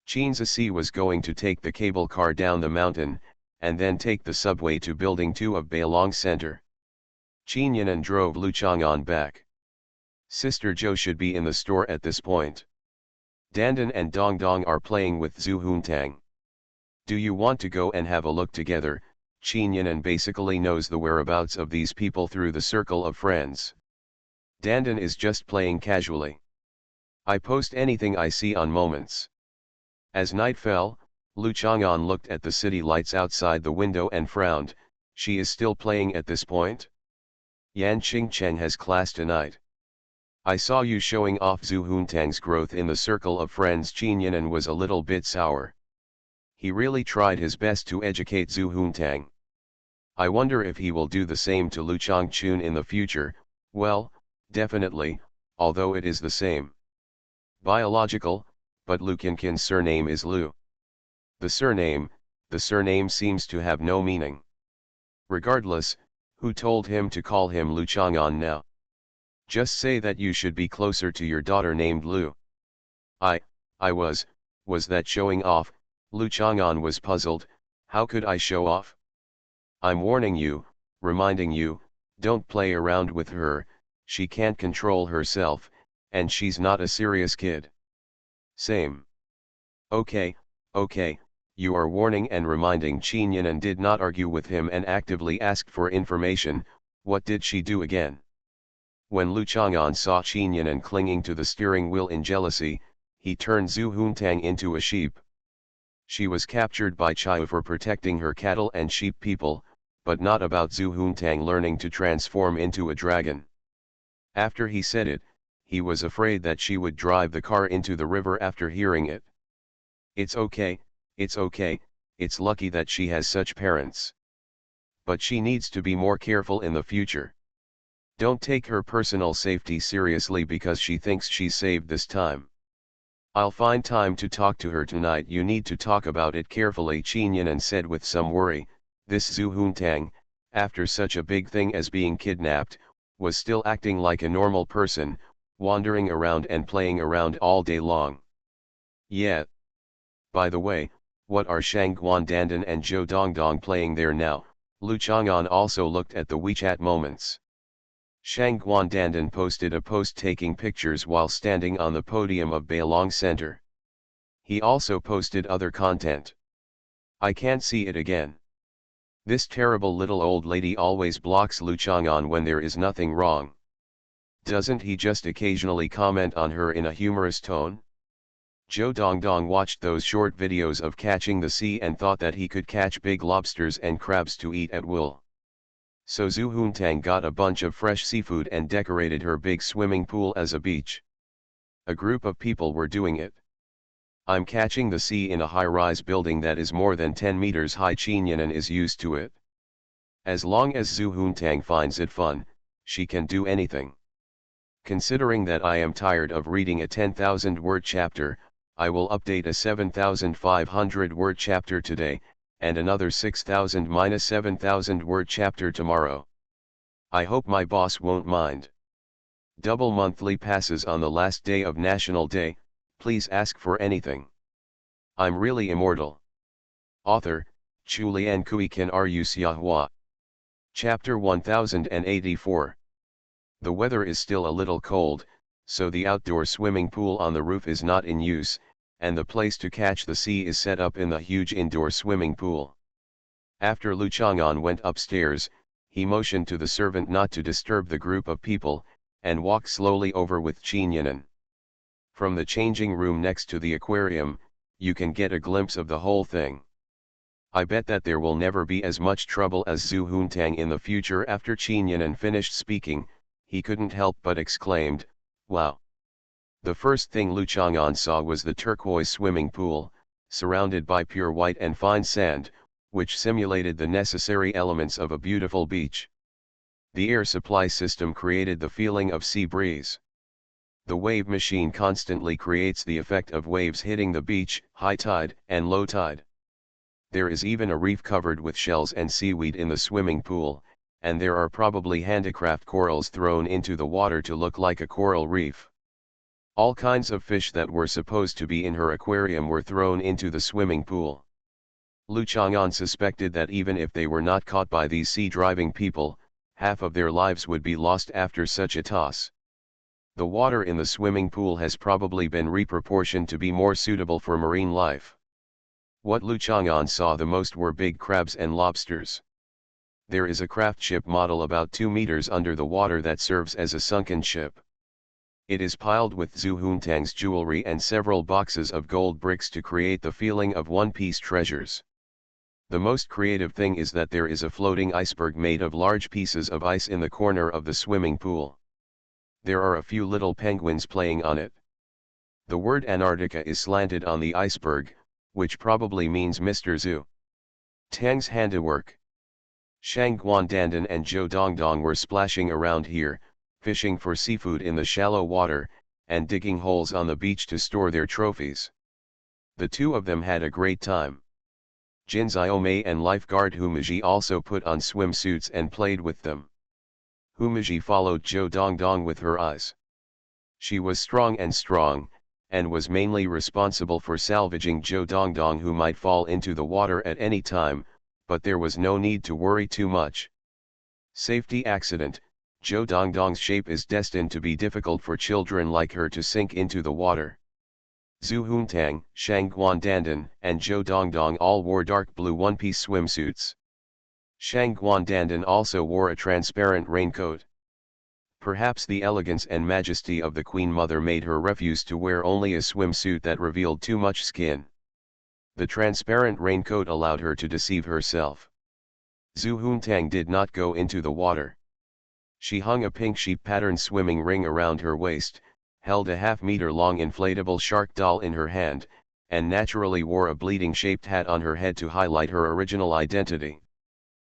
Qin Ziyi was going to take the cable car down the mountain, and then take the subway to Building 2 of Bailong Center. Qin Yanan drove Lu Chang'an back. Sister Zhou should be in the store at this point. Dandan and Dongdong are playing with Zhu Huntang. Do you want to go and have a look together? Qin Yanan basically knows the whereabouts of these people through the circle of friends. Dandan is just playing casually. I post anything I see on Moments. As night fell, Lu Chang'an looked at the city lights outside the window and frowned. She is still playing at this point? Yan Qingcheng has class tonight. I saw you showing off Zhu Huntang's growth in the circle of friends. Qin Yanan was a little bit sour. He really tried his best to educate Zhu Huntang. I wonder if he will do the same to Lu Changchun in the future. Well, definitely, although it is the same biological, but Lu Qinqin's surname is Lu. The surname seems to have no meaning. Regardless, who told him to call him Lu Chang'an now? Just say that you should be closer to your daughter named Lu. I was that showing off? Lu Chang'an was puzzled. How could I show off? I'm warning you, reminding you, don't play around with her, she can't control herself, and she's not a serious kid. Same. Okay, you are warning and reminding. Qin Yanan did not argue with him and actively asked for information. What did she do again? When Lu Chang'an saw Qin Yanan clinging to the steering wheel in jealousy, he turned Zhu Huntang into a sheep. She was captured by Chiu for protecting her cattle and sheep people, but not about Zhu Huntang learning to transform into a dragon. After he said it, he was afraid that she would drive the car into the river after hearing it. It's okay, it's lucky that she has such parents. But she needs to be more careful in the future. Don't take her personal safety seriously because she thinks she's saved this time. I'll find time to talk to her tonight. You need to talk about it carefully, Qin Yanan said with some worry. This Zhu Huntang, after such a big thing as being kidnapped, was still acting like a normal person, wandering around and playing around all day long. Yeah. By the way, what are Shangguan Dandan and Zhou Dongdong playing there now? Lu Chang'an also looked at the WeChat Moments. Shangguan Dandan posted a post taking pictures while standing on the podium of Bailong Center. He also posted other content. I can't see it again. This terrible little old lady always blocks Lu Chang'an when there is nothing wrong. Doesn't he just occasionally comment on her in a humorous tone? Zhou Dongdong watched those short videos of catching the sea and thought that he could catch big lobsters and crabs to eat at will. So Zhu Huntang got a bunch of fresh seafood and decorated her big swimming pool as a beach. A group of people were doing it. I'm catching the sea in a high-rise building that is more than 10 meters high. Qin Yanan is used to it. As long as Zhu Huntang finds it fun, she can do anything. Considering that I am tired of reading a 10,000-word chapter, I will update a 7,500-word chapter today, and another 6,000-7,000 word chapter tomorrow. I hope my boss won't mind. Double monthly passes on the last day of National Day. Please ask for anything. I'm really immortal. Author, Chulian Kui Kan Ru Xiahua. Chapter 1084. The weather is still a little cold, so the outdoor swimming pool on the roof is not in use, and the place to catch the sea is set up in the huge indoor swimming pool. After Lu Chang'an went upstairs, he motioned to the servant not to disturb the group of people, and walked slowly over with Qin Yanan. From the changing room next to the aquarium, you can get a glimpse of the whole thing. I bet that there will never be as much trouble as Zhu Huntang in the future. After Qin Yanan finished speaking, he couldn't help but exclaimed, "Wow!" The first thing Lu Chang'an saw was the turquoise swimming pool, surrounded by pure white and fine sand, which simulated the necessary elements of a beautiful beach. The air supply system created the feeling of sea breeze. The wave machine constantly creates the effect of waves hitting the beach, high tide and low tide. There is even a reef covered with shells and seaweed in the swimming pool, and there are probably handicraft corals thrown into the water to look like a coral reef. All kinds of fish that were supposed to be in her aquarium were thrown into the swimming pool. Lu Chang'an suspected that even if they were not caught by these sea-driving people, half of their lives would be lost after such a toss. The water in the swimming pool has probably been reproportioned to be more suitable for marine life. What Lu Chang'an saw the most were big crabs and lobsters. There is a craft ship model about 2 meters under the water that serves as a sunken ship. It is piled with Zhu Huntang's jewelry and several boxes of gold bricks to create the feeling of one-piece treasures. The most creative thing is that there is a floating iceberg made of large pieces of ice in the corner of the swimming pool. There are a few little penguins playing on it. The word Antarctica is slanted on the iceberg, which probably means Mr. Zhu Tang's handiwork. Shang Guandandan and Zhou Dongdong were splashing around here, fishing for seafood in the shallow water, and digging holes on the beach to store their trophies. The two of them had a great time. Jin Xiaomei and lifeguard Humaji also put on swimsuits and played with them. Humaji followed Zhou Dongdong with her eyes. She was strong, and was mainly responsible for salvaging Zhou Dongdong, who might fall into the water at any time, but there was no need to worry too much. Safety accident: Zhou Dongdong's shape is destined to be difficult for children like her to sink into the water. Zhu Huntang, Shang Guandandan, and Zhou Dongdong all wore dark blue one-piece swimsuits. Shang Guandandan also wore a transparent raincoat. Perhaps the elegance and majesty of the Queen Mother made her refuse to wear only a swimsuit that revealed too much skin. The transparent raincoat allowed her to deceive herself. Zhu Huntang did not go into the water. She hung a pink sheep-pattern swimming ring around her waist, held a half-meter-long inflatable shark doll in her hand, and naturally wore a bleeding-shaped hat on her head to highlight her original identity.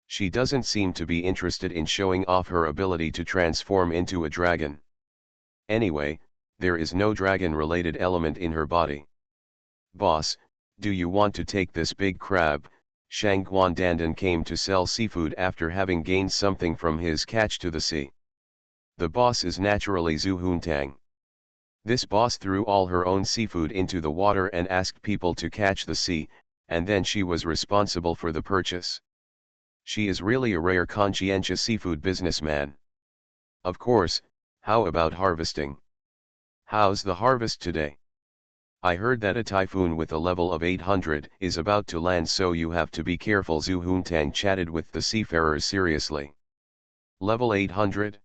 She doesn't seem to be interested in showing off her ability to transform into a dragon. Anyway, there is no dragon-related element in her body. "Boss, do you want to take this big crab?" Shang Guandandan came to sell seafood after having gained something from his catch to the sea. The boss is naturally Zhu Huntang. This boss threw all her own seafood into the water and asked people to catch the sea, and then she was responsible for the purchase. She is really a rare conscientious seafood businessman. Of course, how about harvesting? How's the harvest today? I heard that a typhoon with a level of 800 is about to land, so you have to be careful. Zhu Huntang chatted with the seafarers seriously. Level 800?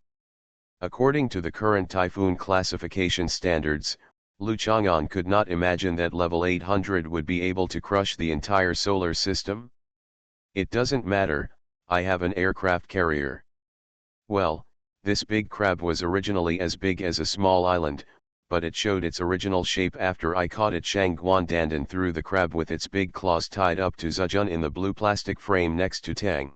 According to the current typhoon classification standards, Lu Chang'an could not imagine that level 800 would be able to crush the entire solar system. It doesn't matter, I have an aircraft carrier. Well, this big crab was originally as big as a small island, but it showed its original shape after I caught it. Shang Guandandan threw the crab with its big claws tied up to Zhejun in the blue plastic frame next to Tang.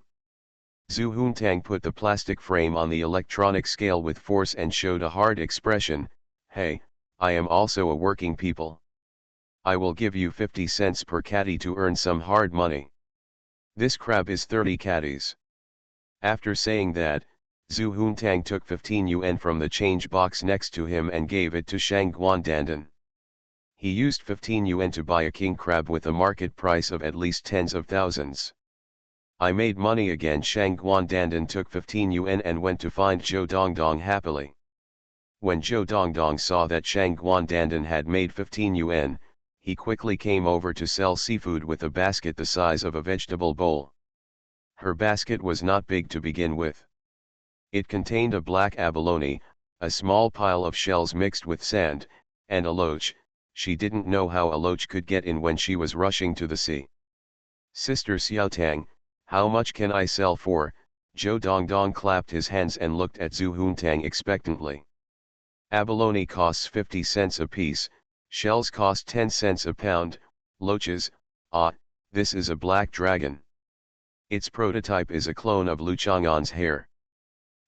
Zhu Huntang put the plastic frame on the electronic scale with force and showed a hard expression. "Hey, I am also a working people. I will give you 50 cents per caddy to earn some hard money. This crab is 30 caddies." After saying that, Zhu Huntang took 15 yuan from the change box next to him and gave it to Shang Guandandan. He used 15 yuan to buy a king crab with a market price of at least tens of thousands. I made money again. Shang Guandandan took 15 yuan and went to find Zhou Dongdong happily. When Zhou Dongdong saw that Shang Guandandan had made 15 yuan, he quickly came over to sell seafood with a basket the size of a vegetable bowl. Her basket was not big to begin with. It contained a black abalone, a small pile of shells mixed with sand, and a loach. She didn't know how a loach could get in when she was rushing to the sea. "Sister Xiaotang, how much can I sell for?" Zhou Dongdong clapped his hands and looked at Zhu Huntang expectantly. "Abalone costs 50 cents a piece, shells cost 10 cents a pound, loaches, this is a black dragon. Its prototype is a clone of Lu Chang'an's hair.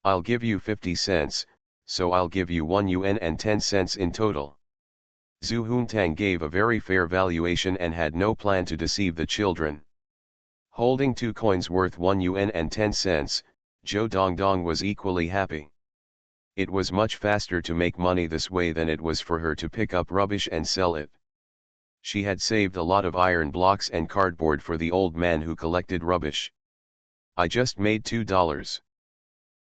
I'll give you 50 cents, so I'll give you 1 yuan and 10 cents in total." Zhu Huntang gave a very fair valuation and had no plan to deceive the children. Holding 2 coins worth 1 yuan and 10 cents, Zhou Dongdong was equally happy. It was much faster to make money this way than it was for her to pick up rubbish and sell it. She had saved a lot of iron blocks and cardboard for the old man who collected rubbish. I just made $2.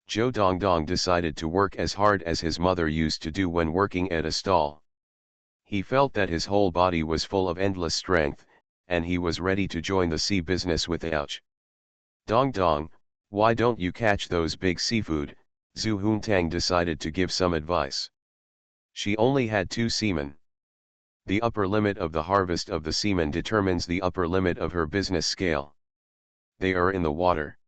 Zhou Dongdong decided to work as hard as his mother used to do when working at a stall. He felt that his whole body was full of endless strength, and he was ready to join the sea business with Ouch. Dongdong, why don't you catch those big seafood? Zhu Huntang decided to give some advice. She only had 2 seamen. The upper limit of the harvest of the seamen determines the upper limit of her business scale. They are in the water.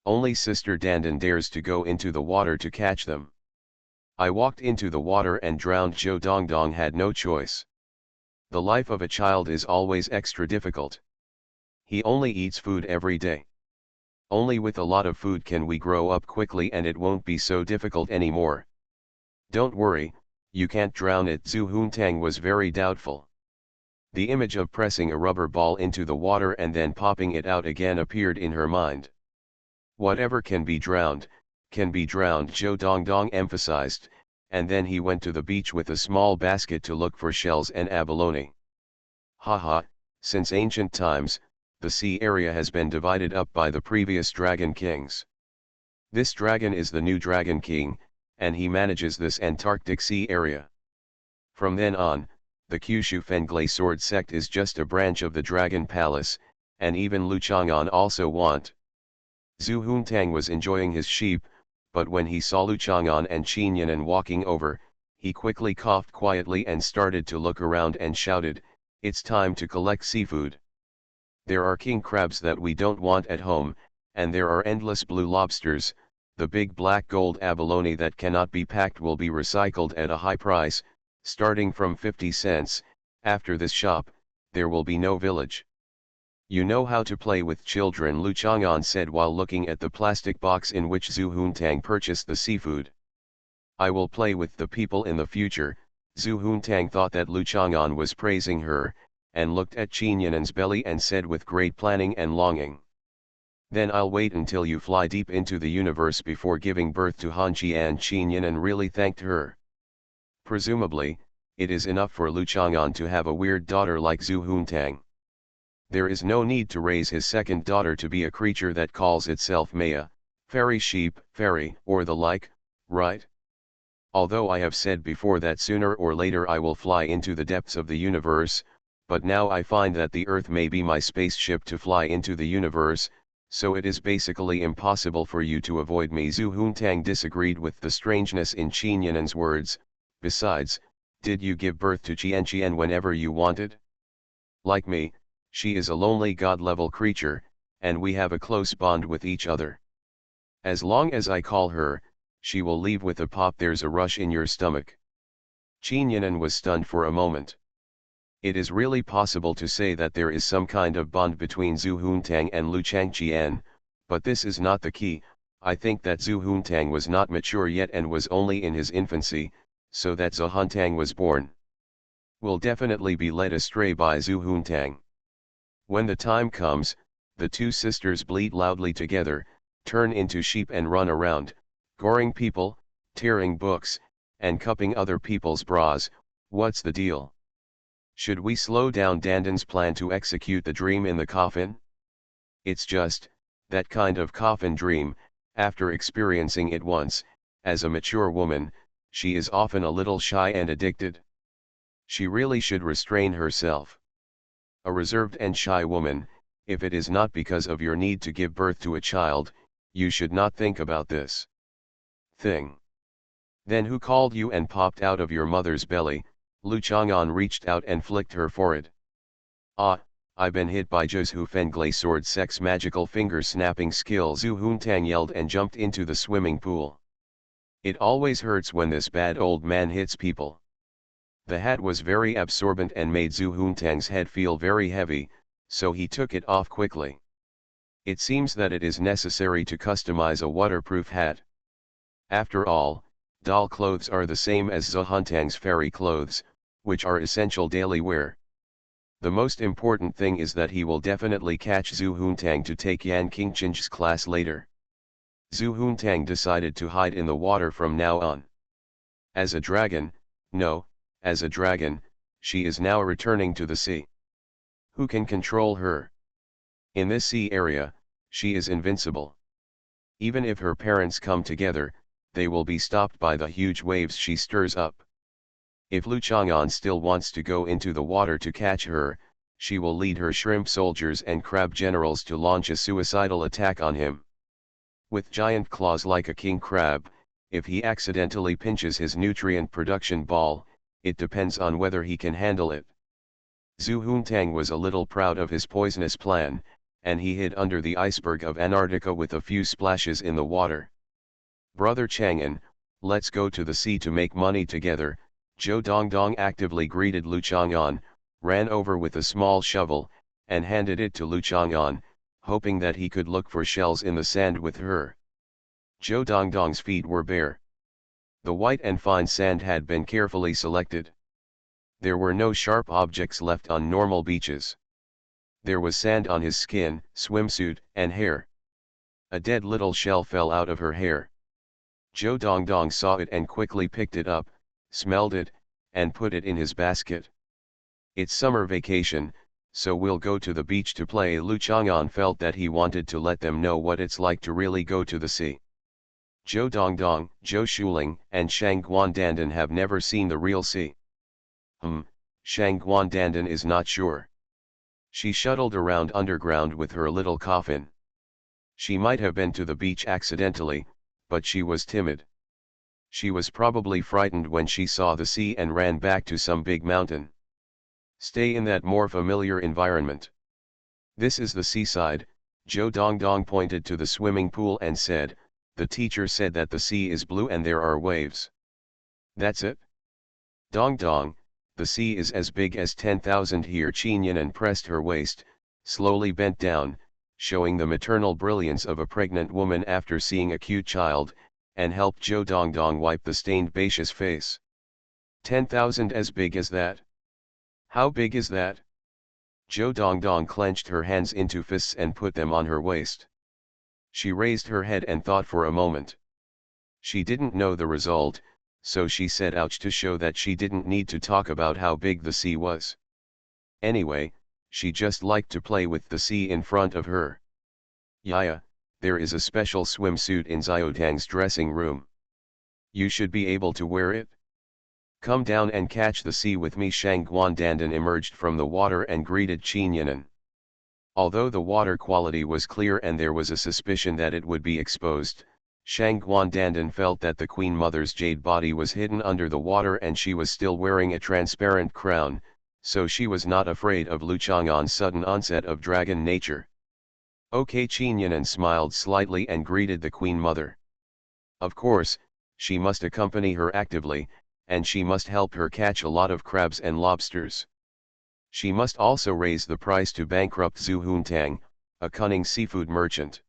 Only Sister Dandan dares to go into the water to catch them. I walked into the water and drowned. Zhou Dongdong had no choice. The life of a child is always extra difficult. He only eats food every day. Only with a lot of food can we grow up quickly, and it won't be so difficult anymore. Don't worry, you can't drown it. Zhu Huntang was very doubtful. The image of pressing a rubber ball into the water and then popping it out again appeared in her mind. Whatever can be drowned, Zhou Dongdong emphasized, and then he went to the beach with a small basket to look for shells and abalone. Haha, since ancient times, the sea area has been divided up by the previous dragon kings. This dragon is the new dragon king, and he manages this Antarctic sea area. From then on, the Kyushu Fenglai sword sect is just a branch of the dragon palace, and even Lu Chang'an also want. Zhu Huntang was enjoying his sheep, but when he saw Lu Chang'an and Qin Yan'an walking over, he quickly coughed quietly and started to look around and shouted, "It's time to collect seafood. There are king crabs that we don't want at home, and there are endless blue lobsters. The big black gold abalone that cannot be packed will be recycled at a high price, starting from 50 cents, after this shop, there will be no village." "You know how to play with children," Lu Chang'an said while looking at the plastic box in which Zhu Huntang purchased the seafood. "I will play with the people in the future." Zhu Huntang thought that Lu Chang'an was praising her, and looked at Qin Yan'an's belly and said with great planning and longing, "Then I'll wait until you fly deep into the universe before giving birth to Han Qian." Qin Yan'an really thanked her. Presumably, it is enough for Lu Chang'an to have a weird daughter like Zhu Huntang. There is no need to raise his second daughter to be a creature that calls itself Maya, fairy sheep, fairy, or the like, right? Although I have said before that sooner or later I will fly into the depths of the universe, but now I find that the Earth may be my spaceship to fly into the universe, so it is basically impossible for you to avoid me. Zhu Huntang disagreed with the strangeness in Qin Yan'an's words. Besides, did you give birth to Qian whenever you wanted? Like me, she is a lonely god-level creature, and we have a close bond with each other. As long as I call her, she will leave with a pop. There's a rush in your stomach. Qin Yan'an was stunned for a moment. It is really possible to say that there is some kind of bond between Zhu Huntang and Lu Changqian, but this is not the key. I think that Zhu Huntang was not mature yet and was only in his infancy, so that Zhu Huntang was born. Will definitely be led astray by Zhu Huntang. When the time comes, the two sisters bleat loudly together, turn into sheep and run around, goring people, tearing books, and cupping other people's bras. What's the deal? Should we slow down Dandan's plan to execute the dream in the coffin? It's just, that kind of coffin dream. After experiencing it once, as a mature woman, she is often a little shy and addicted. She really should restrain herself. A reserved and shy woman, if it is not because of your need to give birth to a child, you should not think about this thing. Then who called you and popped out of your mother's belly? Lu Chang'an reached out and flicked her forehead. "Ah, I've been hit by Zhu Fenglai sword sect's magical finger snapping skill." Zhu Huntang yelled and jumped into the swimming pool. It always hurts when this bad old man hits people. The hat was very absorbent and made Zhu Huntang's head feel very heavy, so he took it off quickly. It seems that it is necessary to customize a waterproof hat. After all, doll clothes are the same as Zhu Huntang's fairy clothes, which are essential daily wear. The most important thing is that he will definitely catch Zhu Huntang to take Yan Qingqing's class later. Zhu Huntang decided to hide in the water from now on. As a dragon, no, as a dragon, she is now returning to the sea. Who can control her? In this sea area, she is invincible. Even if her parents come together, they will be stopped by the huge waves she stirs up. If Lu Chang'an still wants to go into the water to catch her, she will lead her shrimp soldiers and crab generals to launch a suicidal attack on him. With giant claws like a king crab, if he accidentally pinches his nutrient production ball, it depends on whether he can handle it. Zhu Huntang was a little proud of his poisonous plan, and he hid under the iceberg of Antarctica with a few splashes in the water. Brother Chang'an, let's go to the sea to make money together. Zhou Dongdong actively greeted Lu Chang'an, ran over with a small shovel, and handed it to Lu Chang'an, hoping that he could look for shells in the sand with her. Zhou Dongdong's feet were bare. The white and fine sand had been carefully selected. There were no sharp objects left on normal beaches. There was sand on his skin, swimsuit, and hair. A dead little shell fell out of her hair. Zhou Dongdong saw it and quickly picked it up, smelled it, and put it in his basket. It's summer vacation, so we'll go to the beach to play. Lu Chang'an felt that he wanted to let them know what it's like to really go to the sea. Zhou Dongdong, Zhou Shuling, and Shang Guandandan have never seen the real sea. Shang Guandandan is not sure. She shuttled around underground with her little coffin. She might have been to the beach accidentally, but she was timid. She was probably frightened when she saw the sea and ran back to some big mountain. Stay in that more familiar environment. This is the seaside. Zhou Dongdong pointed to the swimming pool and said, the teacher said that the sea is blue and there are waves. That's it? Dongdong, the sea is as big as 10,000 here. Qinyan pressed her waist, slowly bent down, showing the maternal brilliance of a pregnant woman after seeing a cute child, and helped Zhou Dongdong wipe the stained beige face. 10,000 as big as that? How big is that? Zhou Dongdong clenched her hands into fists and put them on her waist. She raised her head and thought for a moment. She didn't know the result, so she said ouch to show that she didn't need to talk about how big the sea was. Anyway, she just liked to play with the sea in front of her. Yaya, there is a special swimsuit in Xiaotang's dressing room. You should be able to wear it. Come down and catch the sea with me. Shang Guandandan emerged from the water and greeted Qinyan. Although the water quality was clear and there was a suspicion that it would be exposed, Shang Guandandan felt that the Queen Mother's jade body was hidden under the water and she was still wearing a transparent crown, so she was not afraid of Lu Chang'an's sudden onset of dragon nature. Okay, Qinyan smiled slightly and greeted the Queen Mother. Of course, she must accompany her actively, and she must help her catch a lot of crabs and lobsters. She must also raise the price to bankrupt Zhu Huntang, a cunning seafood merchant.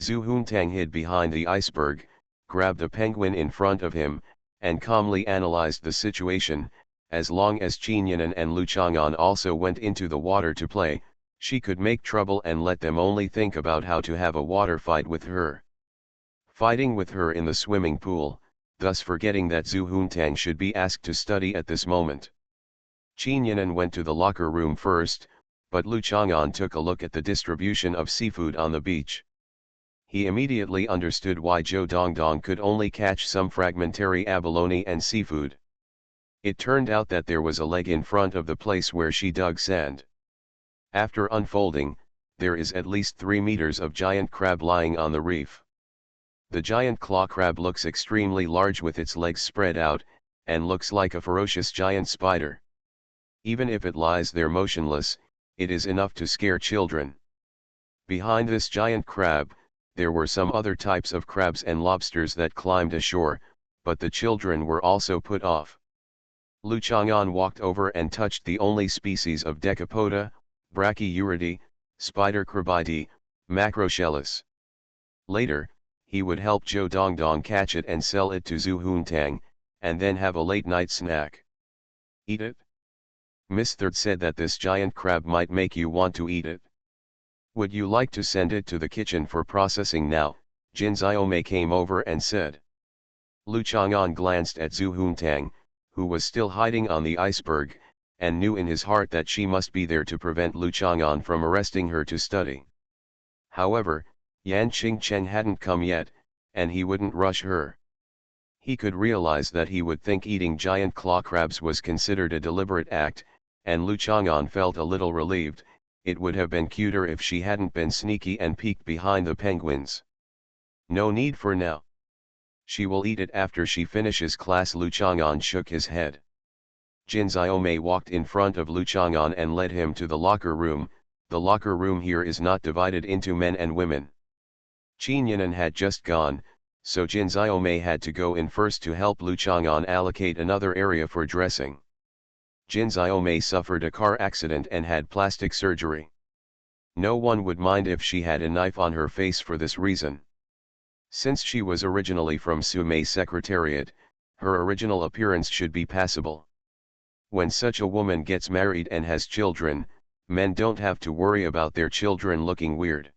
Zhu Huntang hid behind the iceberg, grabbed a penguin in front of him, and calmly analyzed the situation. As long as Qinyan and Lu Chang'an also went into the water to play, she could make trouble and let them only think about how to have a water fight with her. Fighting with her in the swimming pool, thus forgetting that Zhu Huntang should be asked to study at this moment. Qinyan went to the locker room first, but Lu Chang'an took a look at the distribution of seafood on the beach. He immediately understood why Zhou Dongdong could only catch some fragmentary abalone and seafood. It turned out that there was a leg in front of the place where she dug sand. After unfolding, there is at least 3 meters of giant crab lying on the reef. The giant claw crab looks extremely large with its legs spread out, and looks like a ferocious giant spider. Even if it lies there motionless, it is enough to scare children. Behind this giant crab, there were some other types of crabs and lobsters that climbed ashore, but the children were also put off. Lu Chang'an walked over and touched the only species of Decapoda, Brachyuridae, Spider Crabidae, Macrochelys. Later, he would help Zhou Dongdong catch it and sell it to Zhu Huntang, and then have a late-night snack. Eat it? Miss Third said that this giant crab might make you want to eat it. Would you like to send it to the kitchen for processing now? Jin Xiaomei came over and said. Lu Chang'an glanced at Zhu Huntang, who was still hiding on the iceberg, and knew in his heart that she must be there to prevent Lu Chang'an from arresting her to study. However, Yan Qingchen hadn't come yet, and he wouldn't rush her. He could realize that he would think eating giant claw crabs was considered a deliberate act, and Lu Chang'an felt a little relieved. It would have been cuter if she hadn't been sneaky and peeked behind the penguins. No need for now. She will eat it after she finishes class. Lu Chang'an shook his head. Jin Xiaomei walked in front of Lu Chang'an and led him to the locker room. The locker room here is not divided into men and women. Qin Yinan had just gone, so Jin Xiaomei had to go in first to help Lu Chang'an allocate another area for dressing. Jin Xiaomei suffered a car accident and had plastic surgery. No one would mind if she had a knife on her face for this reason. Since she was originally from Sumei Secretariat, her original appearance should be passable. When such a woman gets married and has children, men don't have to worry about their children looking weird.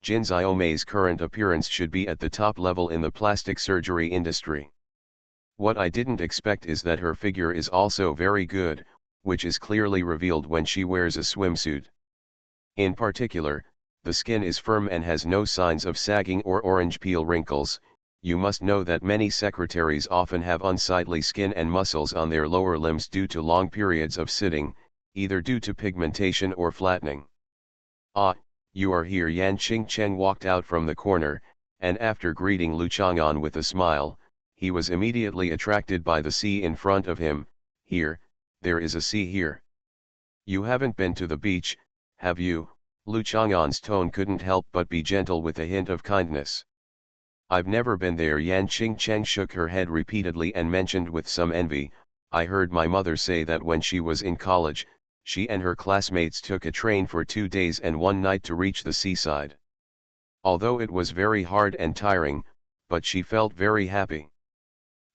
Jin Xiaomei's current appearance should be at the top level in the plastic surgery industry. What I didn't expect is that her figure is also very good, which is clearly revealed when she wears a swimsuit. In particular, the skin is firm and has no signs of sagging or orange peel wrinkles. You must know that many secretaries often have unsightly skin and muscles on their lower limbs due to long periods of sitting, either due to pigmentation or flattening. Ah, you are here. Yan Qingchen walked out from the corner, and after greeting Lu Chang'an with a smile, he was immediately attracted by the sea in front of him. Here, there is a sea here. You haven't been to the beach, have you? Lu Chang'an's tone couldn't help but be gentle with a hint of kindness. I've never been there. Yan Qingchen shook her head repeatedly and mentioned with some envy, I heard my mother say that when she was in college, she and her classmates took a train for 2 days and 1 night to reach the seaside. Although it was very hard and tiring, but she felt very happy.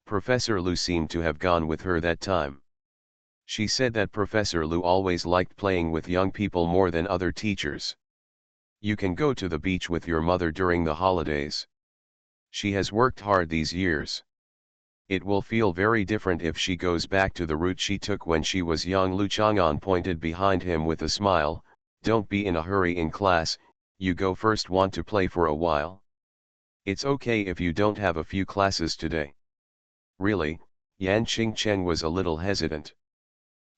Professor Lu seemed to have gone with her that time. She said that Professor Lu always liked playing with young people more than other teachers. You can go to the beach with your mother during the holidays. She has worked hard these years. It will feel very different if she goes back to the route she took when she was young. Lu Chang'an pointed behind him with a smile. Don't be in a hurry in class, you go first. Want to play for a while? It's okay if you don't have a few classes today. Really? Yan Qingchen was a little hesitant.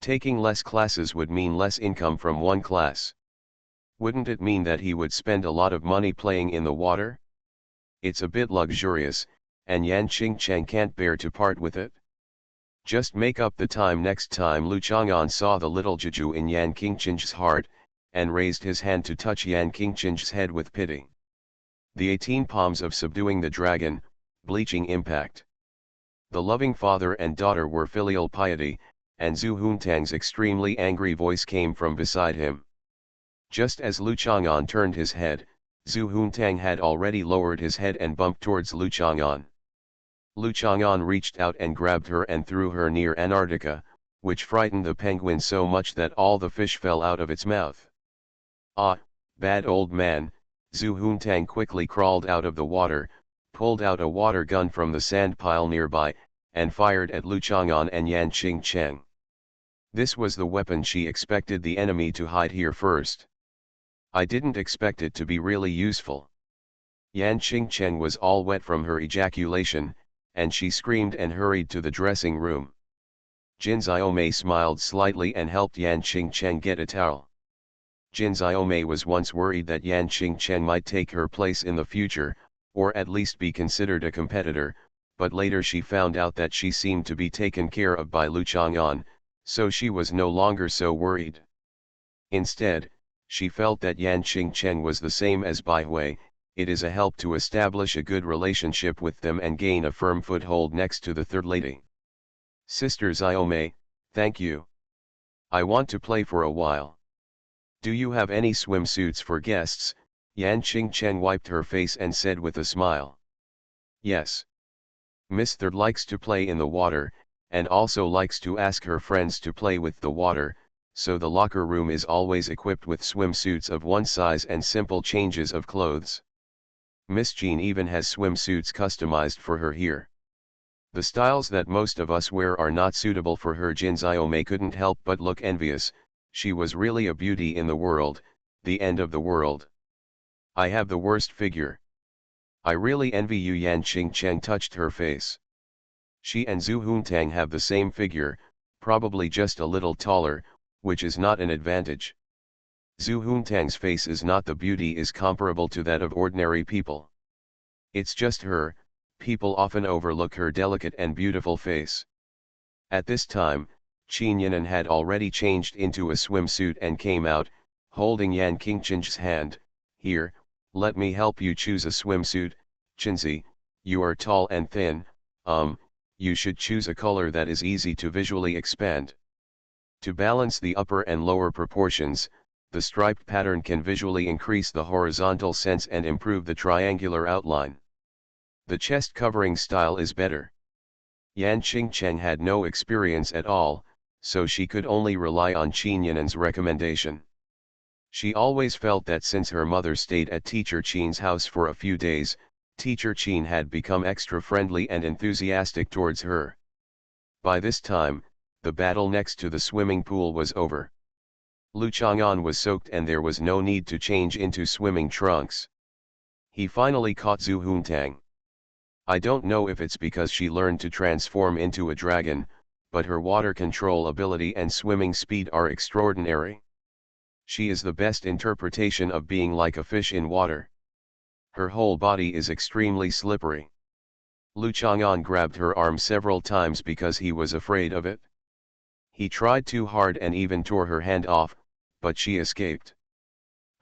Taking less classes would mean less income from one class. Wouldn't it mean that he would spend a lot of money playing in the water? It's a bit luxurious, and Yan Qingchen can't bear to part with it. Just make up the time next time. Lu Chang'an saw the little juju in Yan Qingchen's heart, and raised his hand to touch Yan Qingchen's head with pity. The 18 palms of subduing the dragon, bleaching impact. The loving father and daughter were filial piety, and Zhu Huntang's extremely angry voice came from beside him. Just as Lu Chang'an turned his head, Zhu Huntang had already lowered his head and bumped towards Lu Chang'an. Lu Chang'an reached out and grabbed her and threw her near Antarctica, which frightened the penguin so much that all the fish fell out of its mouth. Ah, bad old man. Zhu Huntang quickly crawled out of the water, pulled out a water gun from the sand pile nearby, and fired at Lu Chang'an and Yan Qingchen. This was the weapon she expected the enemy to hide here first. I didn't expect it to be really useful. Yan Qingchen was all wet from her ejaculation, and she screamed and hurried to the dressing room. Jin Xiaomei smiled slightly and helped Yan Qingchen get a towel. Jin Xiaomei was once worried that Yan Qingchen might take her place in the future, or at least be considered a competitor, but later she found out that she seemed to be taken care of by Lu Chang'an, so she was no longer so worried. Instead, she felt that Yan Qingchen was the same as Bai Hui. It is a help to establish a good relationship with them and gain a firm foothold next to the third lady. Sister Xiaomei, thank you. I want to play for a while. Do you have any swimsuits for guests? Yan Qingchen wiped her face and said with a smile. Yes. Miss Third likes to play in the water, and also likes to ask her friends to play with the water, so the locker room is always equipped with swimsuits of one size and simple changes of clothes. Miss Jean even has swimsuits customized for her here. The styles that most of us wear are not suitable for her. Jinzayome couldn't help but look envious. She was really a beauty in the world, the end of the world. I have the worst figure. I really envy you. Yan Qingcheng touched her face. She and Zhu Huntang have the same figure, probably just a little taller, which is not an advantage. Zhu Huntang's face is not the beauty is comparable to that of ordinary people. It's just her, people often overlook her delicate and beautiful face. At this time, Qin Yan'an had already changed into a swimsuit and came out, holding Yan Qingcheng's hand. Here, let me help you choose a swimsuit. Qinzi, you are tall and thin, you should choose a color that is easy to visually expand. To balance the upper and lower proportions, the striped pattern can visually increase the horizontal sense and improve the triangular outline. The chest covering style is better. Yan Qingcheng had no experience at all, so she could only rely on Qin Yan'an's recommendation. She always felt that since her mother stayed at Teacher Qin's house for a few days, Teacher Qin had become extra friendly and enthusiastic towards her. By this time, the battle next to the swimming pool was over. Lu Chang'an was soaked and there was no need to change into swimming trunks. He finally caught Zhu Huntang. I don't know if it's because she learned to transform into a dragon, but her water control ability and swimming speed are extraordinary. She is the best interpretation of being like a fish in water. Her whole body is extremely slippery. Lu Chang'an grabbed her arm several times because he was afraid of it. He tried too hard and even tore her hand off, but she escaped.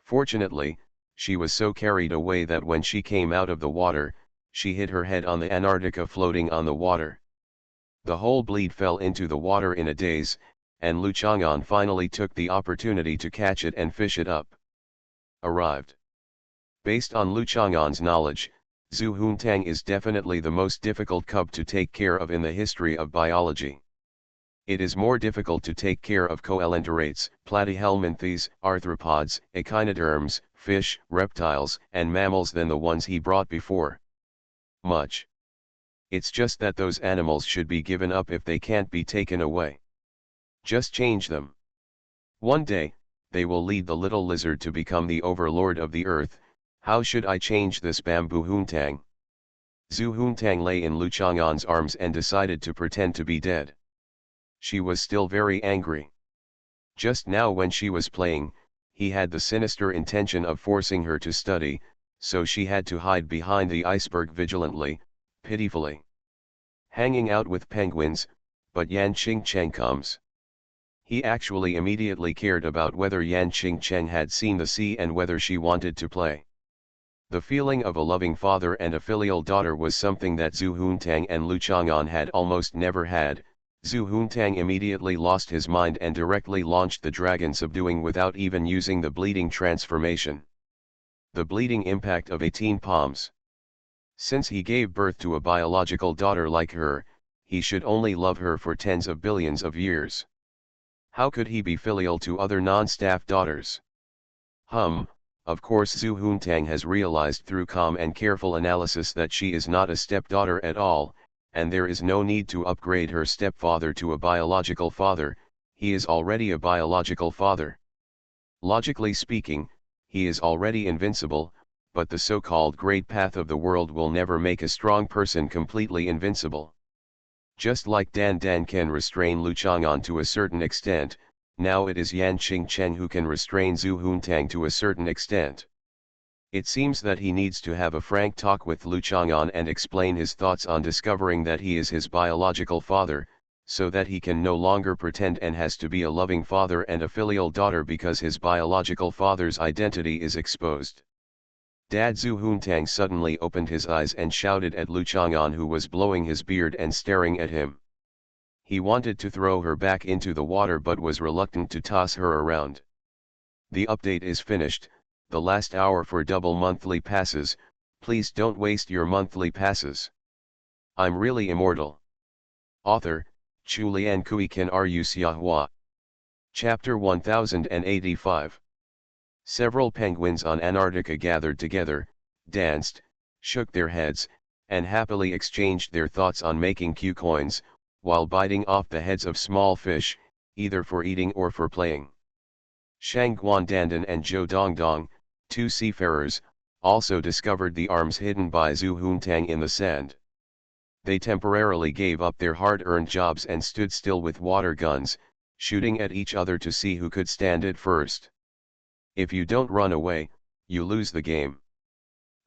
Fortunately, she was so carried away that when she came out of the water, she hit her head on the Antarctica floating on the water. The whole bleed fell into the water in a daze, and Lu Chang'an finally took the opportunity to catch it and fish it up. Arrived. Based on Lu Chang'an's knowledge, Zhu Huntang is definitely the most difficult cub to take care of in the history of biology. It is more difficult to take care of coelenterates, platyhelminthes, arthropods, echinoderms, fish, reptiles, and mammals than the ones he brought before. Much. It's just that those animals should be given up if they can't be taken away. Just change them. One day, they will lead the little lizard to become the overlord of the earth. How should I change this bamboo Huntang? Zhu Huntang lay in Lu Chang'an's arms and decided to pretend to be dead. She was still very angry. Just now when she was playing, he had the sinister intention of forcing her to study, so she had to hide behind the iceberg vigilantly, pitifully. Hanging out with penguins, but Yan Qingcheng comes. He actually immediately cared about whether Yan Qingcheng had seen the sea and whether she wanted to play. The feeling of a loving father and a filial daughter was something that Zhu Huntang and Lu Chang'an had almost never had. Zhu Huntang immediately lost his mind and directly launched the dragon subduing without even using the bleeding transformation. The bleeding impact of 18 palms. Since he gave birth to a biological daughter like her, he should only love her for tens of billions of years. How could he be filial to other non-staff daughters? Of course Zhu Huntang has realized through calm and careful analysis that she is not a stepdaughter at all, and there is no need to upgrade her stepfather to a biological father. He is already a biological father. Logically speaking, he is already invincible, but the so-called great path of the world will never make a strong person completely invincible. Just like Dan Dan can restrain Lu Chang'an to a certain extent, now it is Yan Qingcheng who can restrain Zhu Huntang to a certain extent. It seems that he needs to have a frank talk with Lu Chang'an and explain his thoughts on discovering that he is his biological father, so that he can no longer pretend and has to be a loving father and a filial daughter because his biological father's identity is exposed. Dad Zhu Huntang suddenly opened his eyes and shouted at Lu Chang'an, who was blowing his beard and staring at him. He wanted to throw her back into the water but was reluctant to toss her around. The update is finished, the last hour for double monthly passes. Please don't waste your monthly passes. I'm really immortal. Author, Chulian Kui Kan Ru Xiahua. Chapter 1085. Several penguins on Antarctica gathered together, danced, shook their heads, and happily exchanged their thoughts on making Q coins, while biting off the heads of small fish, either for eating or for playing. Shang Guandandan and Zhou Dongdong, two seafarers, also discovered the arms hidden by Zhu Huntang in the sand. They temporarily gave up their hard-earned jobs and stood still with water guns, shooting at each other to see who could stand it first. If you don't run away, you lose the game.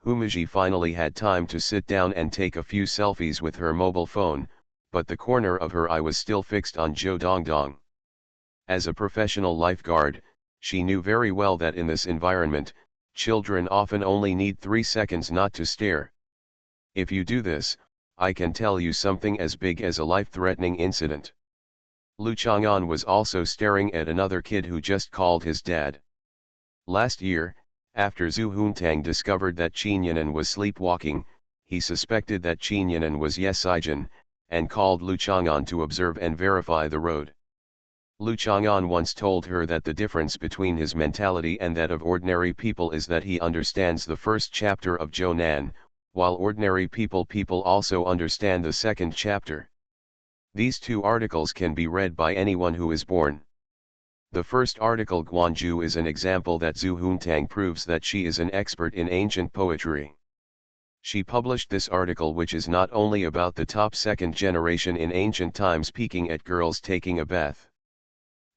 Humiji finally had time to sit down and take a few selfies with her mobile phone, but the corner of her eye was still fixed on Zhou Dongdong. As a professional lifeguard, she knew very well that in this environment, children often only need 3 seconds not to stare. If you do this, I can tell you something as big as a life-threatening incident. Lu Chang'an was also staring at another kid who just called his dad. Last year, after Zhu Huntang discovered that Qin Yanan was sleepwalking, he suspected that Qin Yanan was Yesijin, and called Lu Chang'an to observe and verify the road. Lu Chang'an once told her that the difference between his mentality and that of ordinary people is that he understands the first chapter of Zhou, while ordinary people also understand the second chapter. These two articles can be read by anyone who is born. The first article, Guanju, is an example that Zhu Huntang proves that she is an expert in ancient poetry. She published this article, which is not only about the top second generation in ancient times peeking at girls taking a bath.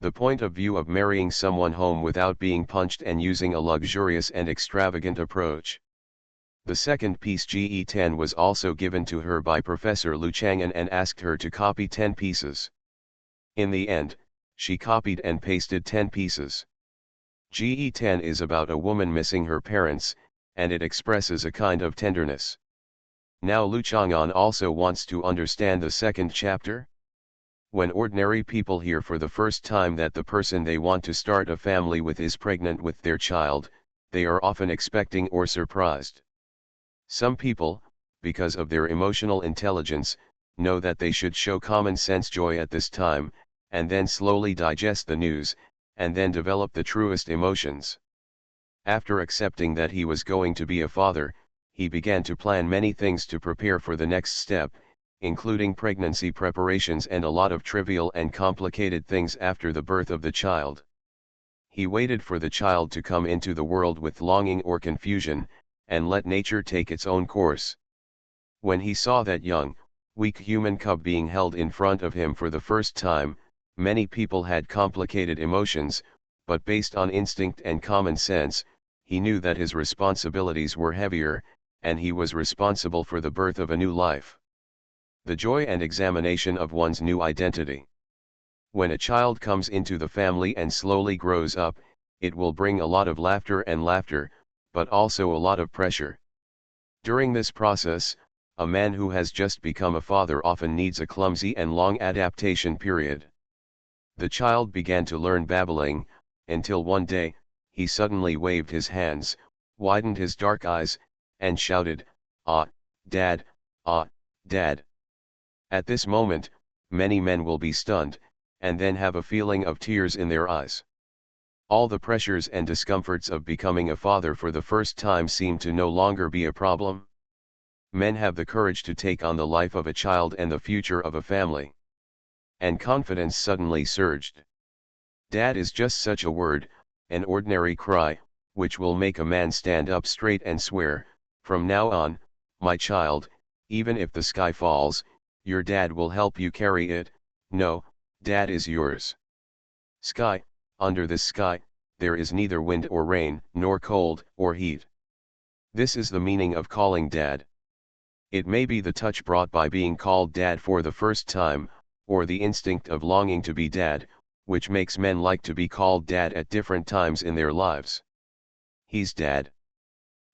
The point of view of marrying someone home without being punched and using a luxurious and extravagant approach. The second piece, GE10, was also given to her by Professor Lu Chang'an and asked her to copy 10 pieces. In the end, she copied and pasted 10 pieces. GE10 is about a woman missing her parents, and it expresses a kind of tenderness. Now Lu Chang'an also wants to understand the second chapter. When ordinary people hear for the first time that the person they want to start a family with is pregnant with their child, they are often expecting or surprised. Some people, because of their emotional intelligence, know that they should show common sense joy at this time, and then slowly digest the news, and then develop the truest emotions. After accepting that he was going to be a father, he began to plan many things to prepare for the next step, including pregnancy preparations and a lot of trivial and complicated things after the birth of the child. He waited for the child to come into the world with longing or confusion, and let nature take its own course. When he saw that young, weak human cub being held in front of him for the first time, many people had complicated emotions, but based on instinct and common sense, he knew that his responsibilities were heavier, and he was responsible for the birth of a new life. The joy and examination of one's new identity. When a child comes into the family and slowly grows up, it will bring a lot of laughter, but also a lot of pressure. During this process, a man who has just become a father often needs a clumsy and long adaptation period. The child began to learn babbling, until one day, he suddenly waved his hands, widened his dark eyes, and shouted, "Ah, Dad, ah, Dad." At this moment, many men will be stunned, and then have a feeling of tears in their eyes. All the pressures and discomforts of becoming a father for the first time seem to no longer be a problem. Men have the courage to take on the life of a child and the future of a family. And confidence suddenly surged. Dad is just such a word, an ordinary cry, which will make a man stand up straight and swear, "From now on, my child, even if the sky falls, your dad will help you carry it. No, Dad is yours. Sky, under this sky, there is neither wind or rain, nor cold or heat." This is the meaning of calling Dad. It may be the touch brought by being called Dad for the first time, or the instinct of longing to be Dad, which makes men like to be called Dad at different times in their lives. He's Dad.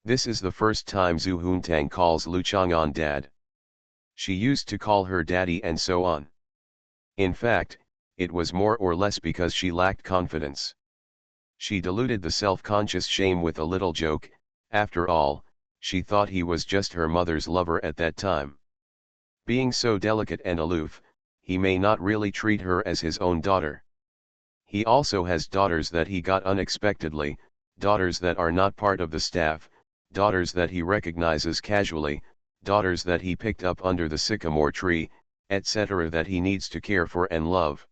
This is the first time Zhu Huntang calls Lu Chang'an Dad. She used to call her Daddy and so on. In fact, it was more or less because she lacked confidence. She diluted the self-conscious shame with a little joke. After all, she thought he was just her mother's lover at that time. Being so delicate and aloof, he may not really treat her as his own daughter. He also has daughters that he got unexpectedly, daughters that are not part of the staff, daughters that he recognizes casually, daughters that he picked up under the sycamore tree, etc. that he needs to care for and love.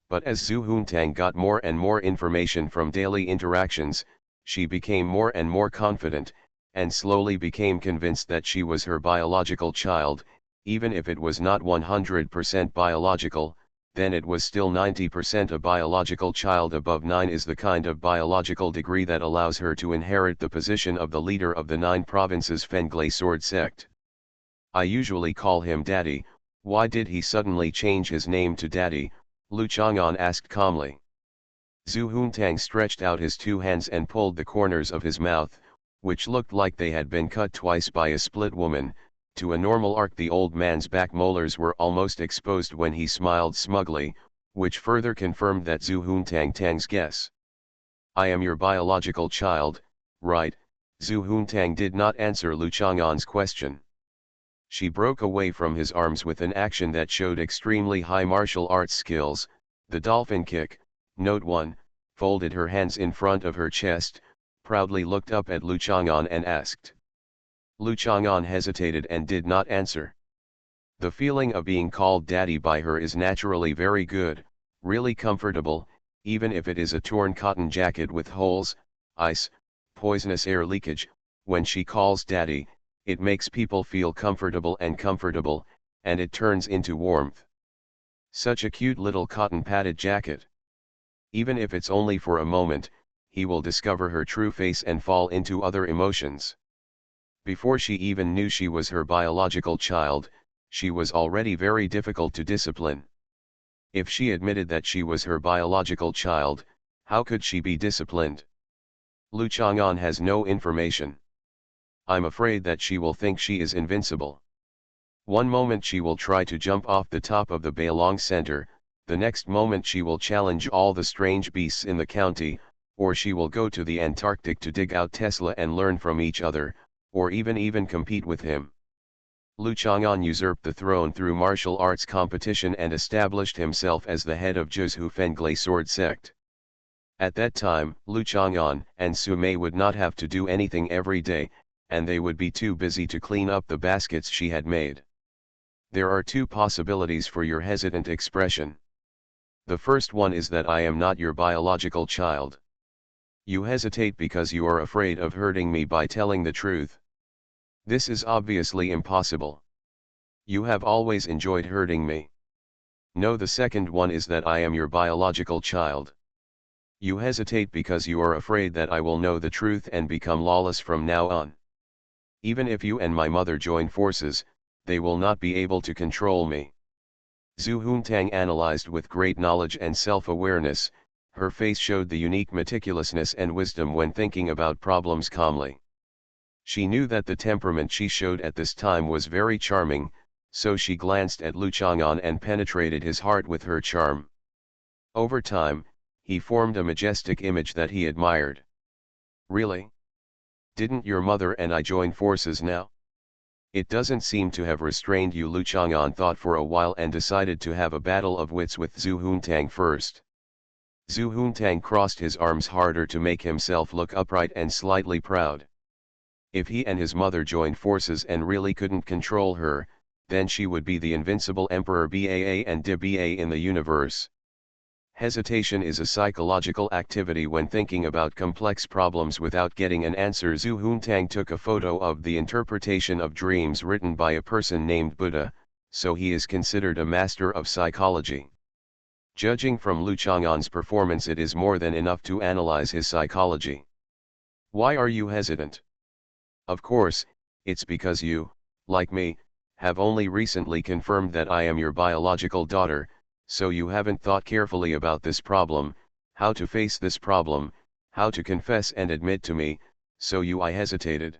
But as Zhu Huntang got more and more information from daily interactions, she became more and more confident, and slowly became convinced that she was her biological child. Even if it was not 100% biological, then it was still 90% a biological child. Above 9 is the kind of biological degree that allows her to inherit the position of the leader of the 9 provinces Fenglai sword sect. I usually call him Daddy. Why did he suddenly change his name to Daddy? Lu Chang'an asked calmly. Zhu Huntang stretched out his 2 hands and pulled the corners of his mouth, which looked like they had been cut twice by a split woman, to a normal arc. The old man's back molars were almost exposed when he smiled smugly, which further confirmed that Zhu Huntang's guess. I am your biological child, right? Zhu Huntang did not answer Lu Chang'an's question. She broke away from his arms with an action that showed extremely high martial arts skills, the dolphin kick. Note 1, folded her hands in front of her chest, proudly looked up at Lu Chang'an and asked. Lu Chang'an hesitated and did not answer. The feeling of being called daddy by her is naturally very good, really comfortable, even if it is a torn cotton jacket with holes, ice, poisonous air leakage. When she calls daddy, it makes people feel comfortable, and it turns into warmth. Such a cute little cotton padded jacket. Even if it's only for a moment, he will discover her true face and fall into other emotions. Before she even knew she was her biological child, she was already very difficult to discipline. If she admitted that she was her biological child, how could she be disciplined? Lu Chang'an has no information. I'm afraid that she will think she is invincible. One moment she will try to jump off the top of the Bailong Center, the next moment she will challenge all the strange beasts in the county, or she will go to the Antarctic to dig out Tesla and learn from each other, or even compete with him. Lu Chang'an usurped the throne through martial arts competition and established himself as the head of Zhu Fenglai sword sect. At that time, Lu Chang'an and Su Mei would not have to do anything every day, and they would be too busy to clean up the baskets she had made. There are 2 possibilities for your hesitant expression. The first one is that I am not your biological child. You hesitate because you are afraid of hurting me by telling the truth. This is obviously impossible. You have always enjoyed hurting me. No, the second one is that I am your biological child. You hesitate because you are afraid that I will know the truth and become lawless from now on. Even if you and my mother join forces, they will not be able to control me. Zhu Huntang analyzed with great knowledge and self-awareness. Her face showed the unique meticulousness and wisdom when thinking about problems calmly. She knew that the temperament she showed at this time was very charming, so she glanced at Lu Chang'an and penetrated his heart with her charm. Over time, he formed a majestic image that he admired. Really? Didn't your mother and I join forces now? It doesn't seem to have restrained you. Lu Chang'an thought for a while and decided to have a battle of wits with Zhu Huntang first. Zhu Huntang crossed his arms harder to make himself look upright and slightly proud. If he and his mother joined forces and really couldn't control her, then she would be the invincible Emperor Baa and Dba in the universe. Hesitation is a psychological activity when thinking about complex problems without getting an answer. Zhu Huntang took a photo of the interpretation of dreams written by a person named Buddha, so he is considered a master of psychology. Judging from Lu Chang'an's performance, it is more than enough to analyze his psychology. Why are you hesitant? Of course, it's because you, like me, have only recently confirmed that I am your biological daughter, so you haven't thought carefully about this problem, how to face this problem, how to confess and admit to me, so I hesitated.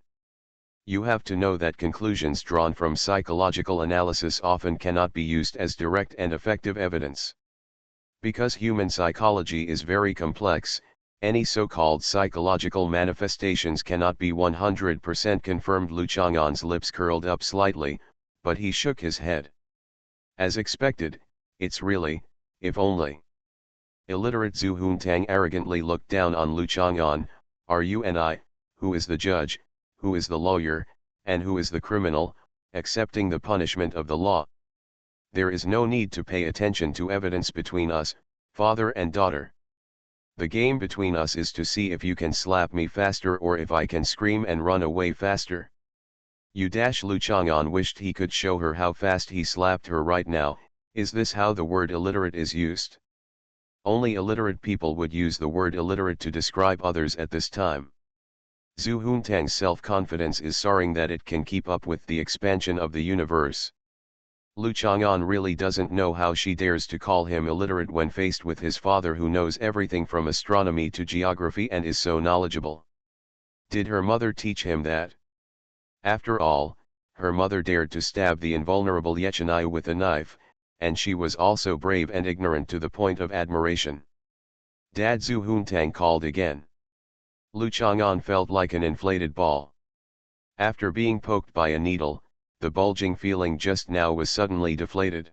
You have to know that conclusions drawn from psychological analysis often cannot be used as direct and effective evidence. Because human psychology is very complex, any so-called psychological manifestations cannot be 100% confirmed. Lu Chang'an's lips curled up slightly, but he shook his head. As expected, it's really, if only. Illiterate. Zhu Huntang arrogantly looked down on Lu Chang'an. Are you and I, who is the judge, who is the lawyer, and who is the criminal, accepting the punishment of the law. There is no need to pay attention to evidence between us, father and daughter. The game between us is to see if you can slap me faster or if I can scream and run away faster. Lu Chang'an wished he could show her how fast he slapped her right now. Is this how the word illiterate is used? Only illiterate people would use the word illiterate to describe others at this time. Zhu Huntang's self-confidence is soaring that it can keep up with the expansion of the universe. Lu Chang'an really doesn't know how she dares to call him illiterate when faced with his father who knows everything from astronomy to geography and is so knowledgeable. Did her mother teach him that? After all, her mother dared to stab the invulnerable Yechenai with a knife, and she was also brave and ignorant to the point of admiration. Dad, Zhu Huntang called again. Lu Chang'an felt like an inflated ball. After being poked by a needle, the bulging feeling just now was suddenly deflated.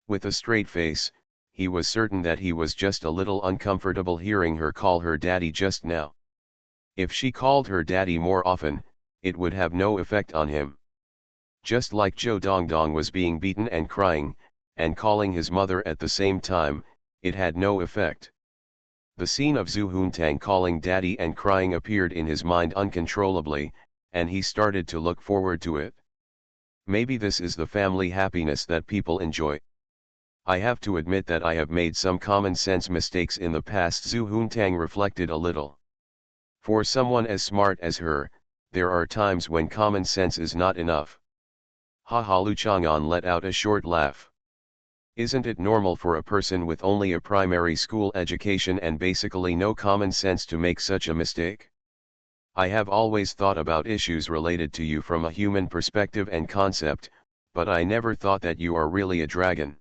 With a straight face, he was certain that he was just a little uncomfortable hearing her call her daddy just now. If she called her daddy more often, it would have no effect on him. Just like Zhou Dongdong was being beaten and crying, and calling his mother at the same time, it had no effect. The scene of Zhu Huntang calling daddy and crying appeared in his mind uncontrollably, and he started to look forward to it. Maybe this is the family happiness that people enjoy. I have to admit that I have made some common sense mistakes in the past. Zhu Huntang reflected a little. For someone as smart as her, there are times when common sense is not enough. Haha, Lu Chang'an let out a short laugh. Isn't it normal for a person with only a primary school education and basically no common sense to make such a mistake? I have always thought about issues related to you from a human perspective and concept, but I never thought that you are really a dragon.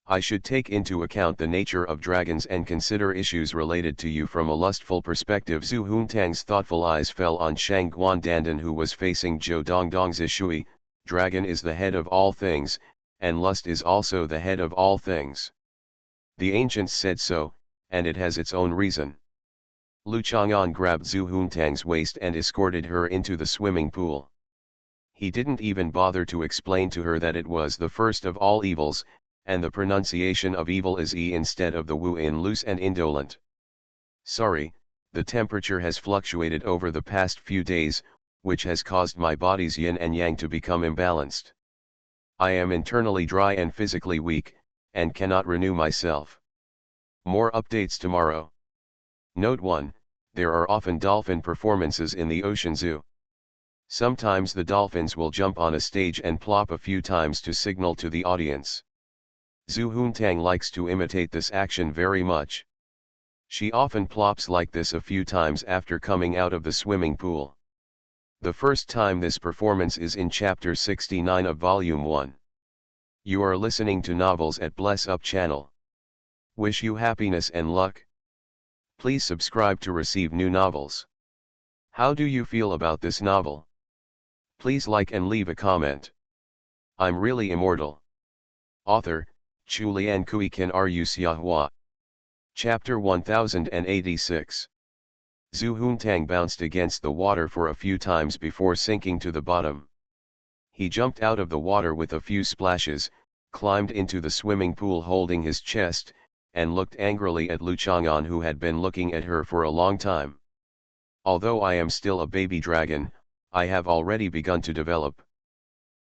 I should take into account the nature of dragons and consider issues related to you from a lustful perspective. Zhu Huntang's thoughtful eyes fell on Shang Guandandan, who was facing Zhou Dongdong's Ishui. Dragon is the head of all things, and lust is also the head of all things. The ancients said so, and it has its own reason. Lu Chang'an grabbed Zhu Huntang's waist and escorted her into the swimming pool. He didn't even bother to explain to her that it was the first of all evils, and the pronunciation of evil is E instead of the Wu in loose and indolent. Sorry, the temperature has fluctuated over the past few days, which has caused my body's yin and yang to become imbalanced. I am internally dry and physically weak, and cannot renew myself. More updates tomorrow. Note 1, there are often dolphin performances in the ocean zoo. Sometimes the dolphins will jump on a stage and plop a few times to signal to the audience. Zhu Huntang likes to imitate this action very much. She often plops like this a few times after coming out of the swimming pool. The first time this performance is in Chapter 69 of Volume 1. You are listening to Novels at Bless Up channel. Wish you happiness and luck. Please subscribe to receive new novels. How do you feel about this novel? Please like and leave a comment. I'm really immortal. Author, Chulian Kui Kan Ru Xiahua. Chapter 1086. Zhu Huntang bounced against the water for a few times before sinking to the bottom. He jumped out of the water with a few splashes, climbed into the swimming pool holding his chest, and looked angrily at Lu Chang'an, who had been looking at her for a long time. Although I am still a baby dragon, I have already begun to develop.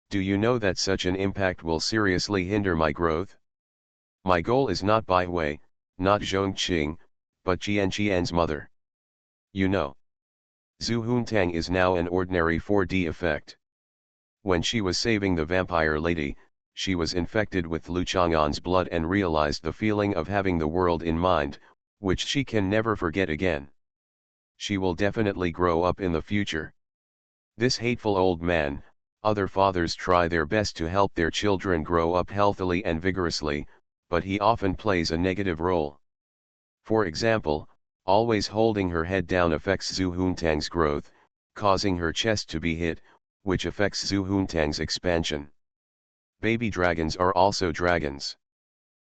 Do you know that such an impact will seriously hinder my growth? My goal is not Bai Hui, not Zhongqing, but Qian's mother. You know. Zhu Huntang is now an ordinary 4D effect. When she was saving the vampire lady, she was infected with Lu Chang'an's blood and realized the feeling of having the world in mind, which she can never forget again. She will definitely grow up in the future. This hateful old man, other fathers try their best to help their children grow up healthily and vigorously, but he often plays a negative role. For example, always holding her head down affects Zhu Huntang's growth, causing her chest to be hit, which affects Zhu Huntang's expansion. Baby dragons are also dragons.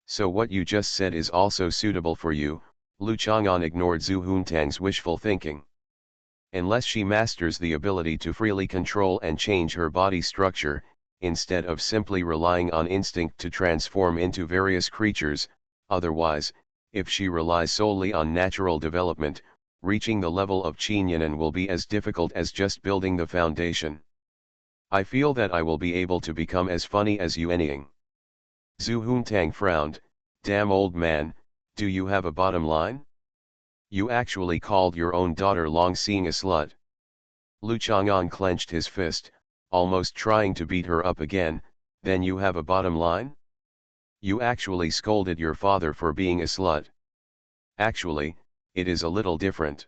So what you just said is also suitable for you. Lu Chang'an ignored Zhu Huntang's wishful thinking. Unless she masters the ability to freely control and change her body structure, instead of simply relying on instinct to transform into various creatures, otherwise, if she relies solely on natural development, reaching the level of Qinyanan will be as difficult as just building the foundation. I feel that I will be able to become as funny as you anything. Zhu Huntang frowned. Damn old man, do you have a bottom line? You actually called your own daughter Long Xing a slut. Lu Chang'an clenched his fist, almost trying to beat her up again. Then you have a bottom line? You actually scolded your father for being a slut. Actually, it is a little different.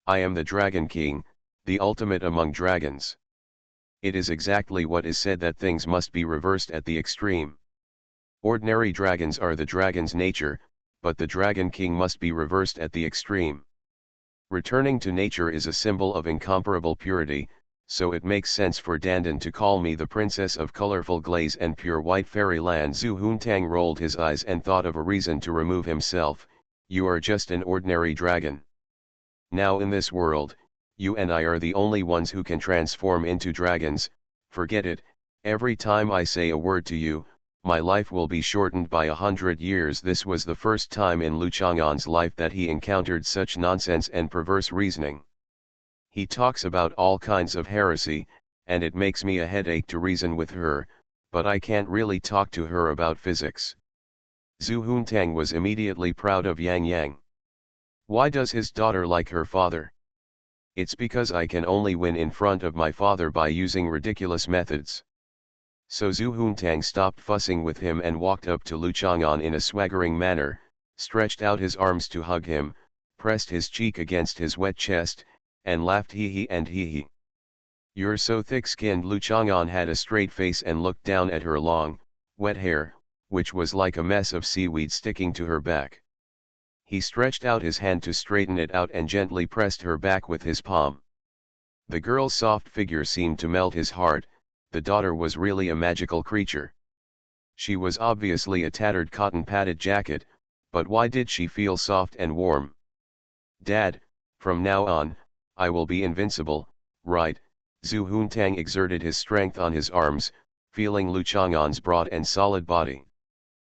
I am the Dragon King, the ultimate among dragons. It is exactly what is said that things must be reversed at the extreme. Ordinary dragons are the dragon's nature, but the Dragon King must be reversed at the extreme. Returning to nature is a symbol of incomparable purity, so it makes sense for Dandan to call me the princess of colorful glaze and pure white fairyland. Zhu Huntang rolled his eyes and thought of a reason to remove himself. You are just an ordinary dragon. Now in this world, you and I are the only ones who can transform into dragons. Forget it. Every time I say a word to you, my life will be shortened by 100 years. This was the first time in Lu Chang'an's life that he encountered such nonsense and perverse reasoning. He talks about all kinds of heresy, and it makes me a headache to reason with her, but I can't really talk to her about physics. Zhu Huntang was immediately proud of Yang Yang. Why does his daughter like her father? It's because I can only win in front of my father by using ridiculous methods. So Zhu Huntang stopped fussing with him and walked up to Lu Chang'an in a swaggering manner, stretched out his arms to hug him, pressed his cheek against his wet chest, and laughed hee and hee. You're so thick-skinned. Lu Chang'an had a straight face and looked down at her long, wet hair, which was like a mess of seaweed sticking to her back. He stretched out his hand to straighten it out and gently pressed her back with his palm. The girl's soft figure seemed to melt his heart. The daughter was really a magical creature. She was obviously a tattered cotton-padded jacket, but why did she feel soft and warm? Dad, from now on, I will be invincible, right? Zhu Huntang exerted his strength on his arms, feeling Lu Chang'an's broad and solid body.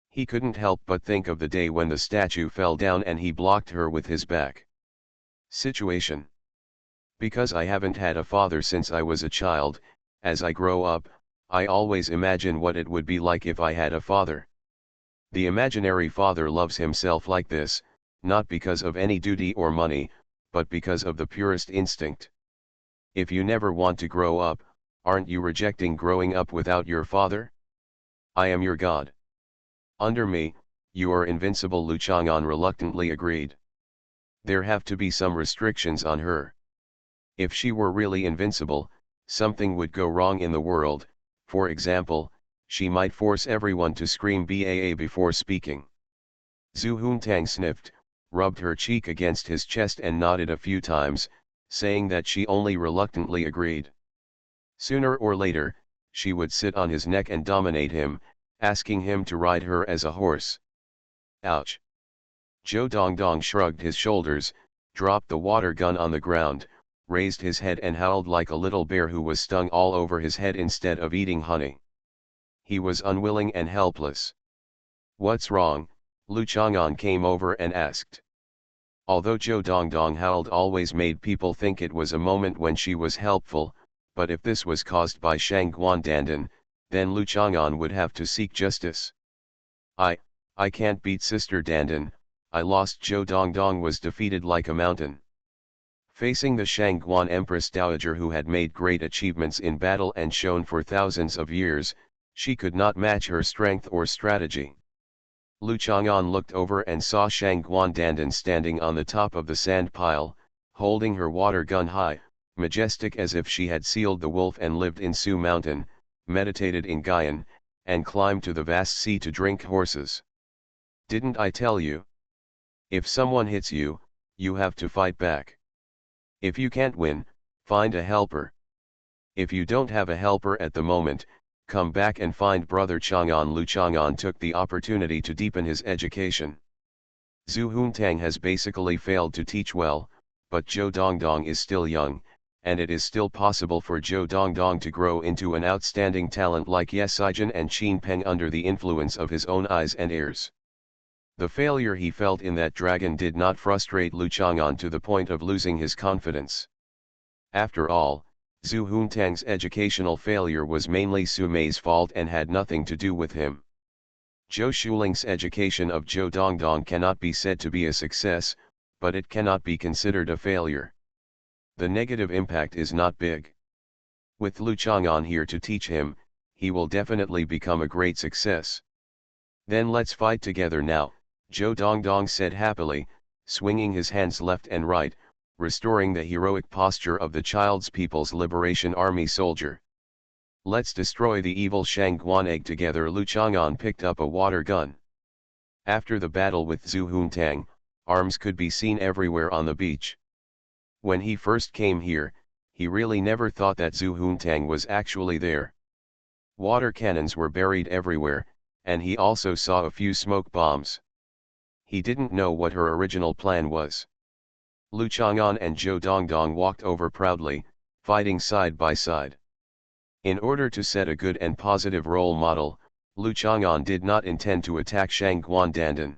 He couldn't help but think of the day when the statue fell down and he blocked her with his back. Situation. Because I haven't had a father since I was a child, as I grow up, I always imagine what it would be like if I had a father. The imaginary father loves himself like this, not because of any duty or money, but because of the purest instinct. If you never want to grow up, aren't you rejecting growing up without your father? I am your god. Under me, you are invincible. Lu Chang'an reluctantly agreed. There have to be some restrictions on her. If she were really invincible, something would go wrong in the world. For example, she might force everyone to scream BAA before speaking. Zhu Huntang sniffed, rubbed her cheek against his chest and nodded a few times, saying that she only reluctantly agreed. Sooner or later, she would sit on his neck and dominate him, asking him to ride her as a horse. Ouch! Zhou Dongdong shrugged his shoulders, dropped the water gun on the ground, raised his head and howled like a little bear who was stung all over his head instead of eating honey. He was unwilling and helpless. What's wrong? Lu Chang'an came over and asked. Although Zhou Dongdong howled always made people think it was a moment when she was helpful, but if this was caused by Shangguan Dandan, then Lu Chang'an would have to seek justice. I can't beat Sister Dandan. I lost. Zhou Dongdong was defeated like a mountain. Facing the Shangguan Empress Dowager who had made great achievements in battle and shone for thousands of years, she could not match her strength or strategy. Lu Chang'an looked over and saw Shangguan Dandan standing on the top of the sand pile, holding her water gun high, majestic as if she had sealed the wolf and lived in Su Mountain, meditated in Gaian, and climbed to the vast sea to drink horses. Didn't I tell you? If someone hits you, you have to fight back. If you can't win, find a helper. If you don't have a helper at the moment, come back and find Brother Chang'an. Lu Chang'an took the opportunity to deepen his education. Zhu Huntang has basically failed to teach well, but Zhou Dongdong is still young, and it is still possible for Zhou Dongdong to grow into an outstanding talent like Ye Sijin and Qin Peng under the influence of his own eyes and ears. The failure he felt in that dragon did not frustrate Lu Chang'an to the point of losing his confidence. After all, Zhu Huntang's educational failure was mainly Su Mei's fault and had nothing to do with him. Zhou Shuling's education of Zhou Dongdong cannot be said to be a success, but it cannot be considered a failure. The negative impact is not big. With Lu Chang'an here to teach him, he will definitely become a great success. Then let's fight together now, Zhou Dongdong said happily, swinging his hands left and right, restoring the heroic posture of the Child's People's Liberation Army soldier. Let's destroy the evil Shangguan egg together. Lu Chang'an picked up a water gun. After the battle with Zhu Huntang, arms could be seen everywhere on the beach. When he first came here, he really never thought that Zhu Huntang was actually there. Water cannons were buried everywhere, and he also saw a few smoke bombs. He didn't know what her original plan was. Lu Chang'an and Zhou Dongdong walked over proudly, fighting side by side. In order to set a good and positive role model, Lu Chang'an did not intend to attack Shangguan Dandan.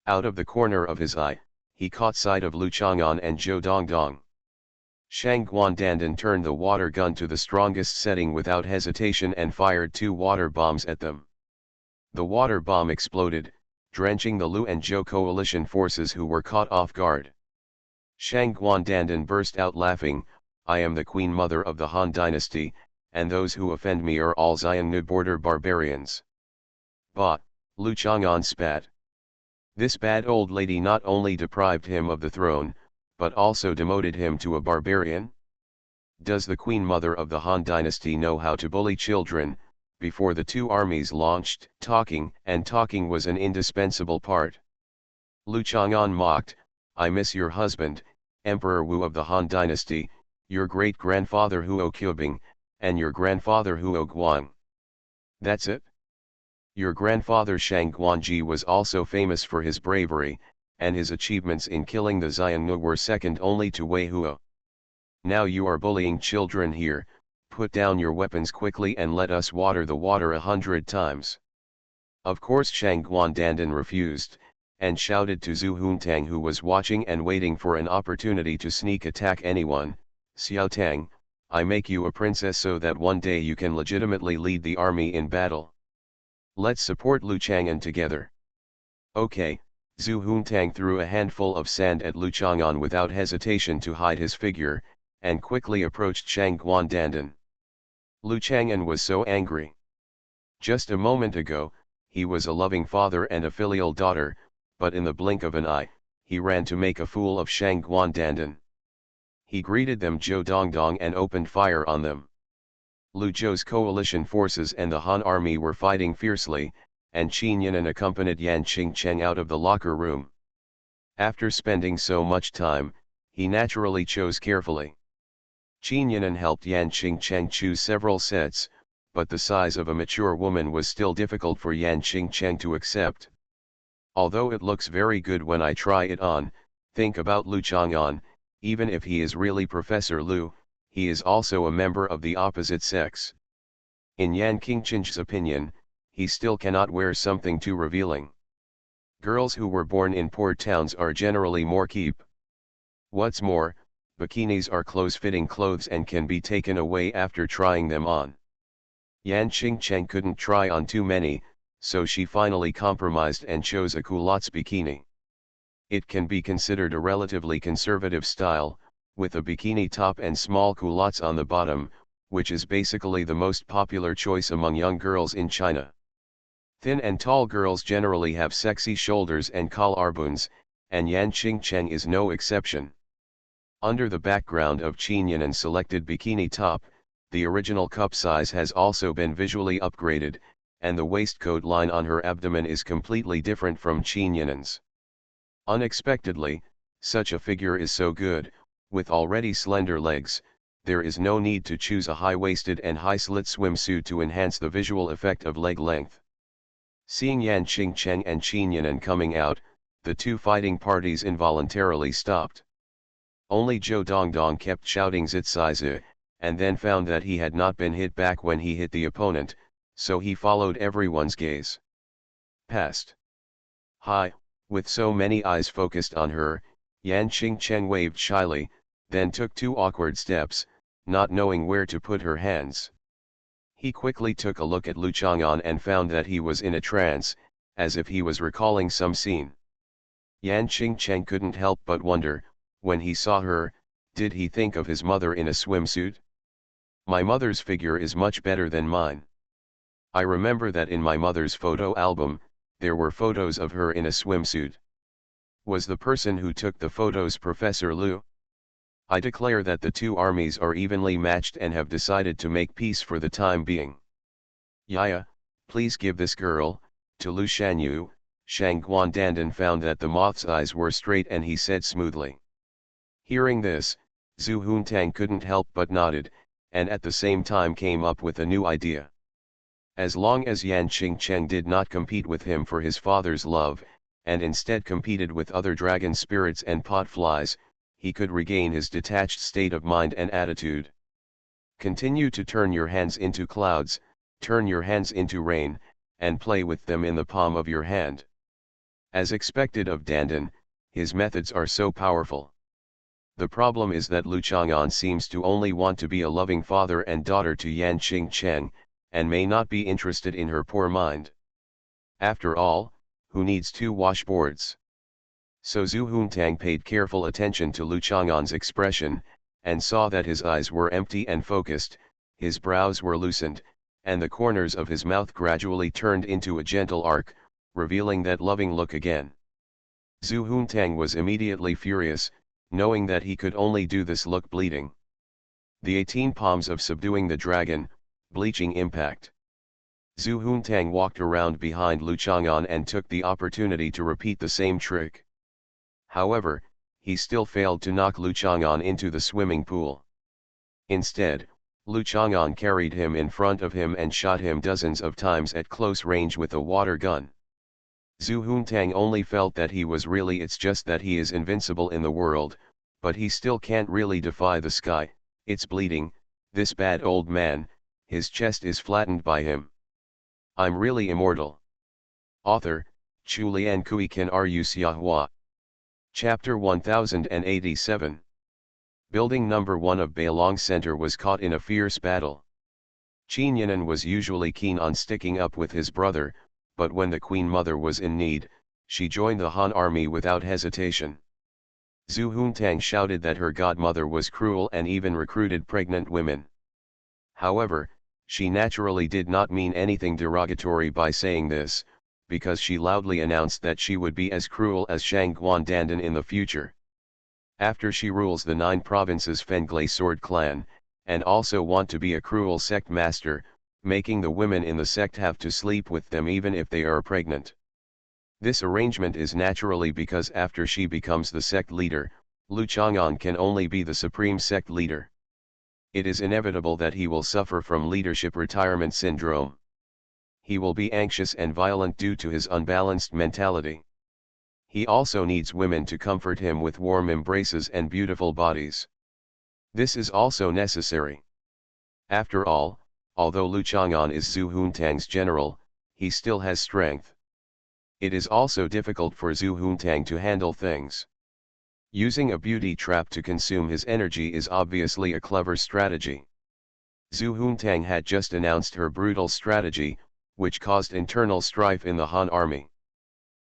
Out of the corner of his eye, he caught sight of Lu Chang'an and Zhou Dongdong. Shangguan Dandan turned the water gun to the strongest setting without hesitation and fired 2 water bombs at them. The water bomb exploded, drenching the Lu and Zhou coalition forces who were caught off guard. Shangguan Dandan burst out laughing, "I am the Queen Mother of the Han Dynasty, and those who offend me are all Xiongnu border barbarians." Bah, Lu Chang'an spat. This bad old lady not only deprived him of the throne, but also demoted him to a barbarian? Does the Queen Mother of the Han Dynasty know how to bully children? Before the two armies launched, talking was an indispensable part. Lu Chang'an mocked, "I miss your husband, Emperor Wu of the Han Dynasty, your great-grandfather Huo Qubing, and your grandfather Huo Guang. That's it? Your grandfather Shang Guanji was also famous for his bravery, and his achievements in killing the Xiongnu were second only to Wei Huo. Now you are bullying children here, put down your weapons quickly and let us water the water 100 times. Of course Shangguan Dandan refused, and shouted to Zhu Huntang, who was watching and waiting for an opportunity to sneak attack anyone, "Xiao Tang, I make you a princess so that one day you can legitimately lead the army in battle. Let's support Lu Chang'an together." Okay, Zhu Huntang threw a handful of sand at Lu Chang'an without hesitation to hide his figure, and quickly approached Shangguan Dandan. Lu Chang'an was so angry. Just a moment ago, he was a loving father and a filial daughter, but in the blink of an eye, he ran to make a fool of Shangguan Dandan. He greeted them Zhou Dongdong and opened fire on them. Lu Zhou's coalition forces and the Han army were fighting fiercely, and Qin Yinan accompanied Yan Qingcheng out of the locker room. After spending so much time, he naturally chose carefully. Qin Yinan helped Yan Qingcheng choose several sets, but the size of a mature woman was still difficult for Yan Qingcheng to accept. Although it looks very good when I try it on, think about Lu Chang'an, even if he is really Professor Lu, he is also a member of the opposite sex. In Yan Qingcheng's opinion, he still cannot wear something too revealing. Girls who were born in poor towns are generally more keep. What's more, bikinis are close-fitting clothes and can be taken away after trying them on. Yan Qingcheng couldn't try on too many, so she finally compromised and chose a culottes bikini. It can be considered a relatively conservative style, with a bikini top and small culottes on the bottom, which is basically the most popular choice among young girls in China. Thin and tall girls generally have sexy shoulders and collarbones, and Yan Qingcheng is no exception. Under the background of Qin Yinan's selected bikini top, the original cup size has also been visually upgraded, and the waistcoat line on her abdomen is completely different from Qin Yinan's. Unexpectedly, such a figure is so good, with already slender legs, there is no need to choose a high-waisted and high-slit swimsuit to enhance the visual effect of leg length. Seeing Yan Qingcheng and Qin Yinan coming out, the two fighting parties involuntarily stopped. Only Zhou Dongdong kept shouting Zitzaizi, and then found that he had not been hit back when he hit the opponent, so he followed everyone's gaze. Past. Hi, with so many eyes focused on her, Yan Qingcheng waved shyly, then took 2 awkward steps, not knowing where to put her hands. He quickly took a look at Lu Chang'an and found that he was in a trance, as if he was recalling some scene. Yan Qingcheng couldn't help but wonder, when he saw her, did he think of his mother in a swimsuit? My mother's figure is much better than mine. I remember that in my mother's photo album, there were photos of her in a swimsuit. Was the person who took the photos Professor Liu? I declare that the 2 armies are evenly matched and have decided to make peace for the time being. Yaya, please give this girl, to Lu Shanyu. Shang Guandandan found that the moth's eyes were straight and he said smoothly. Hearing this, Zhu Huntang couldn't help but nodded, and at the same time came up with a new idea. As long as Yan Qingcheng did not compete with him for his father's love, and instead competed with other dragon spirits and pot flies, he could regain his detached state of mind and attitude. Continue to turn your hands into clouds, turn your hands into rain, and play with them in the palm of your hand. As expected of Dandan, his methods are so powerful. The problem is that Lu Chang'an seems to only want to be a loving father and daughter to Yan Qingcheng, and may not be interested in her poor mind. After all, who needs 2 washboards? So Zhu Huntang paid careful attention to Lu Chang'an's expression, and saw that his eyes were empty and focused, his brows were loosened, and the corners of his mouth gradually turned into a gentle arc, revealing that loving look again. Zhu Huntang was immediately furious, knowing that he could only do this look bleeding. The 18 palms of subduing the dragon, bleaching impact. Zhu Huntang walked around behind Lu Chang'an and took the opportunity to repeat the same trick. However, he still failed to knock Lu Chang'an into the swimming pool. Instead, Lu Chang'an carried him in front of him and shot him dozens of times at close range with a water gun. Zhu Huntang only felt that he was really it's just that he is invincible in the world, but he still can't really defy the sky, it's bleeding, this bad old man, his chest is flattened by him. I'm really immortal. Author, Chu Lian Kui Kan Ru Xiahua. Chapter 1087. Building number 1 of Beilong Center was caught in a fierce battle. Qin Yinan was usually keen on sticking up with his brother, but when the Queen Mother was in need, she joined the Han army without hesitation. Zhu Huntang shouted that her godmother was cruel and even recruited pregnant women. However, she naturally did not mean anything derogatory by saying this, because she loudly announced that she would be as cruel as Shang Guandandan in the future. After she rules the 9 provinces Fenglai Sword Clan, and also want to be a cruel sect master, making the women in the sect have to sleep with them even if they are pregnant. This arrangement is naturally because after she becomes the sect leader, Lu Chang'an can only be the supreme sect leader. It is inevitable that he will suffer from leadership retirement syndrome. He will be anxious and violent due to his unbalanced mentality. He also needs women to comfort him with warm embraces and beautiful bodies. This is also necessary. After all, although Lu Chang'an is Zhu Huntang's general, he still has strength. It is also difficult for Zhu Huntang to handle things. Using a beauty trap to consume his energy is obviously a clever strategy. Zhu Huntang had just announced her brutal strategy, which caused internal strife in the Han army.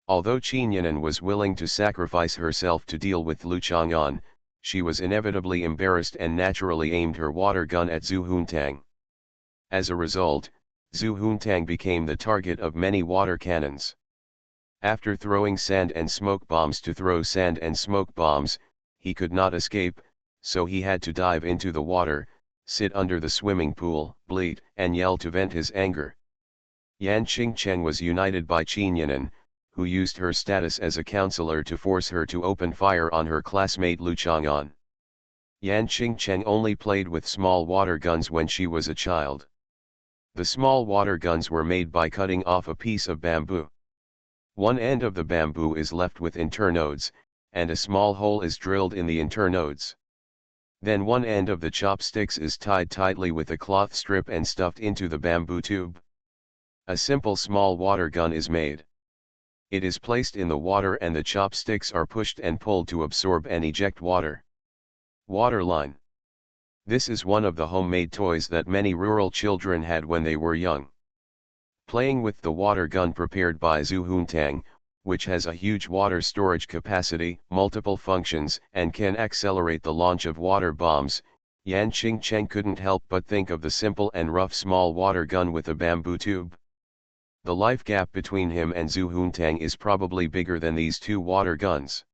Although Qin Yinan was willing to sacrifice herself to deal with Lu Chang'an, she was inevitably embarrassed and naturally aimed her water gun at Zhu Huntang. As a result, Zhu Huntang became the target of many water cannons. After throwing sand and smoke bombs to throw sand and smoke bombs, he could not escape, so he had to dive into the water, sit under the swimming pool, bleat, and yell to vent his anger. Yan Qingcheng was united by Qin Yinan, who used her status as a counselor to force her to open fire on her classmate Lu Chang'an. Yan Qingcheng only played with small water guns when she was a child. The small water guns were made by cutting off a piece of bamboo. One end of the bamboo is left with internodes, and a small hole is drilled in the internodes. Then one end of the chopsticks is tied tightly with a cloth strip and stuffed into the bamboo tube. A simple small water gun is made. It is placed in the water and the chopsticks are pushed and pulled to absorb and eject water. Water line. This is one of the homemade toys that many rural children had when they were young. Playing with the water gun prepared by Zhu Huntang, which has a huge water storage capacity, multiple functions, and can accelerate the launch of water bombs, Yan Qingcheng couldn't help but think of the simple and rough small water gun with a bamboo tube. The life gap between him and Zhu Huntang is probably bigger than these two water guns.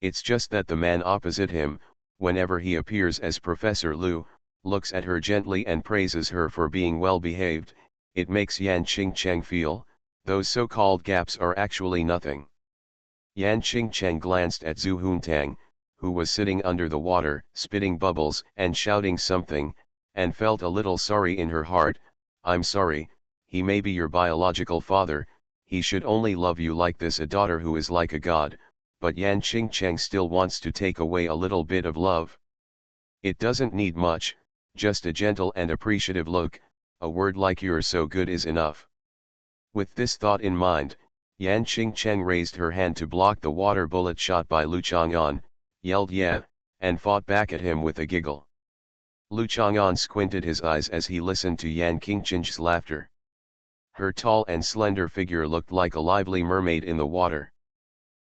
It's just that the man opposite him, whenever he appears as Professor Lu, looks at her gently and praises her for being well behaved. It makes Yan Qingcheng feel, those so-called gaps are actually nothing. Yan Qingcheng glanced at Zhu Huntang, who was sitting under the water, spitting bubbles and shouting something, and felt a little sorry in her heart. I'm sorry, he may be your biological father, he should only love you like this, a daughter who is like a god, but Yan Qingcheng still wants to take away a little bit of love. It doesn't need much, just a gentle and appreciative look, a word like "you're so good" is enough. With this thought in mind, Yan Qingcheng raised her hand to block the water bullet shot by Lu Chang'an, yelled "yeah," and fought back at him with a giggle. Lu Chang'an squinted his eyes as he listened to Yan Qingcheng's laughter. Her tall and slender figure looked like a lively mermaid in the water.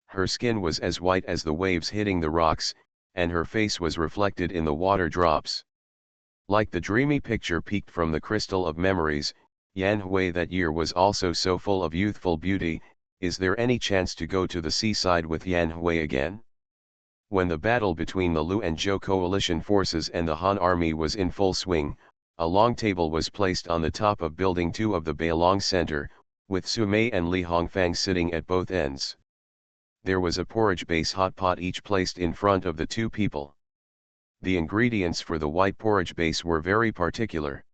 Her skin was as white as the waves hitting the rocks, and her face was reflected in the water drops. Like the dreamy picture peeked from the crystal of memories, Yan Hui that year was also so full of youthful beauty. Is there any chance to go to the seaside with Yan Hui again? When the battle between the Lu and Zhou coalition forces and the Han army was in full swing, a long table was placed on the top of Building 2 of the Beilong Center, with Su Mei and Li Hongfang sitting at both ends. There was a porridge base hot pot each placed in front of the two people. The ingredients for the white porridge base were very particular.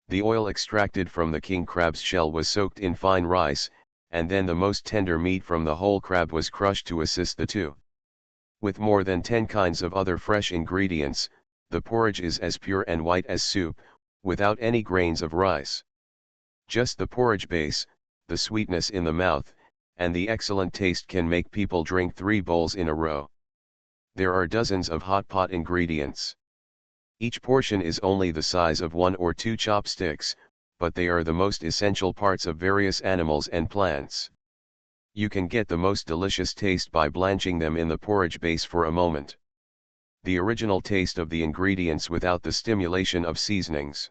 The oil extracted from the king crab's shell was soaked in fine rice, and then the most tender meat from the whole crab was crushed to assist the two. With more than 10 kinds of other fresh ingredients, the porridge is as pure and white as soup, without any grains of rice. Just the porridge base, the sweetness in the mouth, and the excellent taste can make people drink 3 bowls in a row. There are dozens of hot pot ingredients. Each portion is only the size of 1 or 2 chopsticks, but they are the most essential parts of various animals and plants. You can get the most delicious taste by blanching them in the porridge base for a moment. The original taste of the ingredients without the stimulation of seasonings.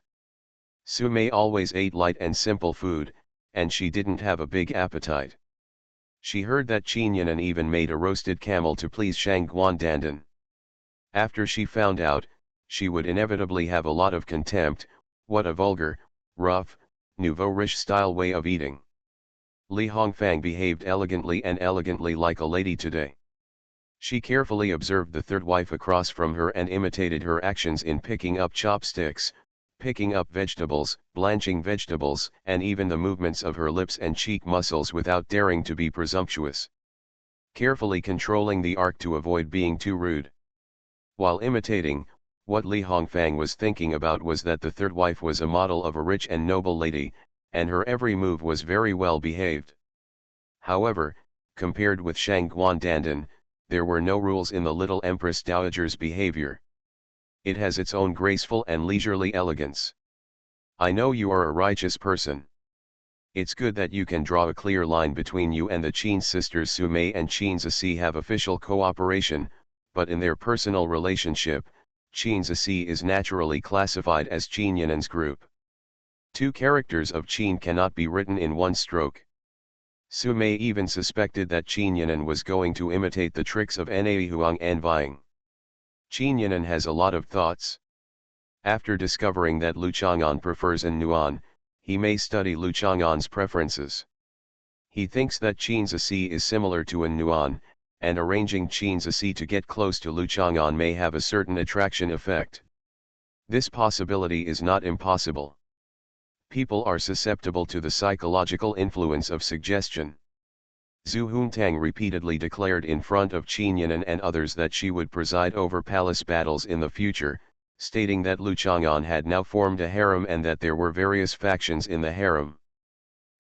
Su Mei always ate light and simple food, and she didn't have a big appetite. She heard that Qin Yan'an even made a roasted camel to please Shang Guandandan. After she found out, she would inevitably have a lot of contempt. What a vulgar, rough, nouveau-riche style way of eating. Li Hongfang behaved elegantly like a lady today. She carefully observed the third wife across from her and imitated her actions in picking up chopsticks, picking up vegetables, blanching vegetables, and even the movements of her lips and cheek muscles without daring to be presumptuous. Carefully controlling the arc to avoid being too rude. While imitating, what Li Hongfang was thinking about was that the third wife was a model of a rich and noble lady, and her every move was very well behaved. However, compared with Shang Guandandan, there were no rules in the little Empress Dowager's behavior. It has its own graceful and leisurely elegance. I know you are a righteous person. It's good that you can draw a clear line between you and the Qin sisters. Su Mei and Qin Zici have official cooperation, but in their personal relationship, Qin Zici is naturally classified as Qin Yan'an's group. 2 characters of Qin cannot be written in one stroke. Su Mei even suspected that Qin Yan'an was going to imitate the tricks of Nai Huang and Vying. Qin Yan'an has a lot of thoughts. After discovering that Lu Chang'an prefers an Nuan, he may study Lu Chang'an's preferences. He thinks that Qin Zici is similar to an Nuan, and arranging Qin Zici to get close to Lu Chang'an may have a certain attraction effect. This possibility is not impossible. People are susceptible to the psychological influence of suggestion. Zhu Huntang repeatedly declared in front of Qin Yan'an and others that she would preside over palace battles in the future, stating that Lu Chang'an had now formed a harem and that there were various factions in the harem.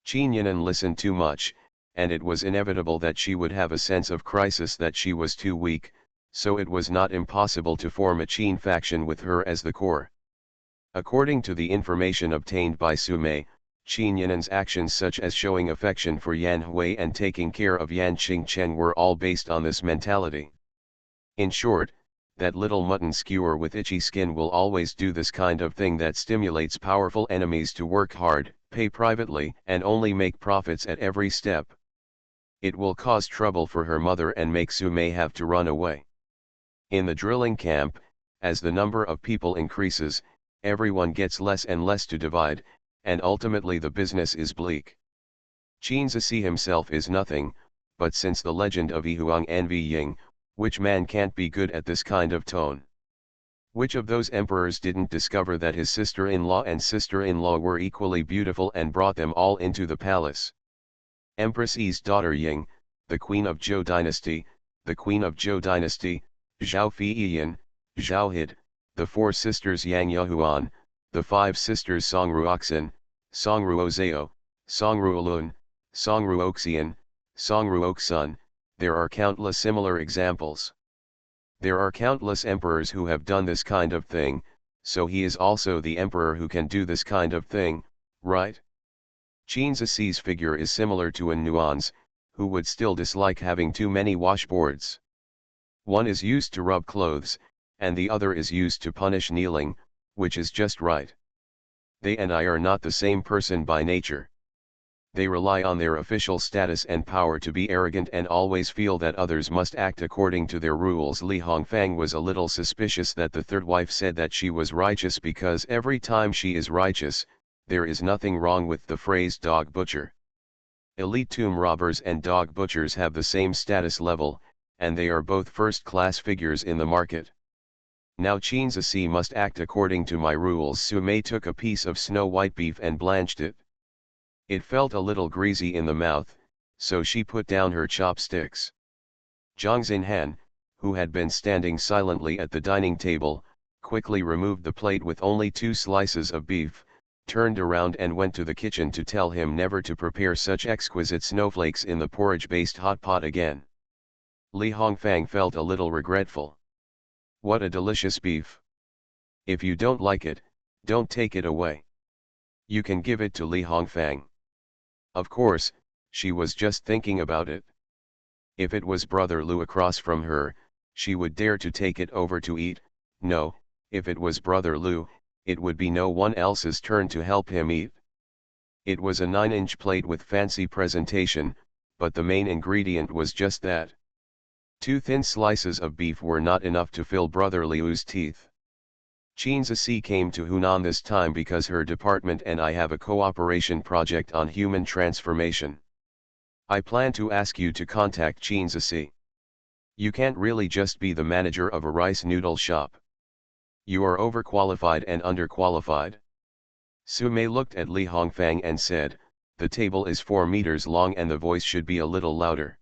Qin Yan'an listened too much, and it was inevitable that she would have a sense of crisis that she was too weak, so it was not impossible to form a Qin faction with her as the core. According to the information obtained by Su Mei, Qin Yan'an's actions such as showing affection for Yan Hui and taking care of Yan Qingcheng were all based on this mentality. In short, that little mutton skewer with itchy skin will always do this kind of thing that stimulates powerful enemies to work hard, pay privately, and only make profits at every step. It will cause trouble for her mother and make Su Mei have to run away. In the drilling camp, as the number of people increases, everyone gets less and less to divide, and ultimately the business is bleak. Qin Zisi himself is nothing, but since the legend of Yi Huang envy Ying, which man can't be good at this kind of tone? Which of those emperors didn't discover that his sister-in-law and sister-in-law were equally beautiful and brought them all into the palace? Empress Yi's daughter Ying, the queen of Zhou dynasty, the queen of Zhou dynasty, Zhao Feiyan, Zhao Hid, the four sisters Yang Yahuan, the five sisters Songru Oxin, Songru Ozeo, Songru Alun, Songru Oxian, Songru Oxun. There are countless similar examples. There are countless emperors who have done this kind of thing, so he is also the emperor who can do this kind of thing, right? Qin Zisi's figure is similar to an Nuan's, who would still dislike having too many washboards. One is used to rub clothes, and the other is used to punish kneeling, which is just right. They and I are not the same person by nature. They rely on their official status and power to be arrogant and always feel that others must act according to their rules. Li Hongfang was a little suspicious that the third wife said that she was righteous because every time she is righteous, there is nothing wrong with the phrase dog butcher. Elite tomb robbers and dog butchers have the same status level, and they are both first-class figures in the market. Now Qin Zisi must act according to my rules. Su Mei took a piece of snow-white beef and blanched it. It felt a little greasy in the mouth, so she put down her chopsticks. Zhang Xinhan, who had been standing silently at the dining table, quickly removed the plate with only 2 slices of beef, turned around and went to the kitchen to tell him never to prepare such exquisite snowflakes in the porridge-based hot pot again. Li Hongfang felt a little regretful. What a delicious beef! If you don't like it, don't take it away. You can give it to Li Hongfang. Of course, she was just thinking about it. If it was Brother Lu across from her, she would dare to take it over to eat. No, if it was Brother Lu, it would be no one else's turn to help him eat. It was a 9-inch plate with fancy presentation, but the main ingredient was just that. 2 thin slices of beef were not enough to fill Brother Liu's teeth. Qin Zisi came to Hunan this time because her department and I have a cooperation project on human transformation. I plan to ask you to contact Qin Zisi. You can't really just be the manager of a rice noodle shop. You are overqualified and underqualified. Su Mei looked at Li Hongfang and said, the table is 4 meters long and the voice should be a little louder.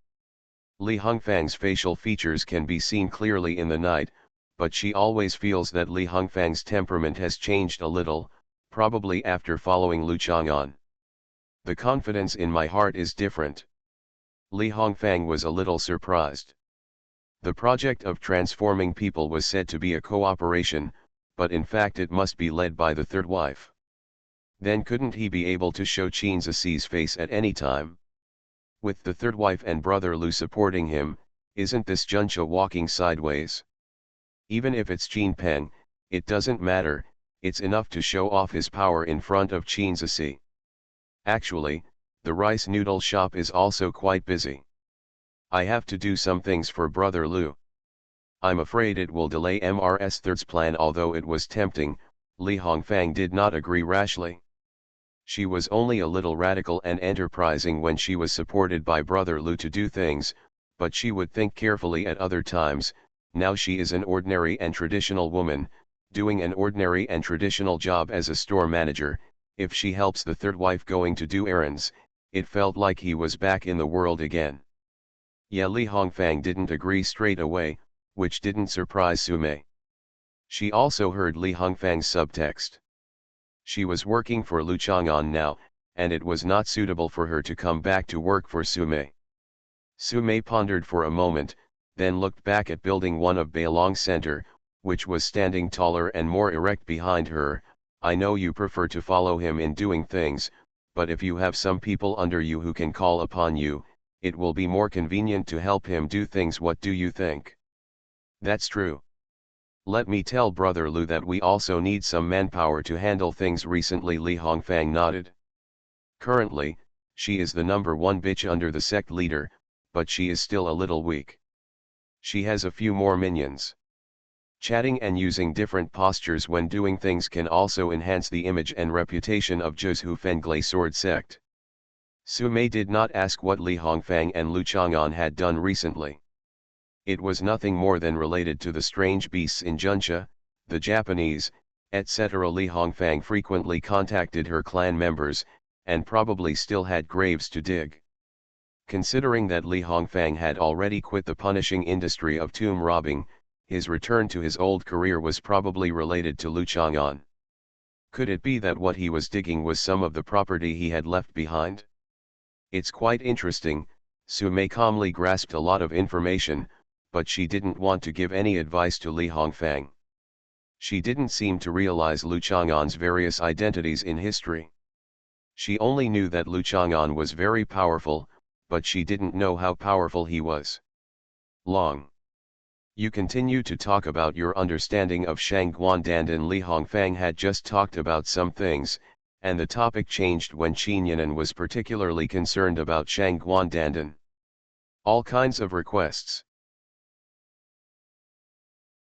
Li Hongfang's facial features can be seen clearly in the night, but she always feels that Li Hongfang's temperament has changed a little, probably after following Lu Chang'an. The confidence in my heart is different. Li Hongfang was a little surprised. The project of transforming people was said to be a cooperation, but in fact it must be led by the third wife. Then couldn't he be able to show Qin Zisi's face at any time? With the third wife and Brother Lu supporting him, isn't this Juncha walking sideways? Even if it's Qin Peng, it doesn't matter, it's enough to show off his power in front of Qin Zisi. Actually, the rice noodle shop is also quite busy. I have to do some things for Brother Lu. I'm afraid it will delay MRS Third's plan. Although it was tempting, Li Hongfang did not agree rashly. She was only a little radical and enterprising when she was supported by Brother Lu to do things, but she would think carefully at other times. Now she is an ordinary and traditional woman, doing an ordinary and traditional job as a store manager. If she helps the third wife going to do errands, it felt like he was back in the world again. Yeah, Li Hongfang didn't agree straight away, which didn't surprise Sumei. She also heard Li Hongfang's subtext. She was working for Lu Chang'an now, and it was not suitable for her to come back to work for Sumei. Sumei pondered for a moment, then looked back at building 1 of Bailong Center, which was standing taller and more erect behind her. I know you prefer to follow him in doing things, but if you have some people under you who can call upon you, it will be more convenient to help him do things. What do you think? That's true. Let me tell Brother Lu that we also need some manpower to handle things. Recently Li Hongfang nodded. Currently, she is the #1 bitch under the sect leader, but she is still a little weak. She has a few more minions. Chatting and using different postures when doing things can also enhance the image and reputation of Zhu Fenglai sword sect. Sumei did not ask what Li Hongfang and Lu Chang'an had done recently. It was nothing more than related to the strange beasts in Junsha, the Japanese, etc. Li Hongfang frequently contacted her clan members, and probably still had graves to dig. Considering that Li Hongfang had already quit the punishing industry of tomb robbing, his return to his old career was probably related to Lu Chang'an. Could it be that what he was digging was some of the property he had left behind? It's quite interesting. Sumei calmly grasped a lot of information, but she didn't want to give any advice to Li Hongfang. She didn't seem to realize Lu Chang'an's various identities in history. She only knew that Lu Chang'an was very powerful, but she didn't know how powerful he was. Long. You continue to talk about your understanding of Shangguan Dandan. Li Hongfang had just talked about some things, and the topic changed when Qin Yanan was particularly concerned about Shangguan Dandan. All kinds of requests.